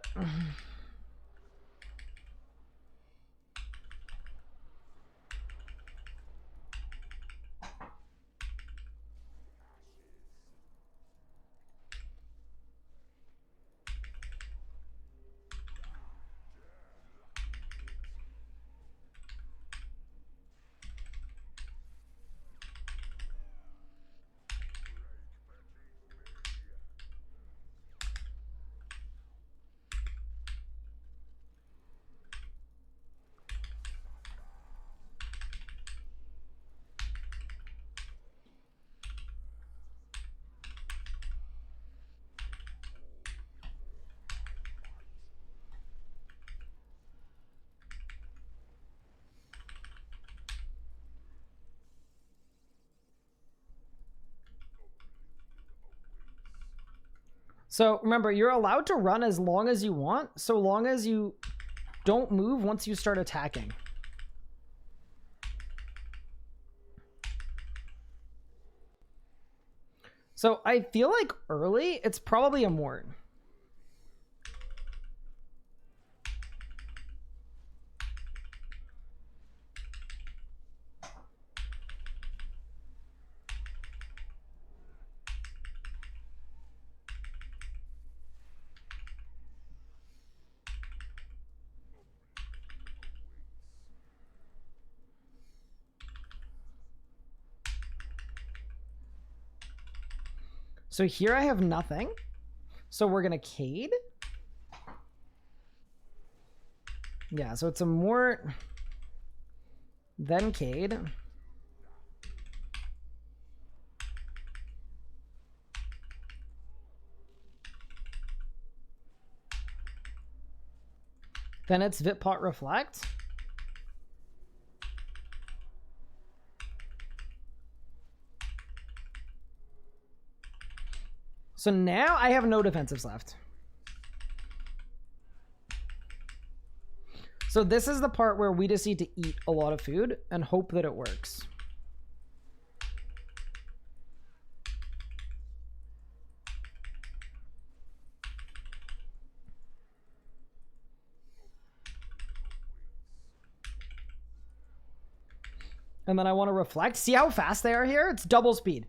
So remember, you're allowed to run as long as you want, so long as you don't move once you start attacking. So I feel like early, it's probably a Mort. So here I have nothing. So we're going to Cade. Yeah, so it's a Mort, then Cade. Then it's Vitpot Reflect. So now I have no defensives left. So this is the part where we just need to eat a lot of food and hope that it works. And then I want to reflect. See how fast they are here? It's double speed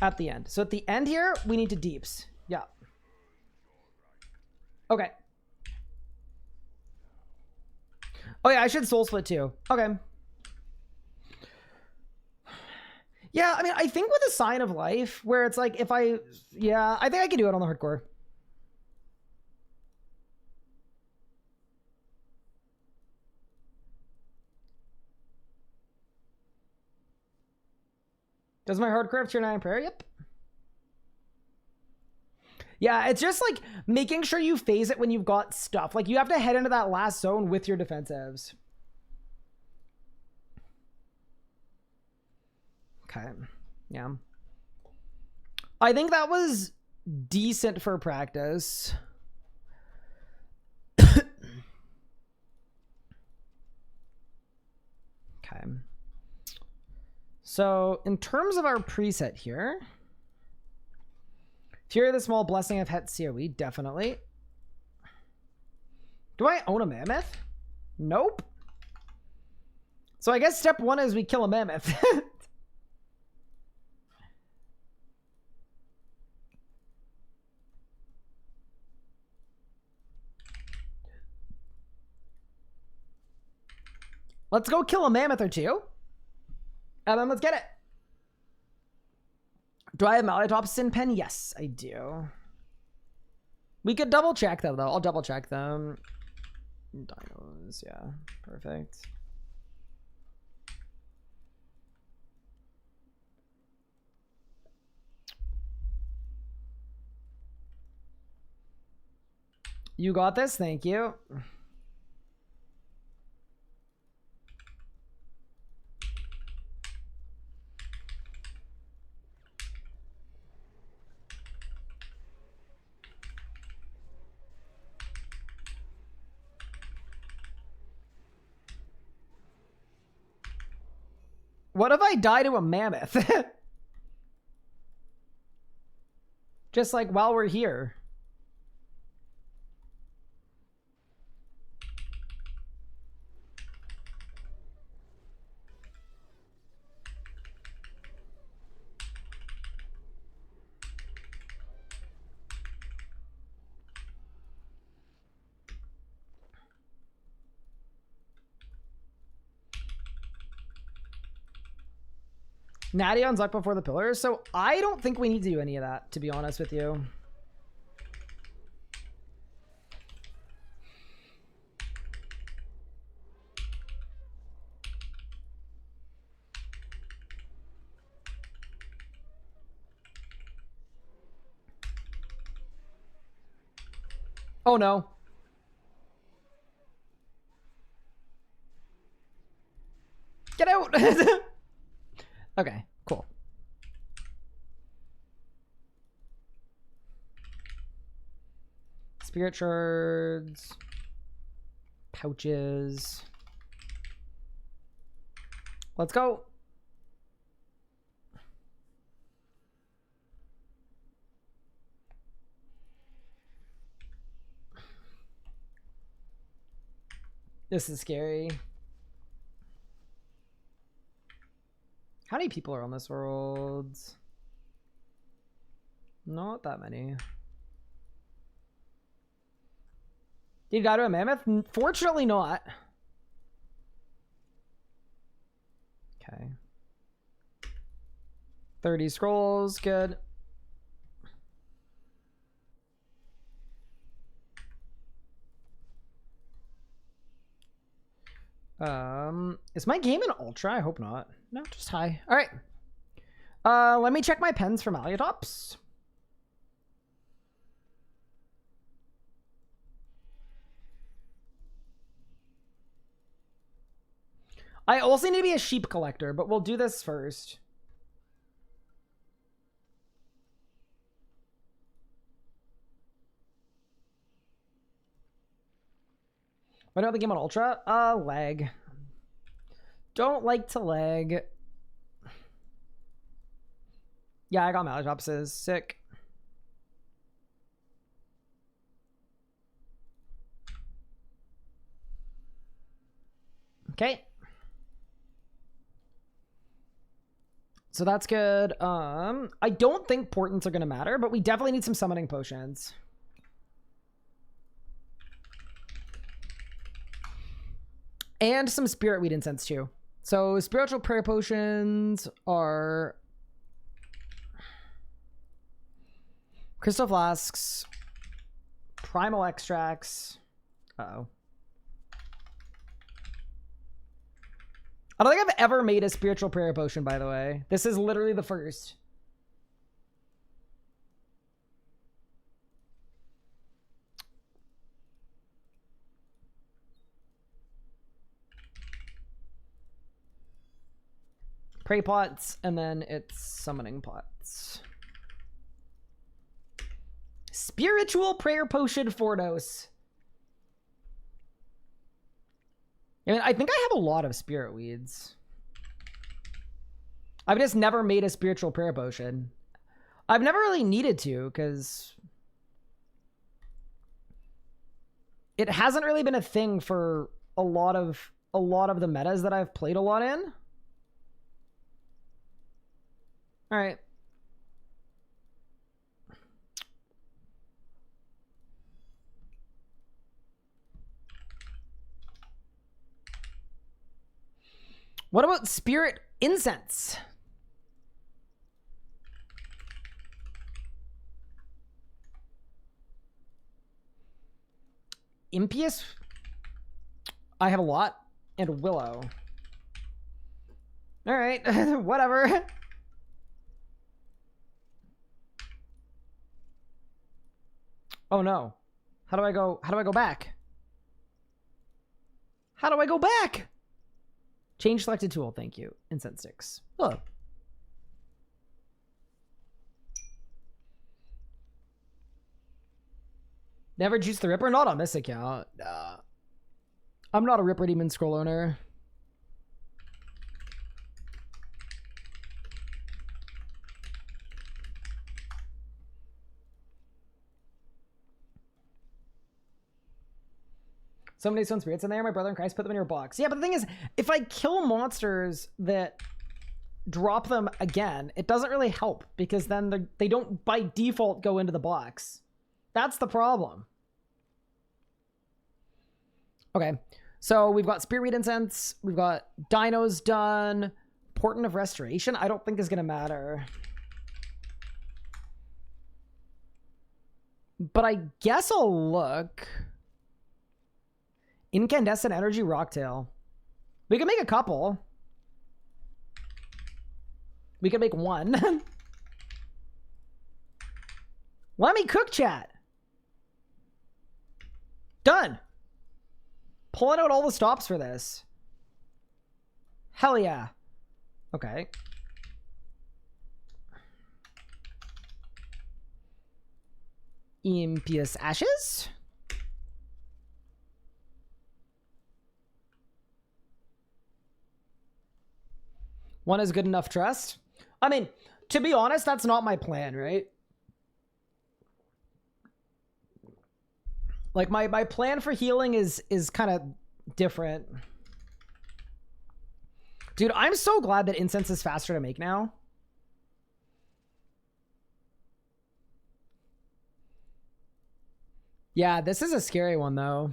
at the end. So at the end here, we need to deeps. Yeah. Okay. Oh yeah, I should soul split too. Okay. Yeah, I mean, I think with a sign of life, where it's like, I think I can do it on the hardcore. Does my hardcore have tier 9 prayer? Yep. Yeah, it's just like making sure you phase it when you've got stuff. Like you have to head into that last zone with your defensives. Okay. Yeah. I think that was decent for practice. Okay. So in terms of our preset here, Fury the Small, Blessing of Het CoE, definitely. Do I own a mammoth? Nope. So I guess step one is we kill a mammoth. Let's go kill a mammoth or two. And then let's get it. Do I have Malatops in pen? Yes, I do. We could double check them though. I'll double check them. Dinos, yeah, perfect. You got this, thank you. What if I die to a mammoth? Just like while we're here. Natty on Zuck before the pillars. So I don't think we need to do any of that, to be honest with you. Oh no. Get out. Okay, cool. Spirit shards, pouches. Let's go. This is scary. How many people are on this world? Not that many. Did you die to a mammoth? Fortunately not. Okay. 30 scrolls, good. Is my game in ultra? I hope not. No, just high. All right. Let me check my pens for Maliotops. I also need to be a sheep collector, but we'll do this first. Why don't I think I'm on ultra? Lag. Don't like to lag. Yeah, I got Malatops. Sick. Okay. So that's good. I don't think portents are gonna matter, but we definitely need some summoning potions. And some spirit weed incense too. So spiritual prayer potions are crystal flasks, primal extracts. Uh-oh. I don't think I've ever made a spiritual prayer potion, by the way. This is literally the first. Pray pots, and then it's summoning pots. Spiritual prayer potion 4 dose. I mean, I think I have a lot of spirit weeds. I've just never made a spiritual prayer potion. I've never really needed to, because it hasn't really been a thing for a lot of the metas that I've played a lot in. All right. What about spirit incense? Impious? I have a lot. And Willow. All right, whatever. Oh no. How do I go back? How do I go back? Change selected tool, thank you. Incense sticks. Oh. Never juice the Ripper? Not on this account. I'm not a Ripper Demon Scroll owner. So many stone spirits in there. My brother in Christ put them in your box. Yeah, but the thing is, if I kill monsters that drop them again, it doesn't really help, because then they don't by default go into the box. That's the problem. Okay, so we've got Spirit Weed Incense. We've got Dinos done. Portent of Restoration, I don't think is going to matter. But I guess I'll look. Incandescent Energy Rocktail. We can make a couple. We can make one. Let me cook, chat. Done. Pulling out all the stops for this. Hell yeah. Okay. Impious Ashes. One is good enough trust. I mean, to be honest, that's not my plan, right? Like my plan for healing is kind of different. Dude, I'm so glad that incense is faster to make now. Yeah, this is a scary one though.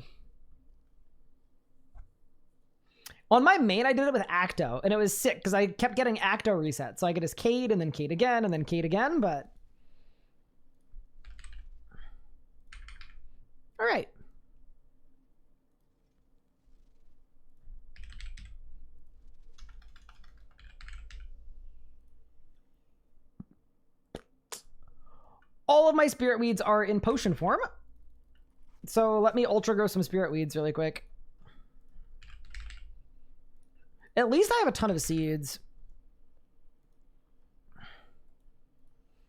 On my main, I did it with Acto, and it was sick because I kept getting Acto reset. So I could just Cade, and then Cade again, and then Cade again, but... All right. All of my spirit weeds are in potion form. So let me ultra grow some spirit weeds really quick. At least I have a ton of seeds.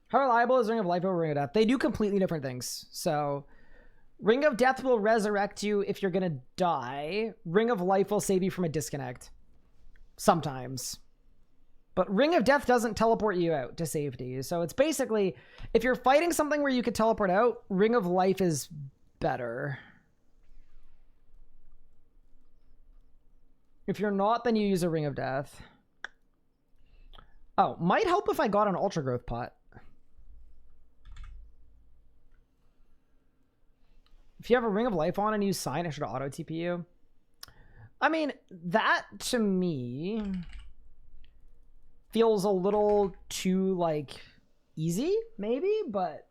How reliable is Ring of Life over Ring of Death? They do completely different things. So Ring of Death will resurrect you if you're gonna die. Ring of Life will save you from a disconnect. Sometimes. But Ring of Death doesn't teleport you out to safety. So it's basically, if you're fighting something where you could teleport out, Ring of Life is better. If you're not, then you use a Ring of Death. Oh, might help if I got an Ultra Growth pot. If you have a Ring of Life on and use Sign, it should auto TP you. I mean, that to me feels a little too, like, easy, maybe, but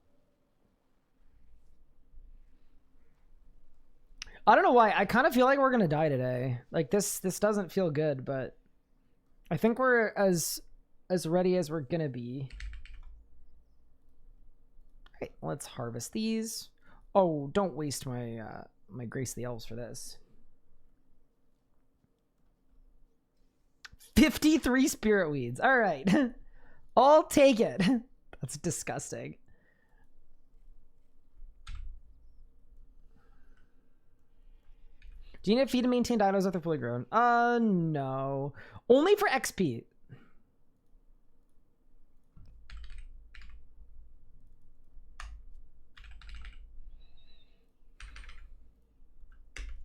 I don't know why. I kind of feel like we're gonna die today. Like, this doesn't feel good, but I think we're as ready as we're gonna be. All right, let's harvest these. Oh, don't waste my my Grace the Elves for this. 53 spirit weeds. All right. I'll take it. That's disgusting. Do you need to feed and maintain dinos if they're fully grown? No. Only for XP.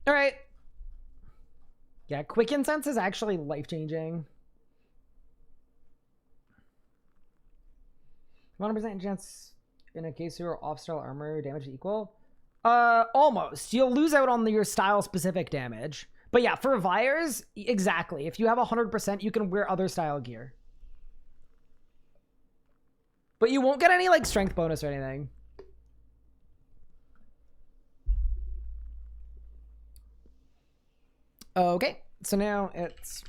All right. Yeah, Quicken Sense is actually life-changing. 100% chance in a case you are off-style armor, damage equal? Almost. You'll lose out on your style-specific damage. But yeah, for Vires, exactly. If you have 100%, you can wear other style gear. But you won't get any, like, strength bonus or anything. Okay, so now it's...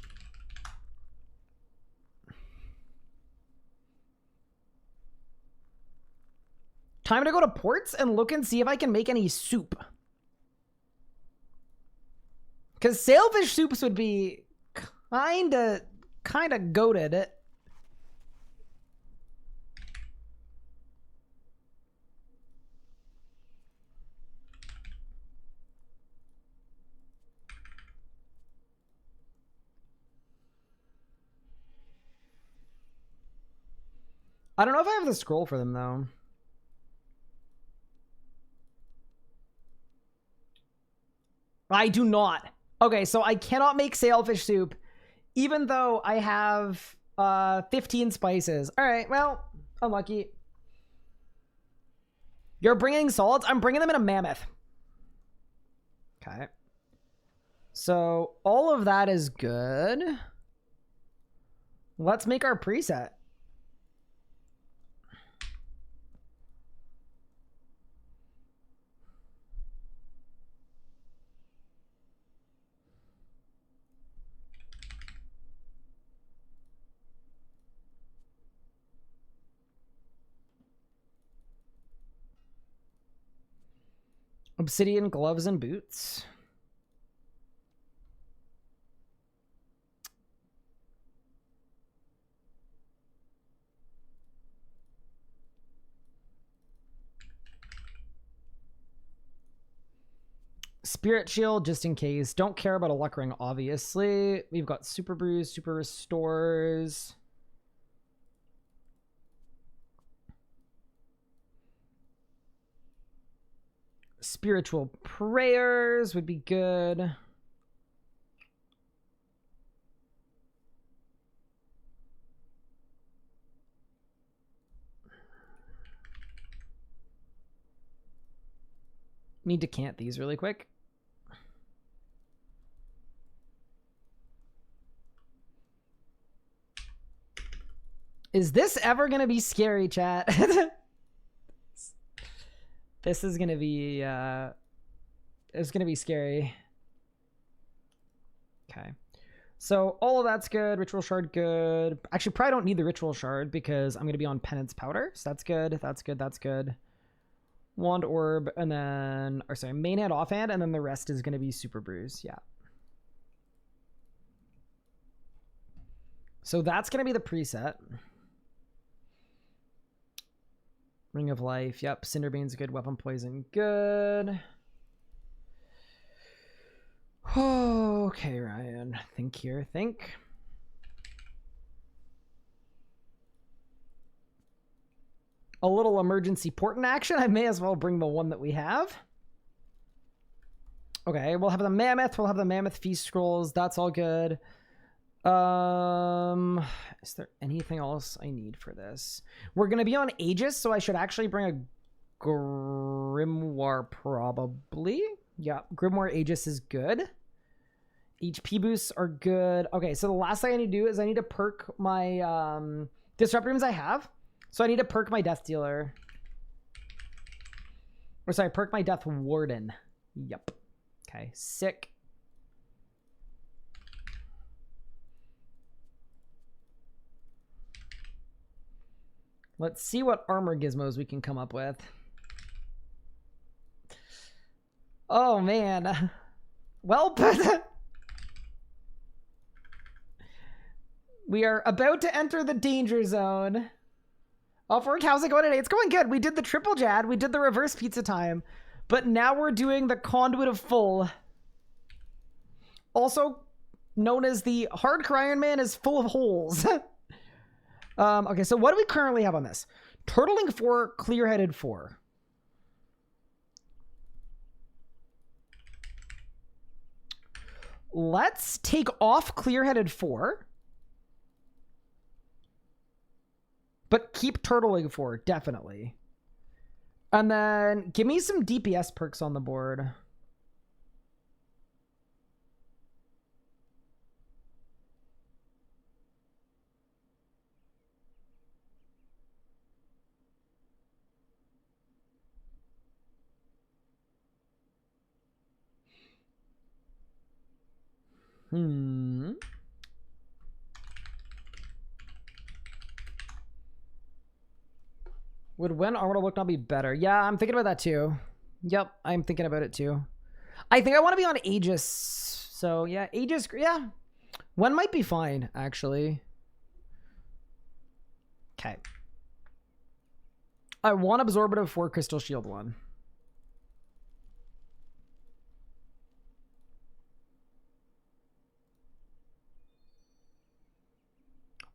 time to go to ports and look and see if I can make any soup. Because sailfish soups would be kinda goated. I don't know if I have the scroll for them, though. I do not. Okay, so I cannot make sailfish soup, even though I have 15 spices. All right, well, unlucky. You're bringing solids? I'm bringing them in a mammoth. Okay. So all of that is good. Let's make our preset. Obsidian gloves and boots. Spirit shield, just in case. Don't care about a luck ring, obviously. We've got super brews, super restores. Spiritual prayers would be good. Need to cant these really quick. Is this ever gonna be scary, chat? This is gonna be it's gonna be scary. Okay. So all of that's good. Ritual shard good. Actually, probably don't need the ritual shard because I'm gonna be on penance powder. So that's good. That's good. That's good. Wand orb, and then, or sorry, main hand, offhand, and then the rest is gonna be super brews. Yeah. So that's gonna be the preset. Ring of Life, yep. Cinderbane's good. Weapon Poison, good. Okay, Ryan. Think here, think. A little emergency port in action. I may as well bring the one that we have. Okay, we'll have the Mammoth. We'll have the Mammoth Feast Scrolls. That's all good. Is there anything else I need for this? We're gonna be on Aegis, so I should actually bring a Grimoire probably. Yeah, Grimoire Aegis is good. HP boosts are good. Okay, so the last thing I need to do is I need to perk my disrupt rooms I have. So I need to perk my Death Dealer. Or sorry, perk my Death Warden. Yep. Okay, sick. Let's see what armor gizmos we can come up with. Oh, man. Well, We are about to enter the danger zone. Oh, Fork, how's it going today? It's going good. We did the triple Jad. We did the reverse pizza time. But now we're doing the Conduit of Full. Also known as the Hardcore Ironman is full of holes. Okay, so what do we currently have on this? Turtling 4, Clear-Headed 4. Let's take off Clear-Headed 4. But keep Turtling 4, definitely. And then give me some DPS perks on the board. Would when Armor look not be better? Yeah, I'm thinking about that too. Yep, I'm thinking about it too. I think I want to be on Aegis. So yeah, Aegis, yeah. When might be fine, actually. Okay. I want Absorbative for Crystal Shield 1.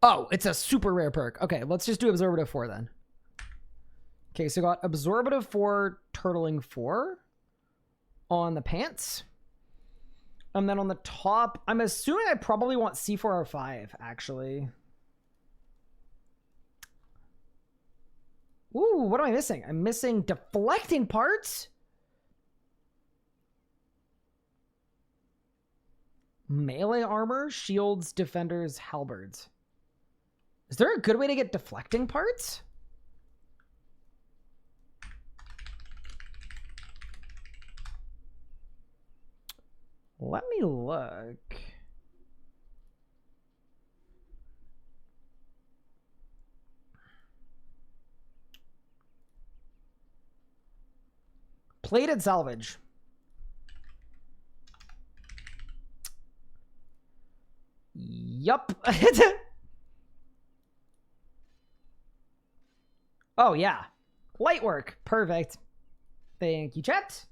Oh, it's a super rare perk. Okay, let's just do Absorbative 4 then. Okay, so got Absorbative 4, Turtling 4 on the pants. And then on the top, I'm assuming I probably want C4 or 5, actually. Ooh, what am I missing? I'm missing deflecting parts. Melee armor, shields, defenders, halberds. Is there a good way to get deflecting parts? Let me look. Plated salvage. Yup. Oh, yeah. Light work. Perfect. Thank you, chat.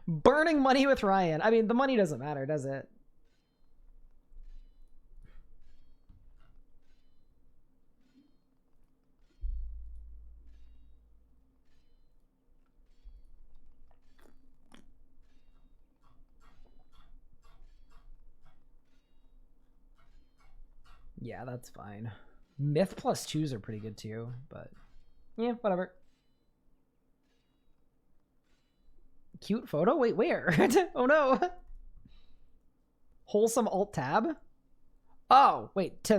Burning money with Ryan. I mean, the money doesn't matter, does it? Yeah, that's fine. Myth plus 2s are pretty good too, but yeah, whatever. Cute photo? Wait, where? Oh no. Wholesome alt tab? Oh, wait,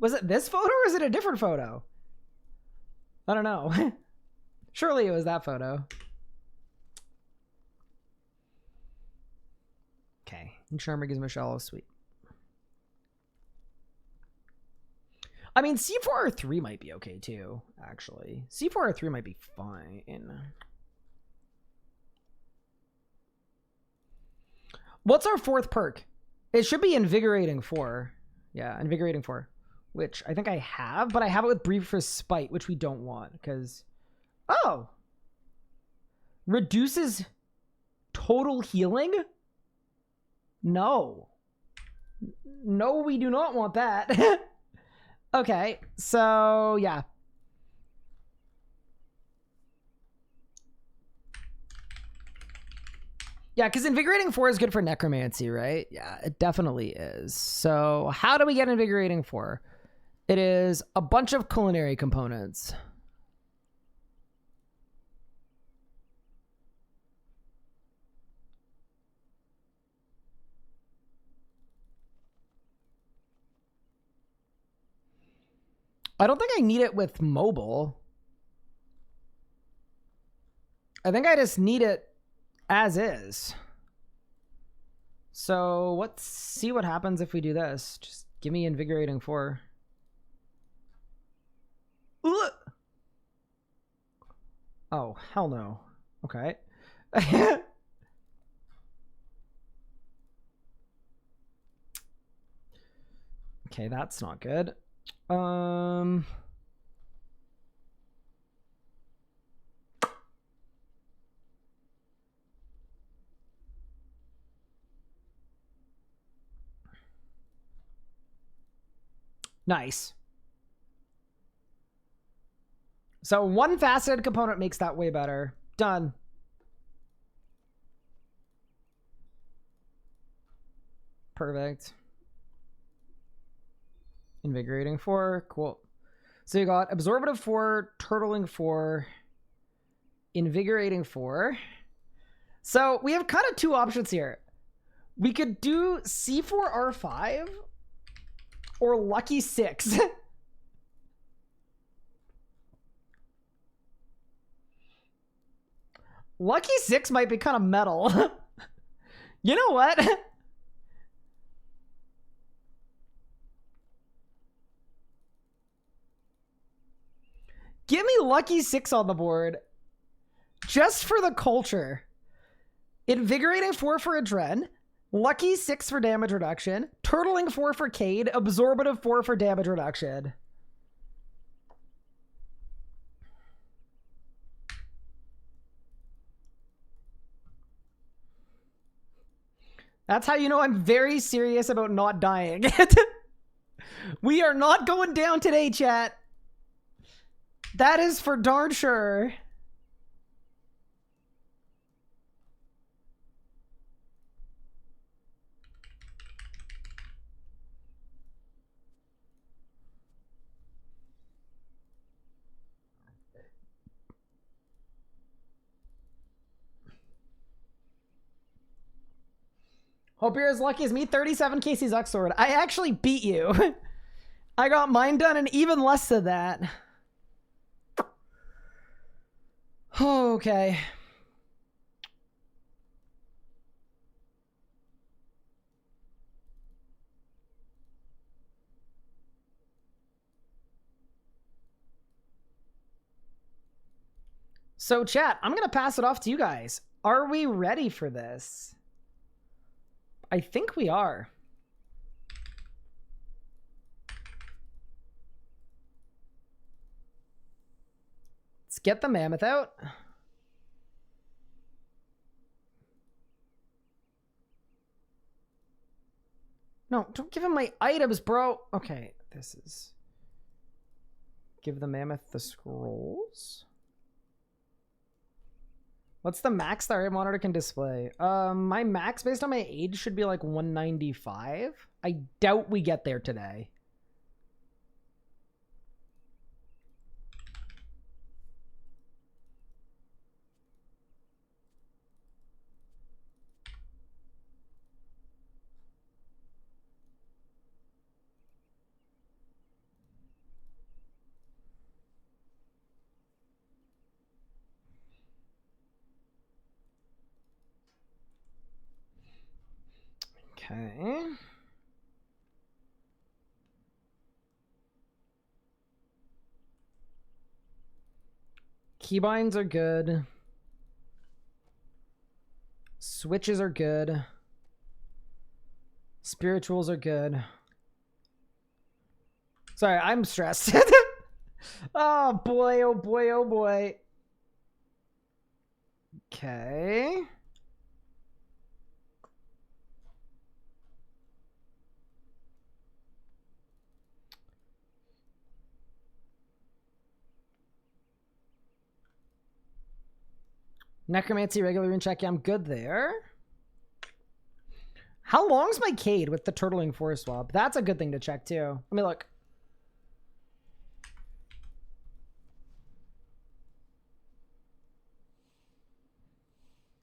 was it this photo or is it a different photo? I don't know. Surely it was that photo. Okay, and Charmer gives Michelle a sweet. I mean, C4R3 might be okay too, actually. C4R3 might be fine. What's our 4th perk? It should be Invigorating 4. Yeah, Invigorating 4. Which I think I have, but I have it with Brief for Spite, which we don't want, because... Oh! Reduces total healing? No. No, we do not want that. Okay, so yeah. Yeah, because Invigorating 4 is good for Necromancy, right? Yeah, it definitely is. So how do we get Invigorating 4? It is a bunch of culinary components. I don't think I need it with mobile. I think I just need it as is. So let's see what happens if we do this. Just give me Invigorating 4. Ugh! Oh, hell no. Okay. Okay, that's not good. Nice. So one faceted component makes that way better. Done. Perfect. Invigorating 4. Cool. So you got absorbative 4, turtling 4, invigorating 4. So we have kind of two options here. We could do C4R5 or Lucky 6. Lucky 6 might be kind of metal. You know what? Give me Lucky 6 on the board. Just for the culture. Invigorating 4 for Adren. Lucky 6 for damage reduction. Turtling 4 for Cade. Absorbative 4 for damage reduction. That's how you know I'm very serious about not dying. We are not going down today, chat. That is for darn sure. Hope you're as lucky as me. 37 Casey's Uxord. I actually beat you. I got mine done in even less than that. Okay. So chat, I'm gonna pass it off to you guys. Are we ready for this? I think we are. Let's get the mammoth out. No, don't give him my items, bro. Okay, this is... Give the mammoth the scrolls. What's the max the art monitor can display? My max based on my age should be like 195. I doubt we get there today. Okay. Keybinds are good. Switches are good. Spirituals are good. Sorry, I'm stressed. Oh boy, oh boy, oh boy. Okay. Necromancy, regular rune check. Yeah, I'm good there. How long's my Cade with the turtling forest swap? That's a good thing to check too. Let me look.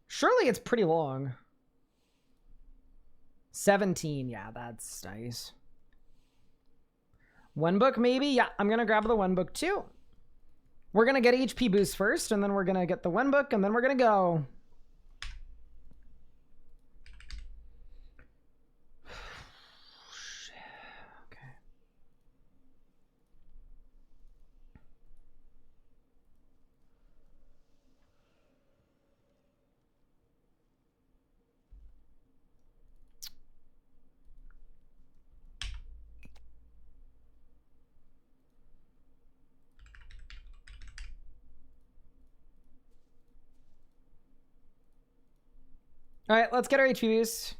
Surely it's pretty long. 17. Yeah, that's nice. One book maybe? Yeah, I'm gonna grab the one book too. We're gonna get HP boost first, and then we're gonna get the one book, and then we're gonna go. Okay. All right, let's get our HP boost.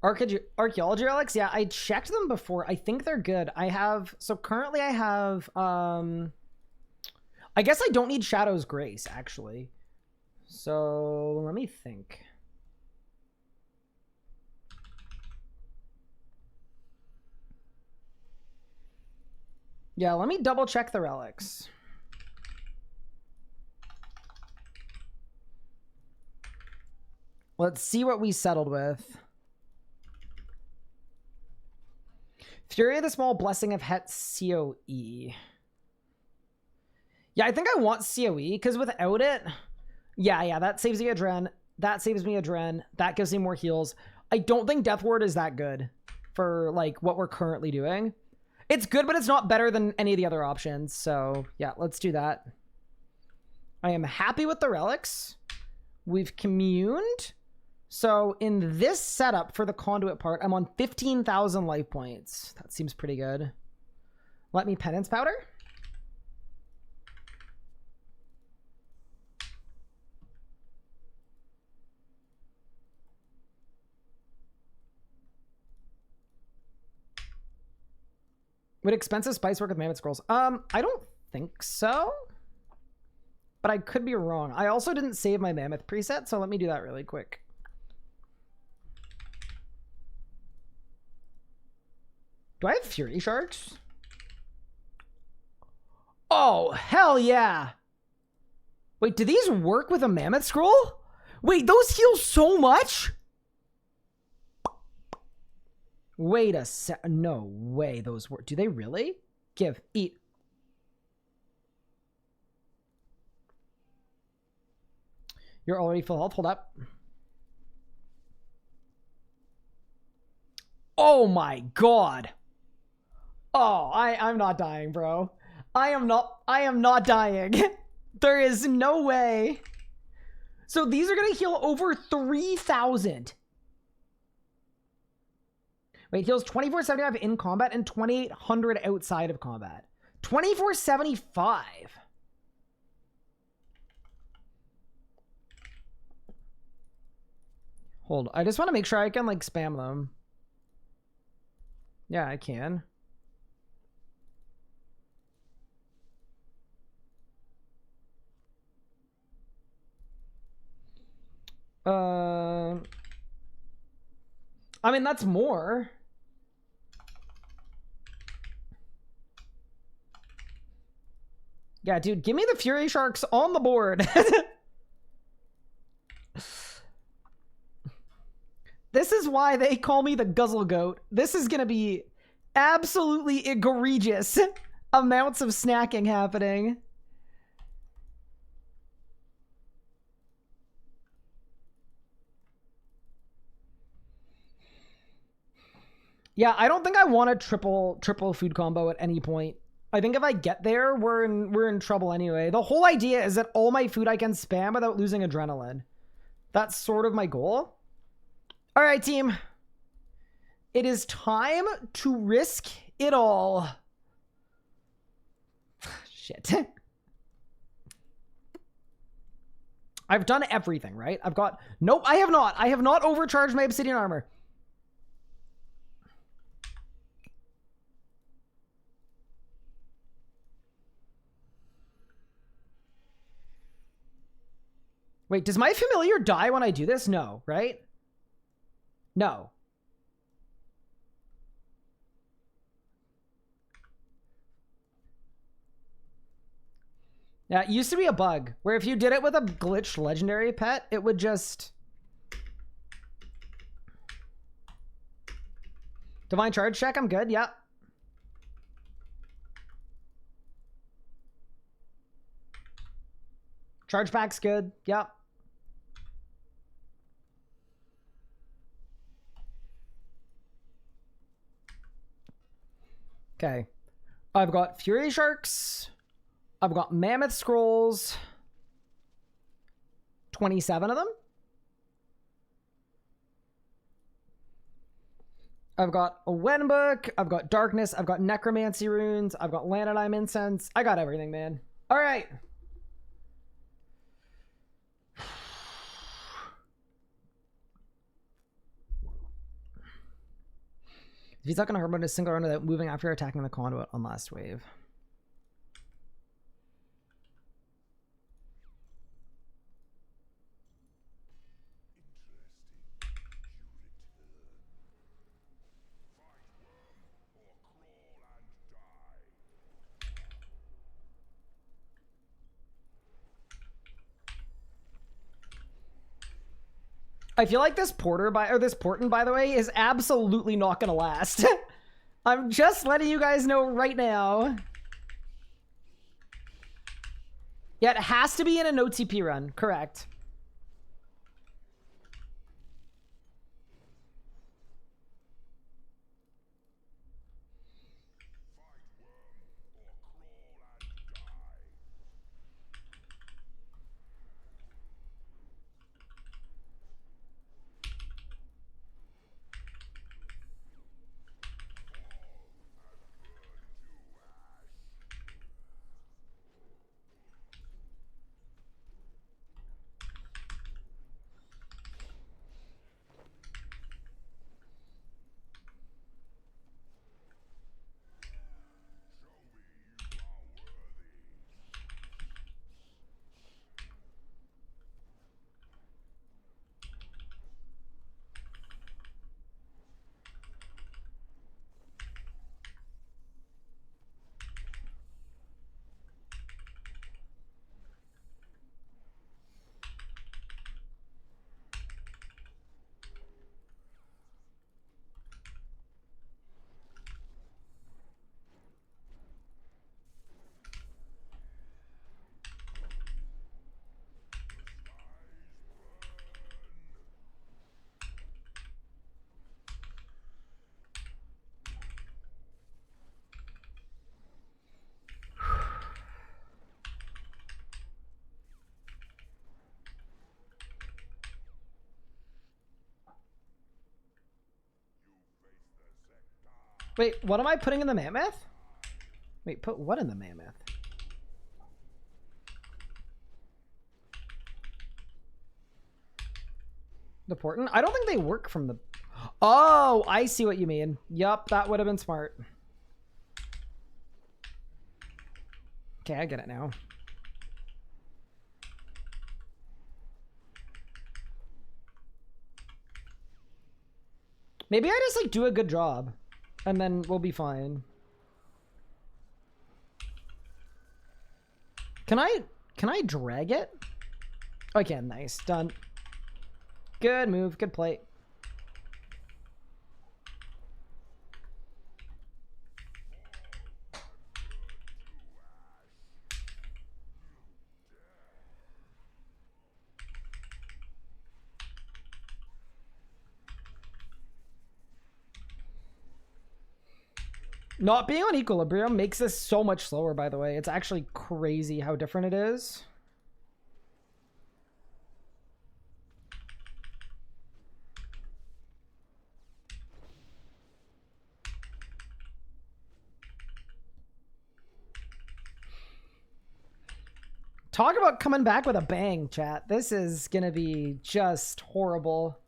Archaeology relics? Yeah, I checked them before. I think they're good. I have... So currently I have... I guess I don't need Shadow's Grace, actually. So let me think. Yeah, let me double check the relics. Let's see what we settled with. Fury of the Small, Blessing of Het, COE. Yeah, I think I want COE, because without it... Yeah, that saves me Adren. That saves me Adren. That gives me more heals. I don't think Death Ward is that good for, like, what we're currently doing. It's good, but it's not better than any of the other options. So, yeah, let's do that. I am happy with the relics. We've communed. So, in this setup for the Conduit part, I'm on 15,000 life points. That seems pretty good. Let me Penance Powder. Would expensive spice work with Mammoth Scrolls? I don't think so. But I could be wrong. I also didn't save my Mammoth preset, so let me do that really quick. Do I have Fury Sharks? Oh, hell yeah. Wait, do these work with a Mammoth Scroll? Wait, those heal so much? Wait a sec. No way those work. Do they really? Give. Eat. You're already full health. Hold up. Oh my god. Oh, I'm not dying, bro. I am not dying. There is no way. So these are gonna heal over 3,000. Wait, heals 2475 in combat and 2800 outside of combat. 2475. Hold, I just want to make sure I can like spam them. Yeah, I can. I mean, that's more. Yeah, dude, give me the Fury Sharks on the board. This is why they call me the Guzzle Goat. This is gonna be absolutely egregious amounts of snacking happening. Yeah, I don't think I want a triple food combo at any point. I think if I get there, we're in trouble anyway. The whole idea is that all my food I can spam without losing adrenaline. That's sort of my goal. All right, team. It is time to risk it all. Shit. I've done everything, right? I've got... Nope, I have not. I have not overcharged my obsidian armor. Wait, does my familiar die when I do this? No, right? No. Yeah, it used to be a bug where if you did it with a glitched legendary pet, it would just... Divine charge check, I'm good, yep. Charge back's good, yep. Okay, I've got Fury Sharks. I've got Mammoth Scrolls. 27 of them. I've got a Wen Book. I've got Darkness. I've got Necromancy Runes. I've got Lanadime Incense. I got everything, man. All right. If he's not going to hardmode a single run without moving after attacking the conduit on last wave. I feel like this Porton, by the way, is absolutely not gonna last. I'm just letting you guys know right now. Yeah, it has to be in a no TP run, correct. Wait, what am I putting in the mammoth? Wait, put what in the mammoth? The Porton? I don't think they work from the... Oh, I see what you mean. Yup, that would have been smart. Okay, I get it now. Maybe I just like do a good job and then we'll be fine. Can I drag it? Oh, I can. Nice. Done. Good move. Good play. Not being on equilibrium makes this so much slower, by the way. It's actually crazy how different it is. Talk about coming back with a bang, chat. This is gonna be just horrible.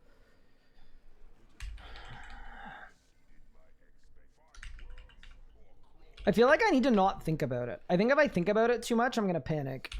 I feel like I need to not think about it. I think if I think about it too much, I'm gonna panic.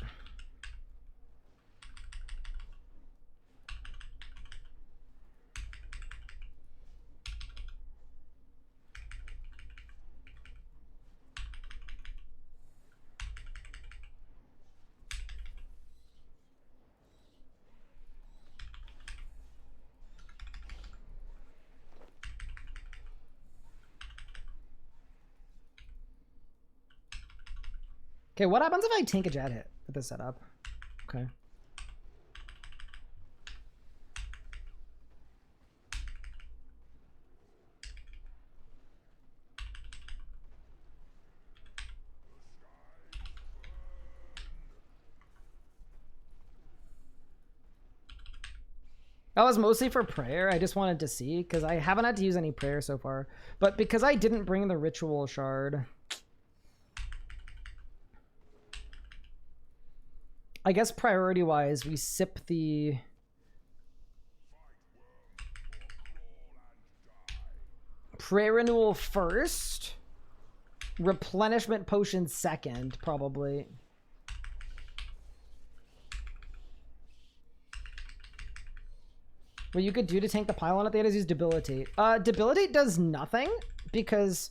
Okay, what happens if I tank a Jad hit with this setup? Okay. That was mostly for prayer. I just wanted to see because I haven't had to use any prayer so far. But because I didn't bring the ritual shard, I guess priority-wise, we sip the... Prayer renewal first. Replenishment potion second, probably. What you could do to tank the pylon at the end is use debilitate. Debilitate does nothing because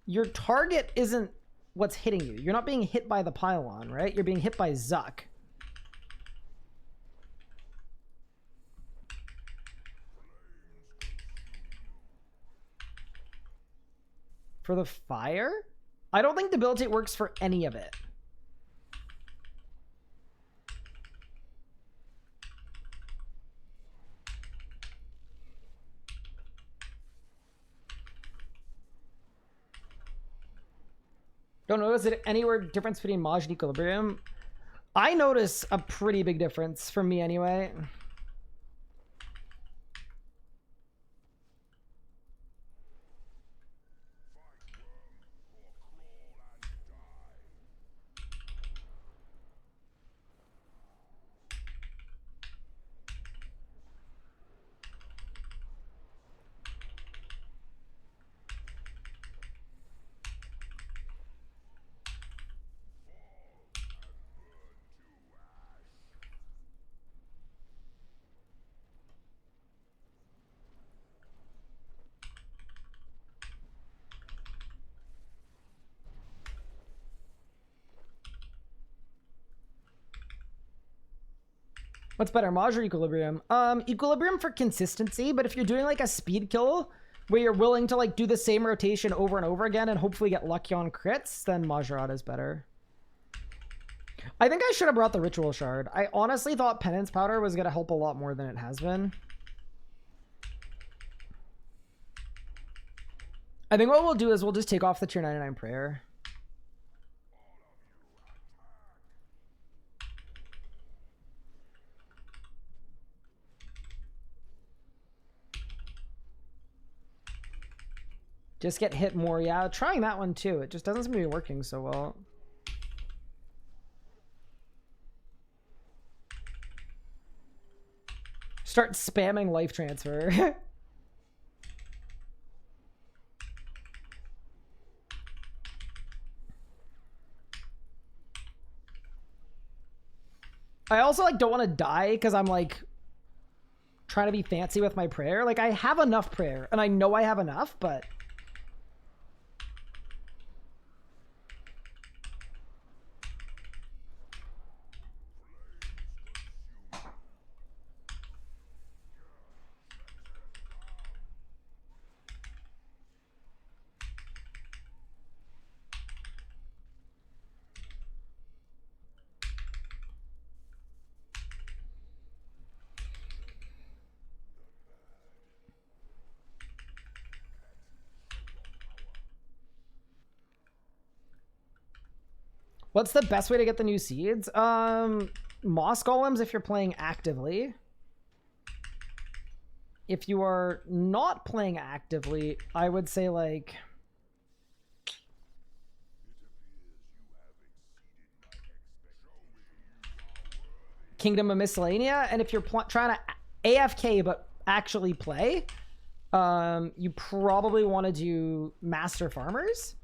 your target isn't what's hitting you. You're not being hit by the pylon, right? You're being hit by Zuck. For the fire? I don't think debilitate works for any of it. Don't notice it anywhere difference between Maj and Equilibrium. I notice a pretty big difference for me anyway. What's better, Maj or Equilibrium? Equilibrium for consistency, but if you're doing like a speed kill where you're willing to like do the same rotation over and over again and hopefully get lucky on crits, then Majorata is better. I think I should have brought the Ritual Shard. I honestly thought Penance Powder was going to help a lot more than it has been. I think what we'll do is we'll just take off the tier 99 prayer. Just get hit more. Yeah, trying that one too. It just doesn't seem to be working so well. Start spamming life transfer. I also like don't want to die because I'm like trying to be fancy with my prayer. Like I have enough prayer and I know I have enough, but what's the best way to get the new seeds? Moss Golems if you're playing actively. If you are not playing actively, I would say like Kingdom of Miscellanea. And if you're trying to AFK but actually play, you probably want to do Master Farmers.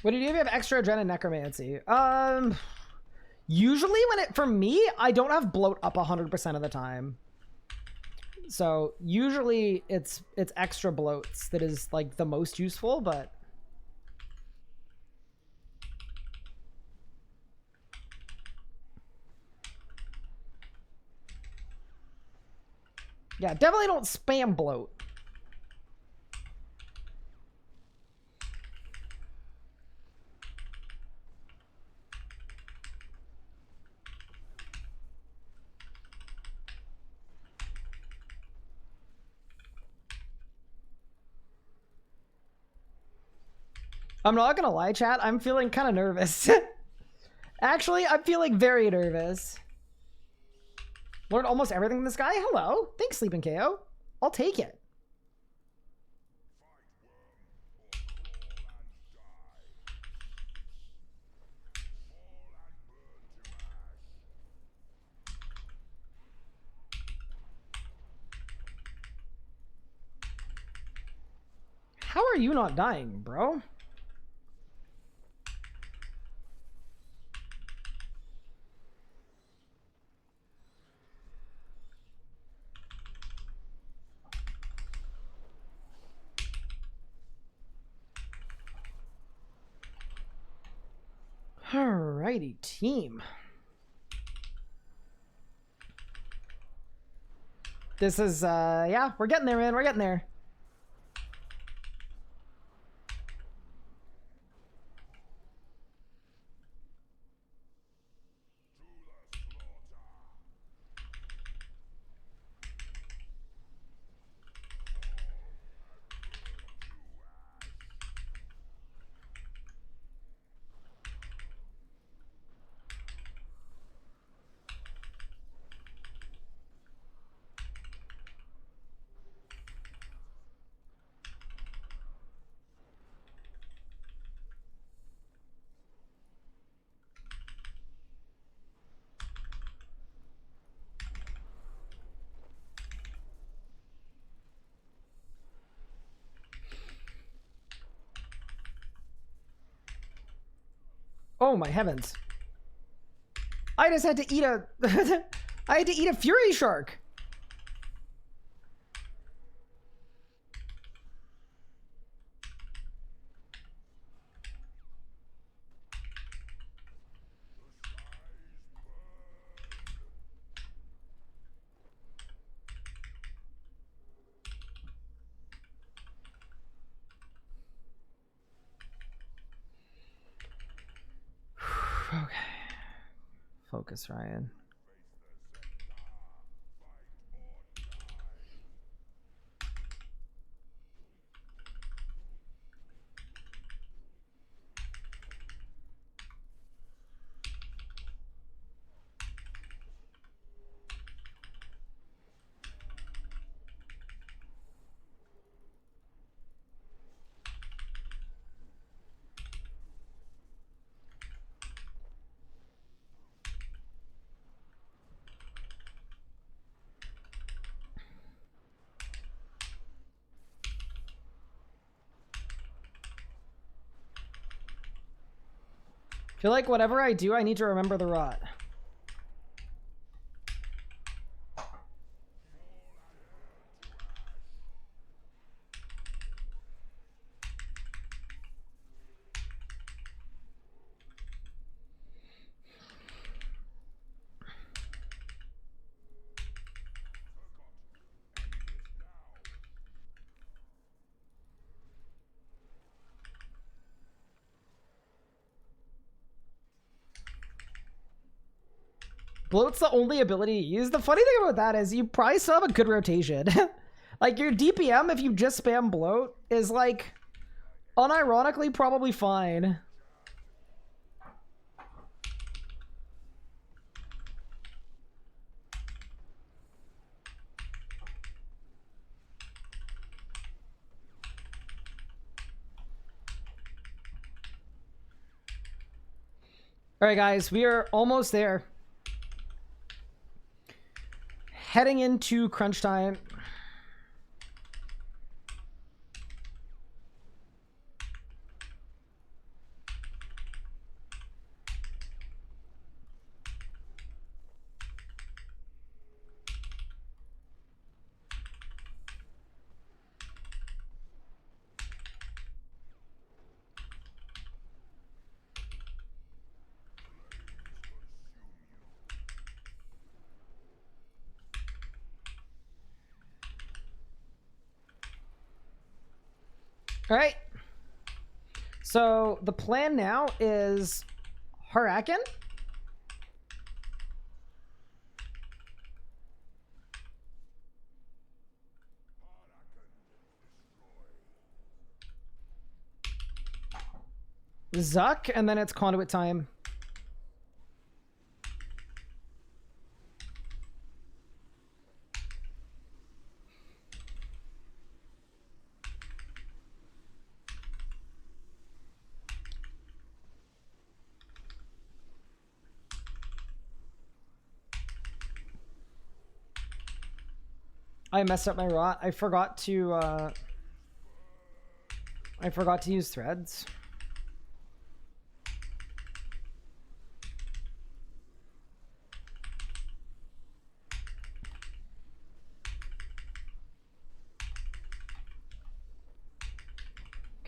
What do you do if you have extra Adrenaline Necromancy? Usually for me, I don't have bloat up 100% of the time. So usually it's extra bloats that is like the most useful, but yeah, definitely don't spam bloat. I'm not gonna lie, chat. I'm feeling kind of nervous. Actually, I'm feeling very nervous. Learned almost everything from this guy. Hello. Thanks, Sleeping KO. I'll take it. How are you not dying, bro? Alrighty, team. This is, yeah, we're getting there, man. We're getting there. Oh my heavens. I just had to eat a I had to eat a fury shark. Okay. Focus, Ryan. I feel like whatever I do, I need to remember the rot. Bloat's the only ability to use. The funny thing about that is you probably still have a good rotation. Like your DPM, if you just spam bloat, is like unironically probably fine. All right, guys, we are almost there. Heading into crunch time. All right. So the plan now is Harakin. Zuck, and then it's Conduit time. I messed up my rot. I forgot to use threads.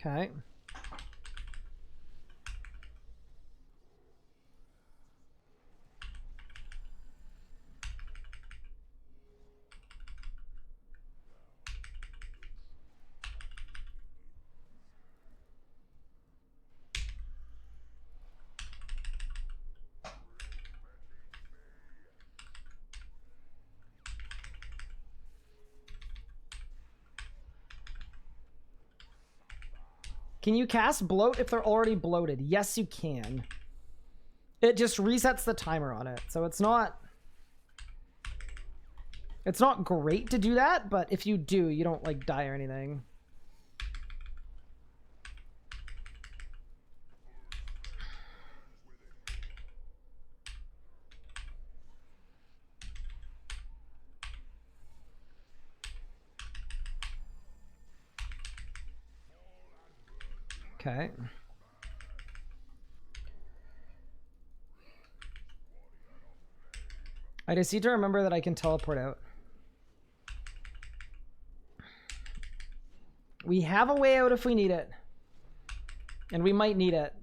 Okay. Can you cast bloat if they're already bloated? Yes, you can. It just resets the timer on it. So it's not great to do that, but if you do, you don't like die or anything. Okay. I just need to remember that I can teleport out. We have a way out if we need it. And we might need it.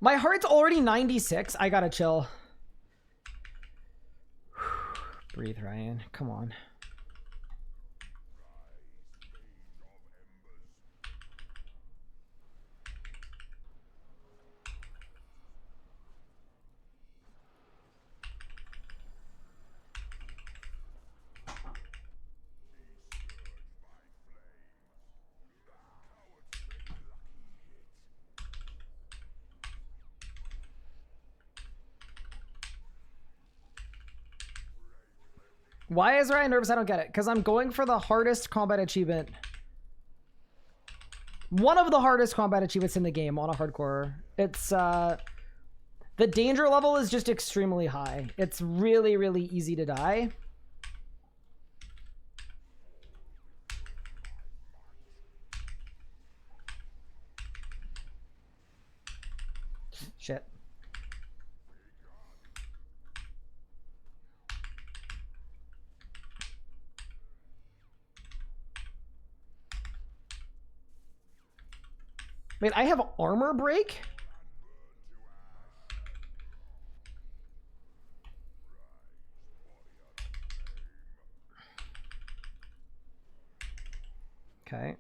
My heart's already 96. I gotta chill. Breathe, Ryan. Come on. Why is Ryan nervous? I don't get it. Because I'm going for the hardest combat achievement. One of the hardest combat achievements in the game on a hardcore. It's, the danger level is just extremely high. It's really, really easy to die. Shit. Wait, I have armor break? Okay.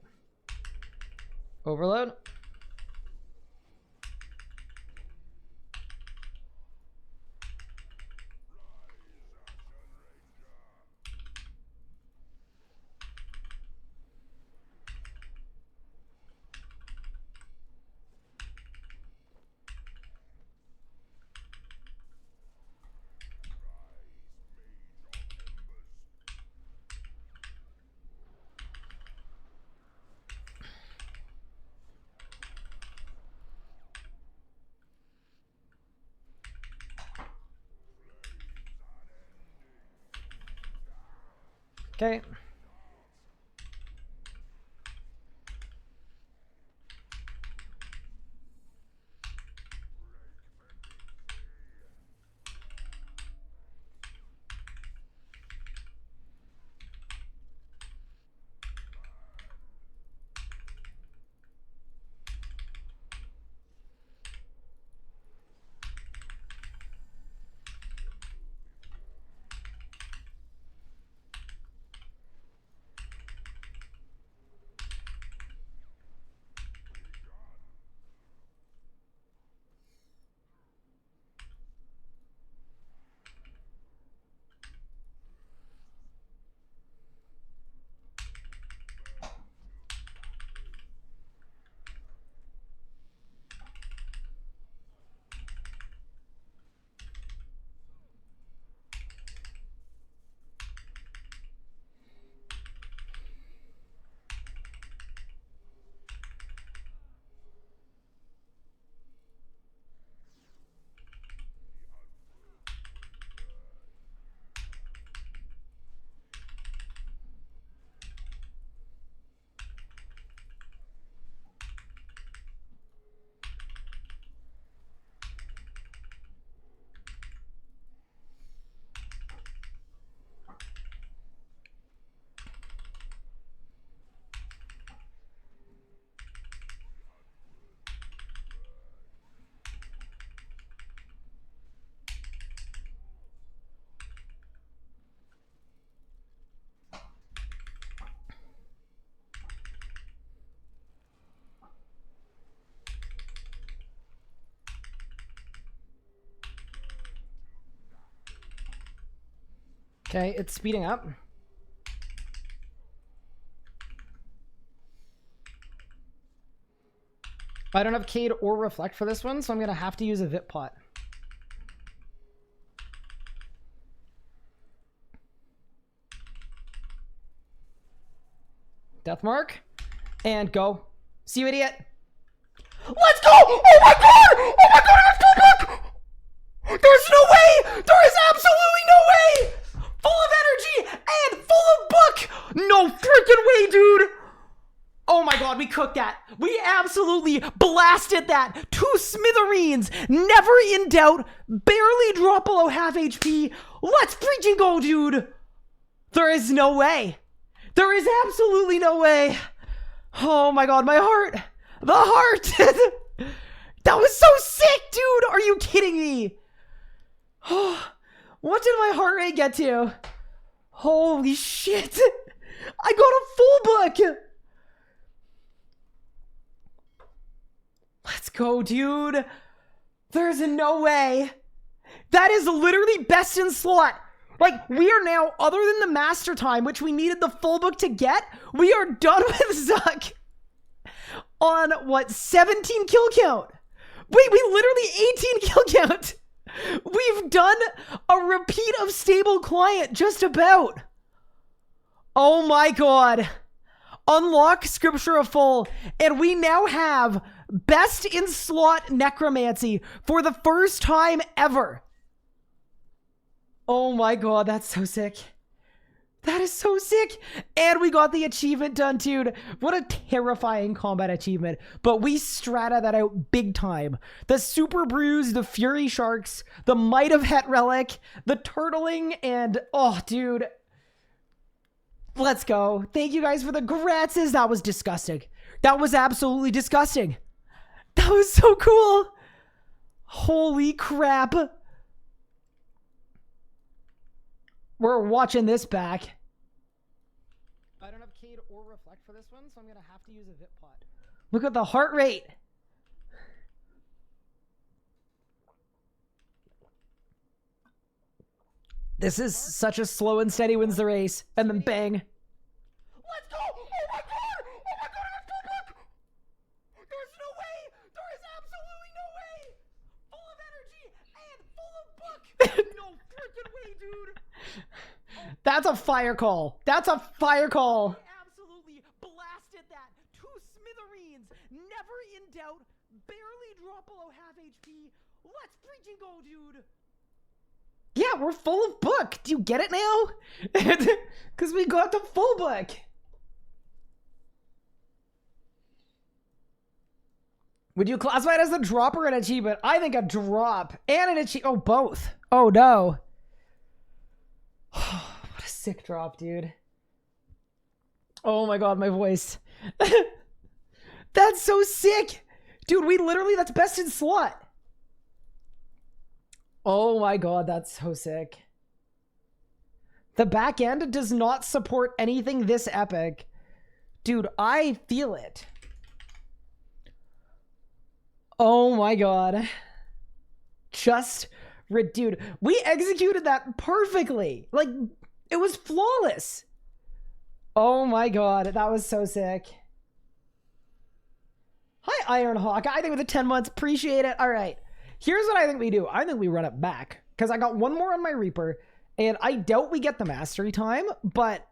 Overload. Okay. Okay, it's speeding up. I don't have Cade or Reflect for this one, so I'm going to have to use a Vip Pot. Death Mark. And go. See you, idiot. Let's go! Oh my god! Oh my god, I got full book! There's no way! There is absolutely no way! Full of energy and full of book! No freaking way, dude! Oh my god, we cooked that. We absolutely blasted that to smithereens. Never in doubt. Barely drop below half HP. Let's freaking go, dude. There is no way. There is absolutely no way. Oh my god, my heart. The heart. That was so sick, dude. Are you kidding me? What did my heart rate get to? Holy shit. I got a full book. Let's go, dude. There's no way. That is literally best in slot. Like, we are now, other than the master time, which we needed the full book to get, we are done with Zuck on, what, 17 kill count? Wait, we literally 18 kill count. We've done a repeat of stable client, just about. Oh my god. Unlock Scripture of Full, and we now have best in slot necromancy for the first time ever. Oh my god, that's so sick. That is so sick. And we got the achievement done, dude. What a terrifying combat achievement. But we strata that out big time. The Super Bruise, the Fury Sharks, the Might of Het Relic, the Turtling, and oh, dude. Let's go. Thank you guys for the gratses. That was disgusting. That was absolutely disgusting. That was so cool. Holy crap. We're watching this back. I don't have Cade or Reflect for this one, so I'm going to have to use a Vip Pot. Look at the heart rate. This is such a slow and steady wins the race. And then bang. Let's go! Oh my god! Oh my god, I got full book! There's no way! There is absolutely no way! Full of energy and full of book! No freaking way, dude! That's a fire call. That's a fire call. I absolutely blasted that to smithereens. Never in doubt. Barely drop below half HP. Let's freaking go, dude. Yeah, we're full of book. Do you get it now? Because we got the full book. Would you classify it as a drop or an achievement? I think a drop and an achievement. Oh, both. Oh, no. What a sick drop, dude. Oh my god, my voice. That's so sick. Dude, we literally, that's best in slot. Oh my god, that's so sick. The back end does not support anything this epic. Dude, I feel it. Oh my god. Dude, we executed that perfectly. Like, it was flawless. Oh my god, that was so sick. Hi, Ironhawk. I think with the 10 months, appreciate it. All right. Here's what I think we do. I think we run it back because I got one more on my Reaper and I doubt we get the mastery time, but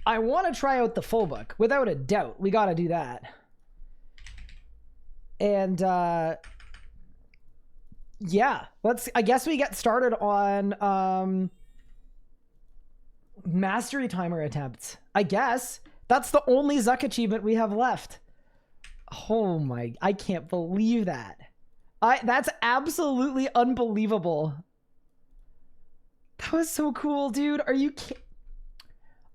I want to try out the full book without a doubt. We got to do that. And yeah, I guess we get started on mastery timer attempts. I guess that's the only Zuck achievement we have left. Oh my, I can't believe that. That's absolutely unbelievable. That was so cool, dude.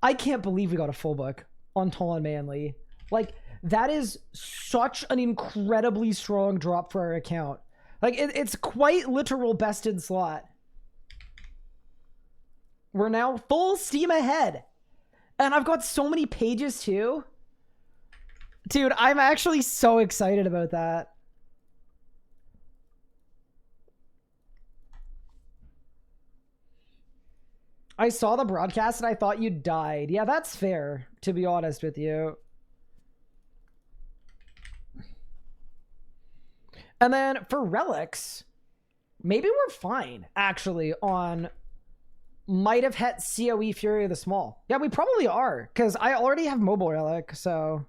I can't believe we got a full book on Talon Manly. Like, that is such an incredibly strong drop for our account. Like, it's quite literal best in slot. We're now full steam ahead. And I've got so many pages too. Dude, I'm actually so excited about that. I saw the broadcast and I thought you died. Yeah, that's fair, to be honest with you. And then for relics, maybe we're fine, actually, on might have hit COE Fury of the Small. Yeah, we probably are, because I already have mobile relic, so...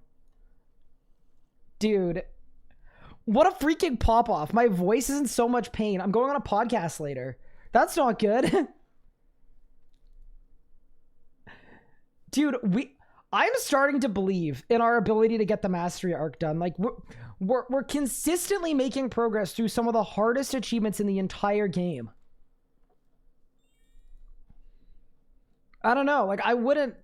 Dude, what a freaking pop-off. My voice is in so much pain. I'm going on a podcast later. That's not good. Dude, I'm starting to believe in our ability to get the Mastery arc done. Like, we're consistently making progress through some of the hardest achievements in the entire game. I don't know. Like, I wouldn't...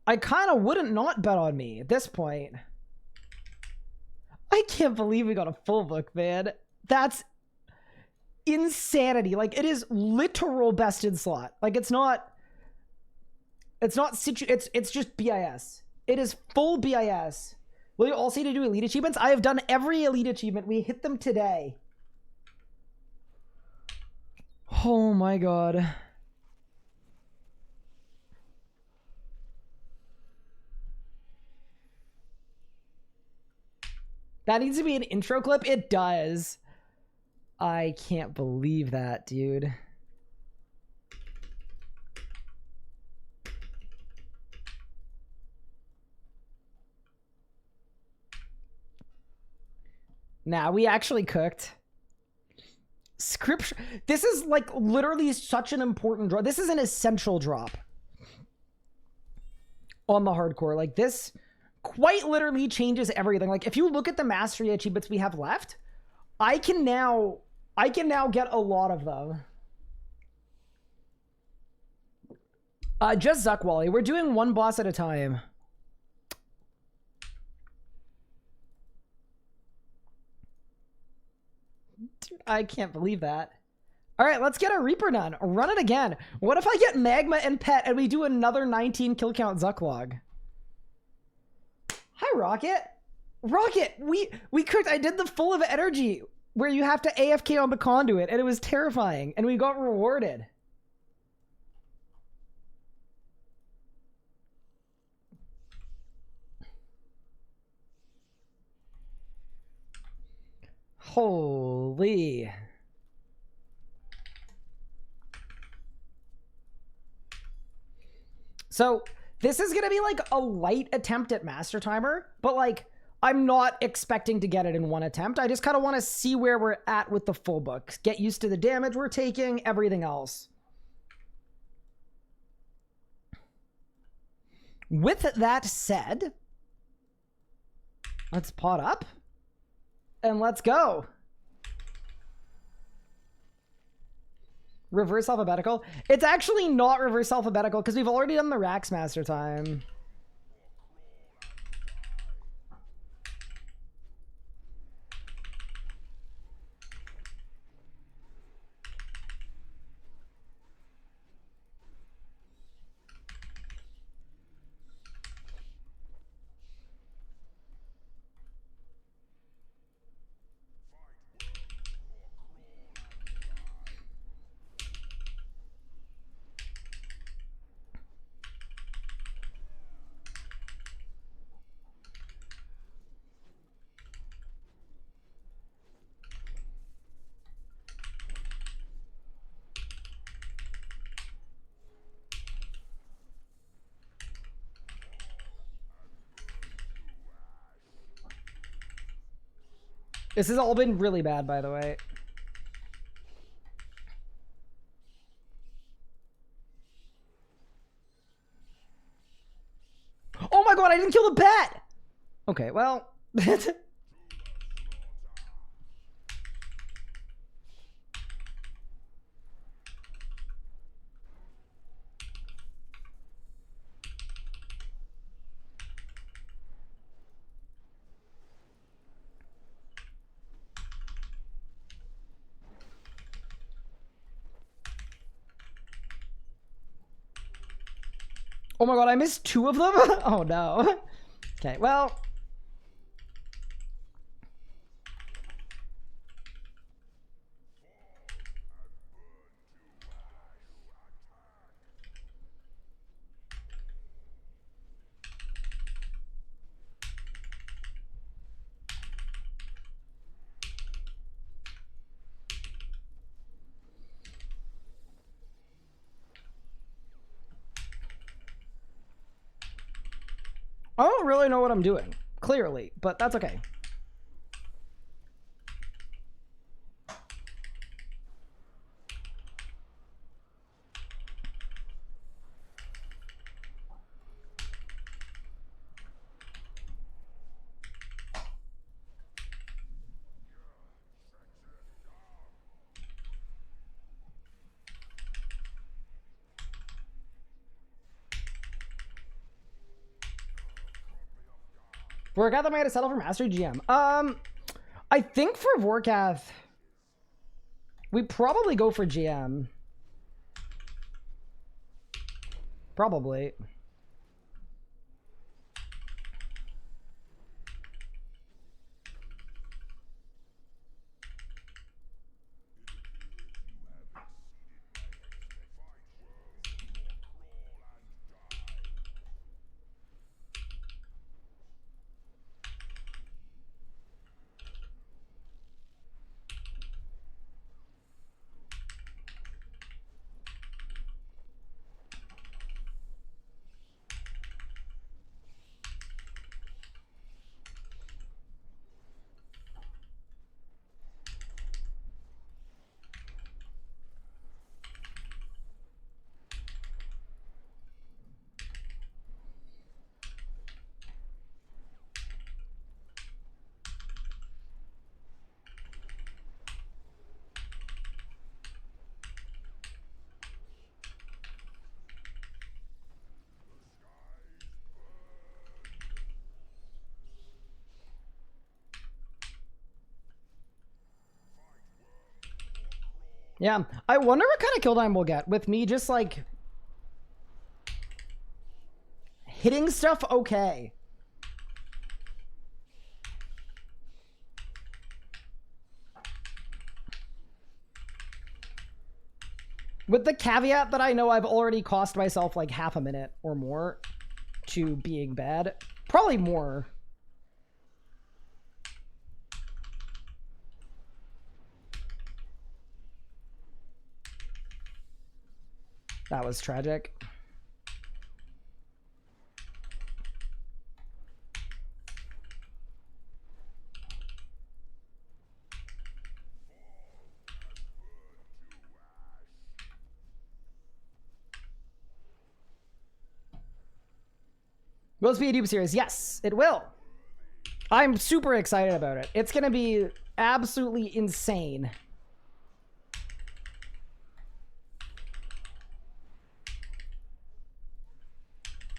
I kind of wouldn't not bet on me at this point. I can't believe we got a full book, man. That's insanity. Like, it is literal best in slot. Like, it's just BIS. It is full BIS. Will you also need to do elite achievements? I have done every elite achievement. We hit them today. Oh my god. That needs to be an intro clip? It does. I can't believe that, dude. Nah, we actually cooked. Scripture. This is like literally such an important drop. This is an essential drop on the hardcore. Like, this quite literally changes everything. Like, if you look at the mastery achievements we have left, I can now get a lot of them. Just Zuckwally. We're doing one boss at a time. Dude, I can't believe that. All right, let's get a Reaper done. Run it again. What if I get Magma and Pet and we do another 19 kill count Zucklog? Hi, Rocket. Rocket, we cooked. I did the full of energy where you have to AFK on the Conduit, and it was terrifying, and we got rewarded. Holy. So this is gonna be like a light attempt at Master Timer, but like, I'm not expecting to get it in one attempt. I just kind of want to see where we're at with the full book. Get used to the damage we're taking, everything else. With that said, let's pot up and let's go. Reverse alphabetical. It's actually not reverse alphabetical because we've already done the Rax Master time. This has all been really bad, by the way. Oh my god, I didn't kill the bat! Okay, well... Oh my god, I missed 2 of them? Oh no. Okay, well... I don't really know what I'm doing, clearly, but that's okay. Vorkath, am I gonna settle for Master GM? I think for Vorkath, we probably go for GM. Probably. Yeah, I wonder what kind of kill time we'll get with me just like hitting stuff okay. With the caveat that I know I've already cost myself like half a minute or more to being bad. Probably more. That was tragic. Will this be a dupe series? Yes, it will. I'm super excited about it. It's gonna be absolutely insane.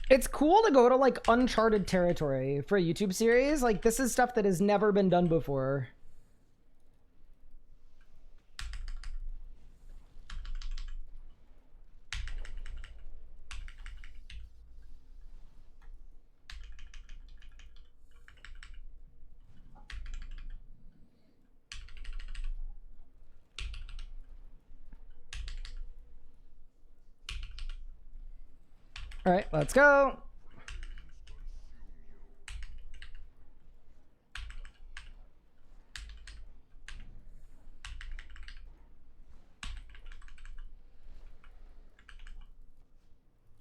It's cool to go to like uncharted territory for a YouTube series. Like this is stuff that has never been done before. All right, let's go.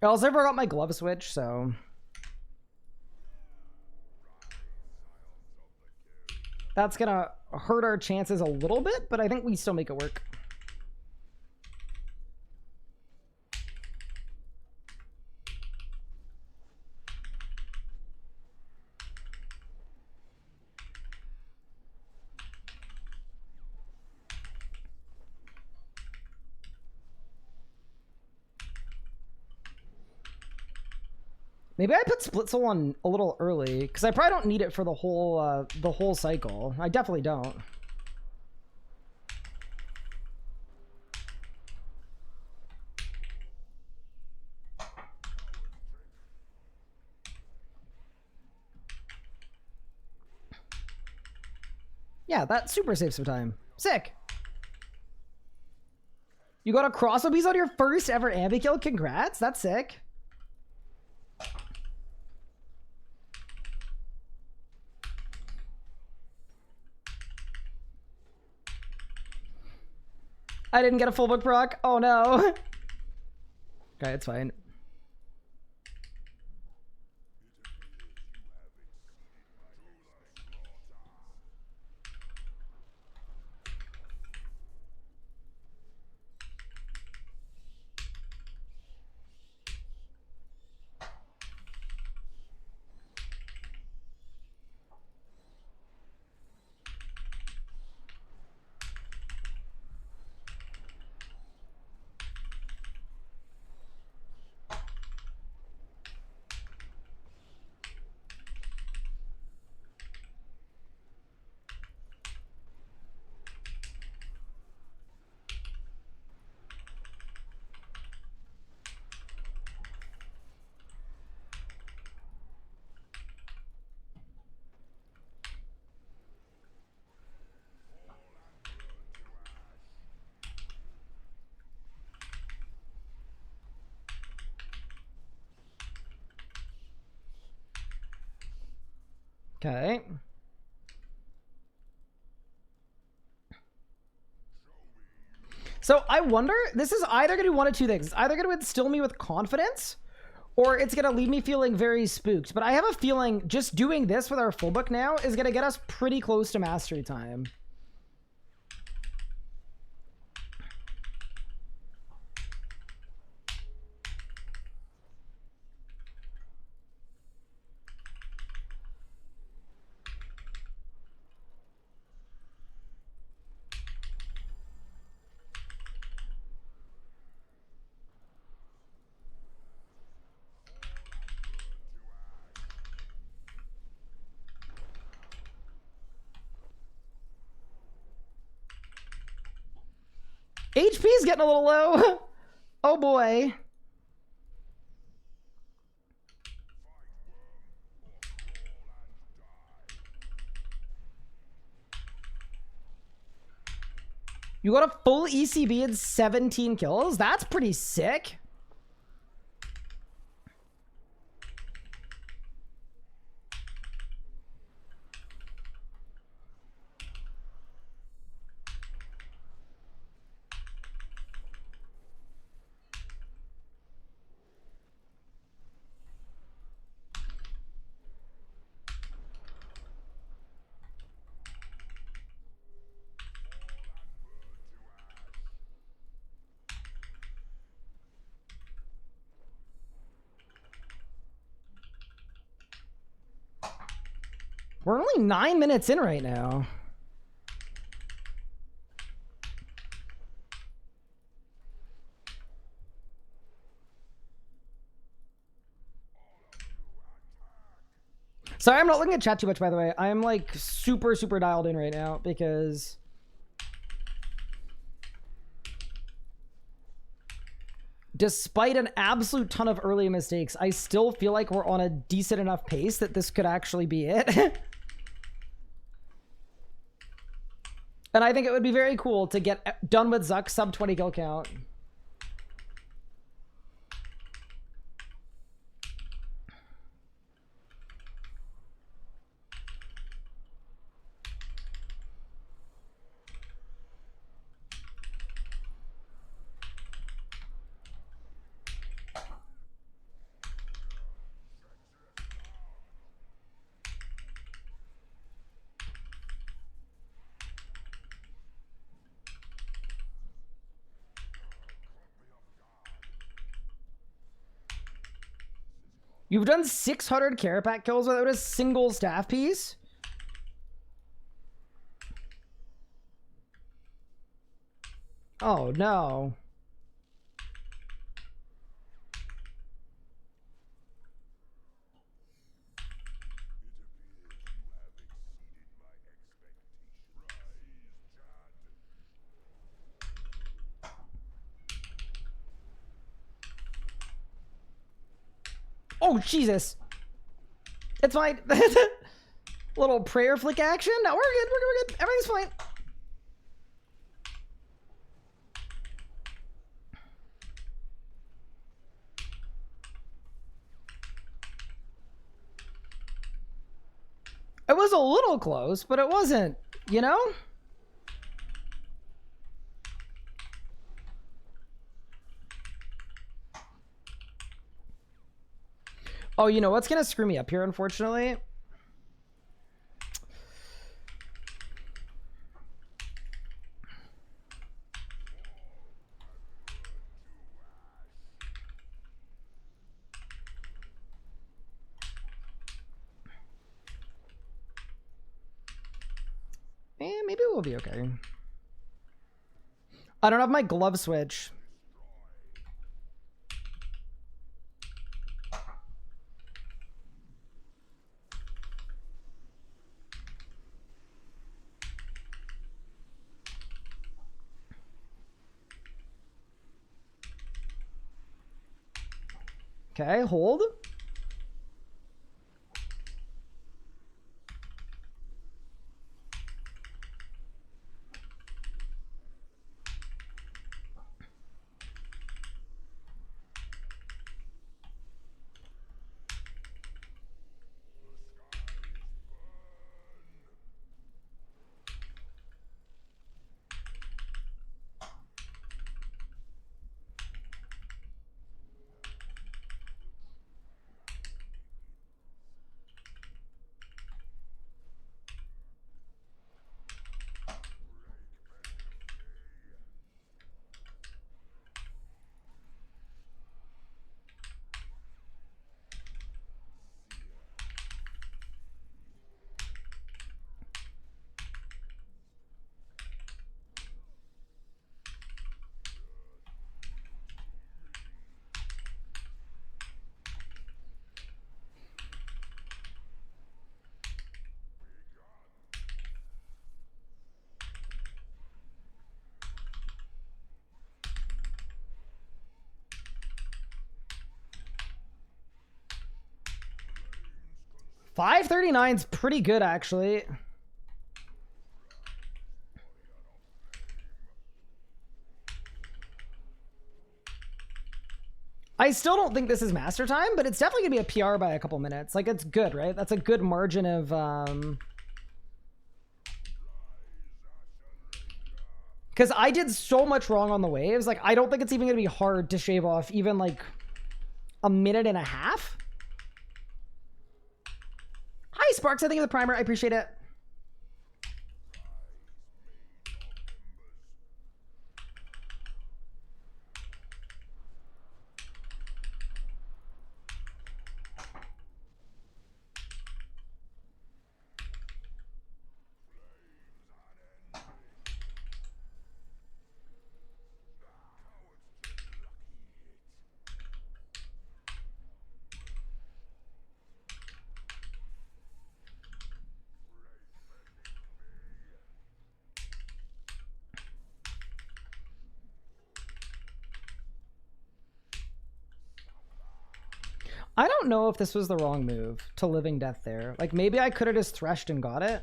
I also forgot my glove switch, so that's gonna hurt our chances a little bit, but I think we still make it work. Maybe I put split soul on a little early because I probably don't need it for the whole cycle. I definitely don't. Yeah, that super saves some time. Sick. You got a crossbow piece on your first ever ambi kill. Congrats. That's sick. I didn't get a full book proc. Oh no. Okay, it's fine. Okay. So I wonder, this is either going to do one of two things. It's either going to instill me with confidence, or it's going to leave me feeling very spooked. But I have a feeling just doing this with our full book now is going to get us pretty close to mastery time. HP's getting a little low. Oh boy. You got a full ECB and 17 kills? That's pretty sick. We're only 9 minutes in right now. Sorry, I'm not looking at chat too much, by the way. I'm like super, super dialed in right now because despite an absolute ton of early mistakes, I still feel like we're on a decent enough pace that this could actually be it. And I think it would be very cool to get done with Zuck sub 20 kill count. You've done 600 Carapac kills without a single staff piece? Oh, no. Oh, Jesus. It's fine. Little prayer flick action. No, we're good. We're good. Everything's fine. It was a little close, but it wasn't, you know? Oh, you know what's gonna screw me up here, unfortunately? Maybe we'll be okay. I don't have my glove switch. Okay, hold. 539's pretty good, actually. I still don't think this is master time, but it's definitely gonna be a PR by a couple minutes. Like, it's good, right? That's a good margin of because I did so much wrong on the waves. Like, I don't think it's even gonna be hard to shave off even like a minute and a half. Hi Sparks, I think of the primer. I appreciate it. I don't know if this was the wrong move to Living Death there. Like, maybe I could have just threshed and got it.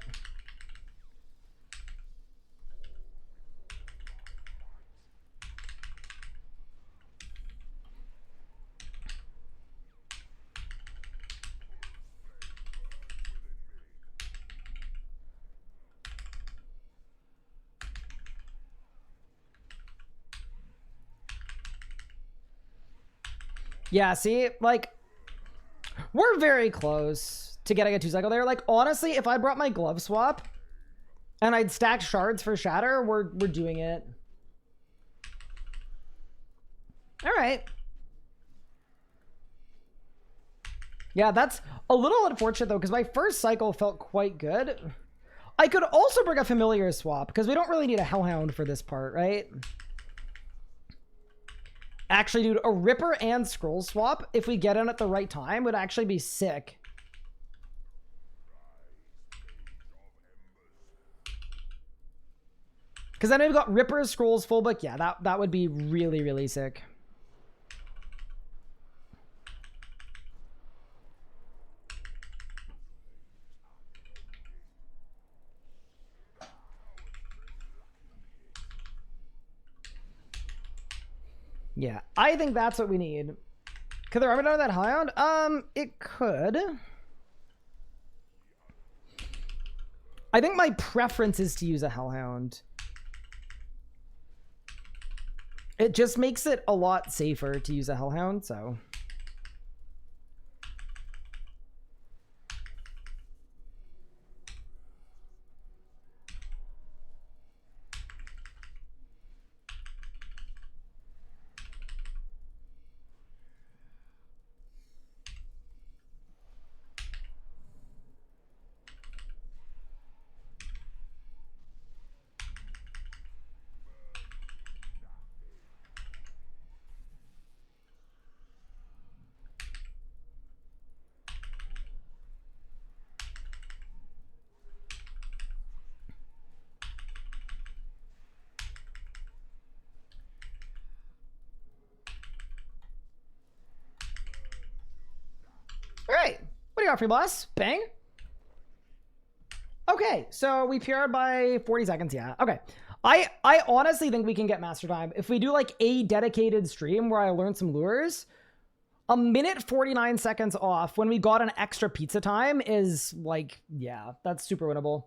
Yeah, see, like, we're very close to getting a 2-cycle there. Like, honestly, if I brought my glove swap and I'd stacked shards for shatter, we're doing it. All right. Yeah, that's a little unfortunate, though, because my first cycle felt quite good. I could also bring a familiar swap, because we don't really need a Hellhound for this part, right? Actually, dude, a Ripper and Scroll swap, if we get in at the right time, would actually be sick. Because then we've got Ripper, Scrolls, Fullbook. Yeah, that would be really, really sick. Yeah, I think that's what we need. Could the Armor down that Hellhound? It could. I think my preference is to use a Hellhound. It just makes it a lot safer to use a Hellhound, so... All right, what do you got for me, boss? Bang. Okay, so we PR'd by 40 seconds, yeah. Okay, I honestly think we can get master time. If we do like a dedicated stream where I learn some lures, a minute 49 seconds off when we got an extra pizza time is like, yeah, that's super winnable.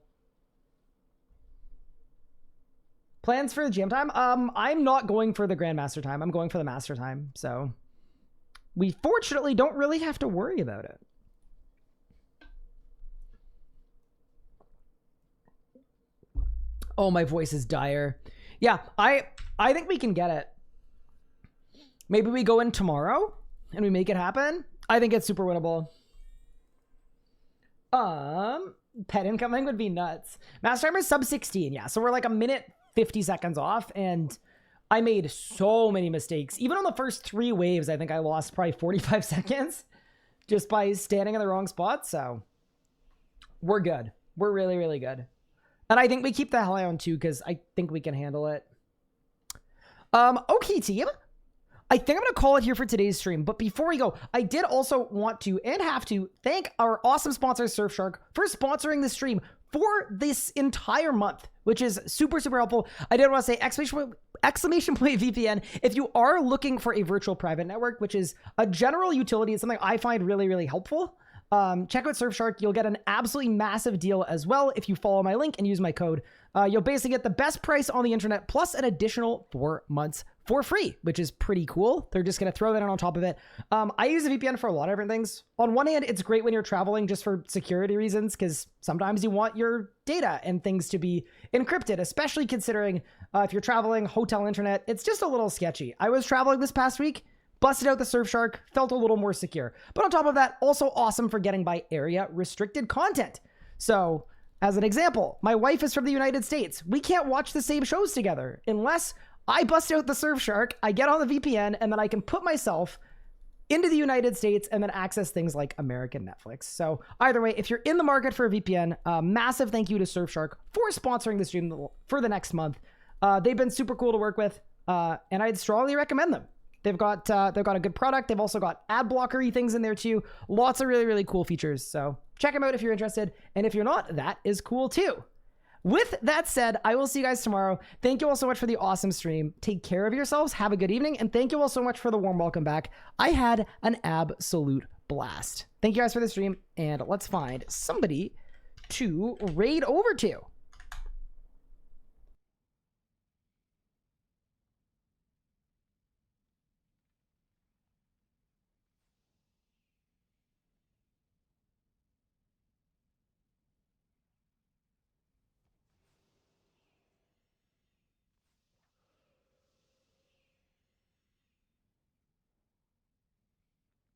Plans for the GM time? I'm not going for the Grandmaster time. I'm going for the master time, so... we fortunately don't really have to worry about it. Oh, my voice is dire. Yeah, I think we can get it. Maybe we go in tomorrow and we make it happen. I think it's super winnable. Pet incoming would be nuts. Master timer is sub 16. Yeah, so we're like a minute 50 seconds off, and I made so many mistakes. Even on the first 3 waves, I think I lost probably 45 seconds just by standing in the wrong spot. So we're good. We're really, really good. And I think we keep the Hellhound too, because I think we can handle it. Okay, team. I think I'm going to call it here for today's stream. But before we go, I did also want to and have to thank our awesome sponsor, Surfshark, for sponsoring the stream for this entire month, which is super, super helpful. I did want to say exclamation point VPN. If you are looking for a virtual private network, which is a general utility, it's something I find really, really helpful. Check out Surfshark. You'll get an absolutely massive deal as well if you follow my link and use my code. You'll basically get the best price on the internet plus an additional 4 months for free, which is pretty cool. They're just going to throw that in on top of it. I use a VPN for a lot of different things. On one hand, it's great when you're traveling just for security reasons, because sometimes you want your data and things to be encrypted, especially considering if you're traveling hotel internet, it's just a little sketchy. I was traveling this past week, busted out the Surfshark, felt a little more secure. But on top of that, also awesome for getting by area restricted content. So as an example, my wife is from the United States. We can't watch the same shows together unless I bust out the Surfshark, I get on the VPN, and then I can put myself into the United States and then access things like American Netflix. So either way, if you're in the market for a VPN, massive thank you to Surfshark for sponsoring the stream for the next month. They've been super cool to work with, and I'd strongly recommend them. They've got a good product. They've also got ad blockery things in there too. Lots of really, really cool features. So check them out if you're interested. And if you're not, that is cool too. With that said, I will see you guys tomorrow. Thank you all so much for the awesome stream. Take care of yourselves. Have a good evening. And thank you all so much for the warm welcome back. I had an absolute blast. Thank you guys for the stream. And let's find somebody to raid over to.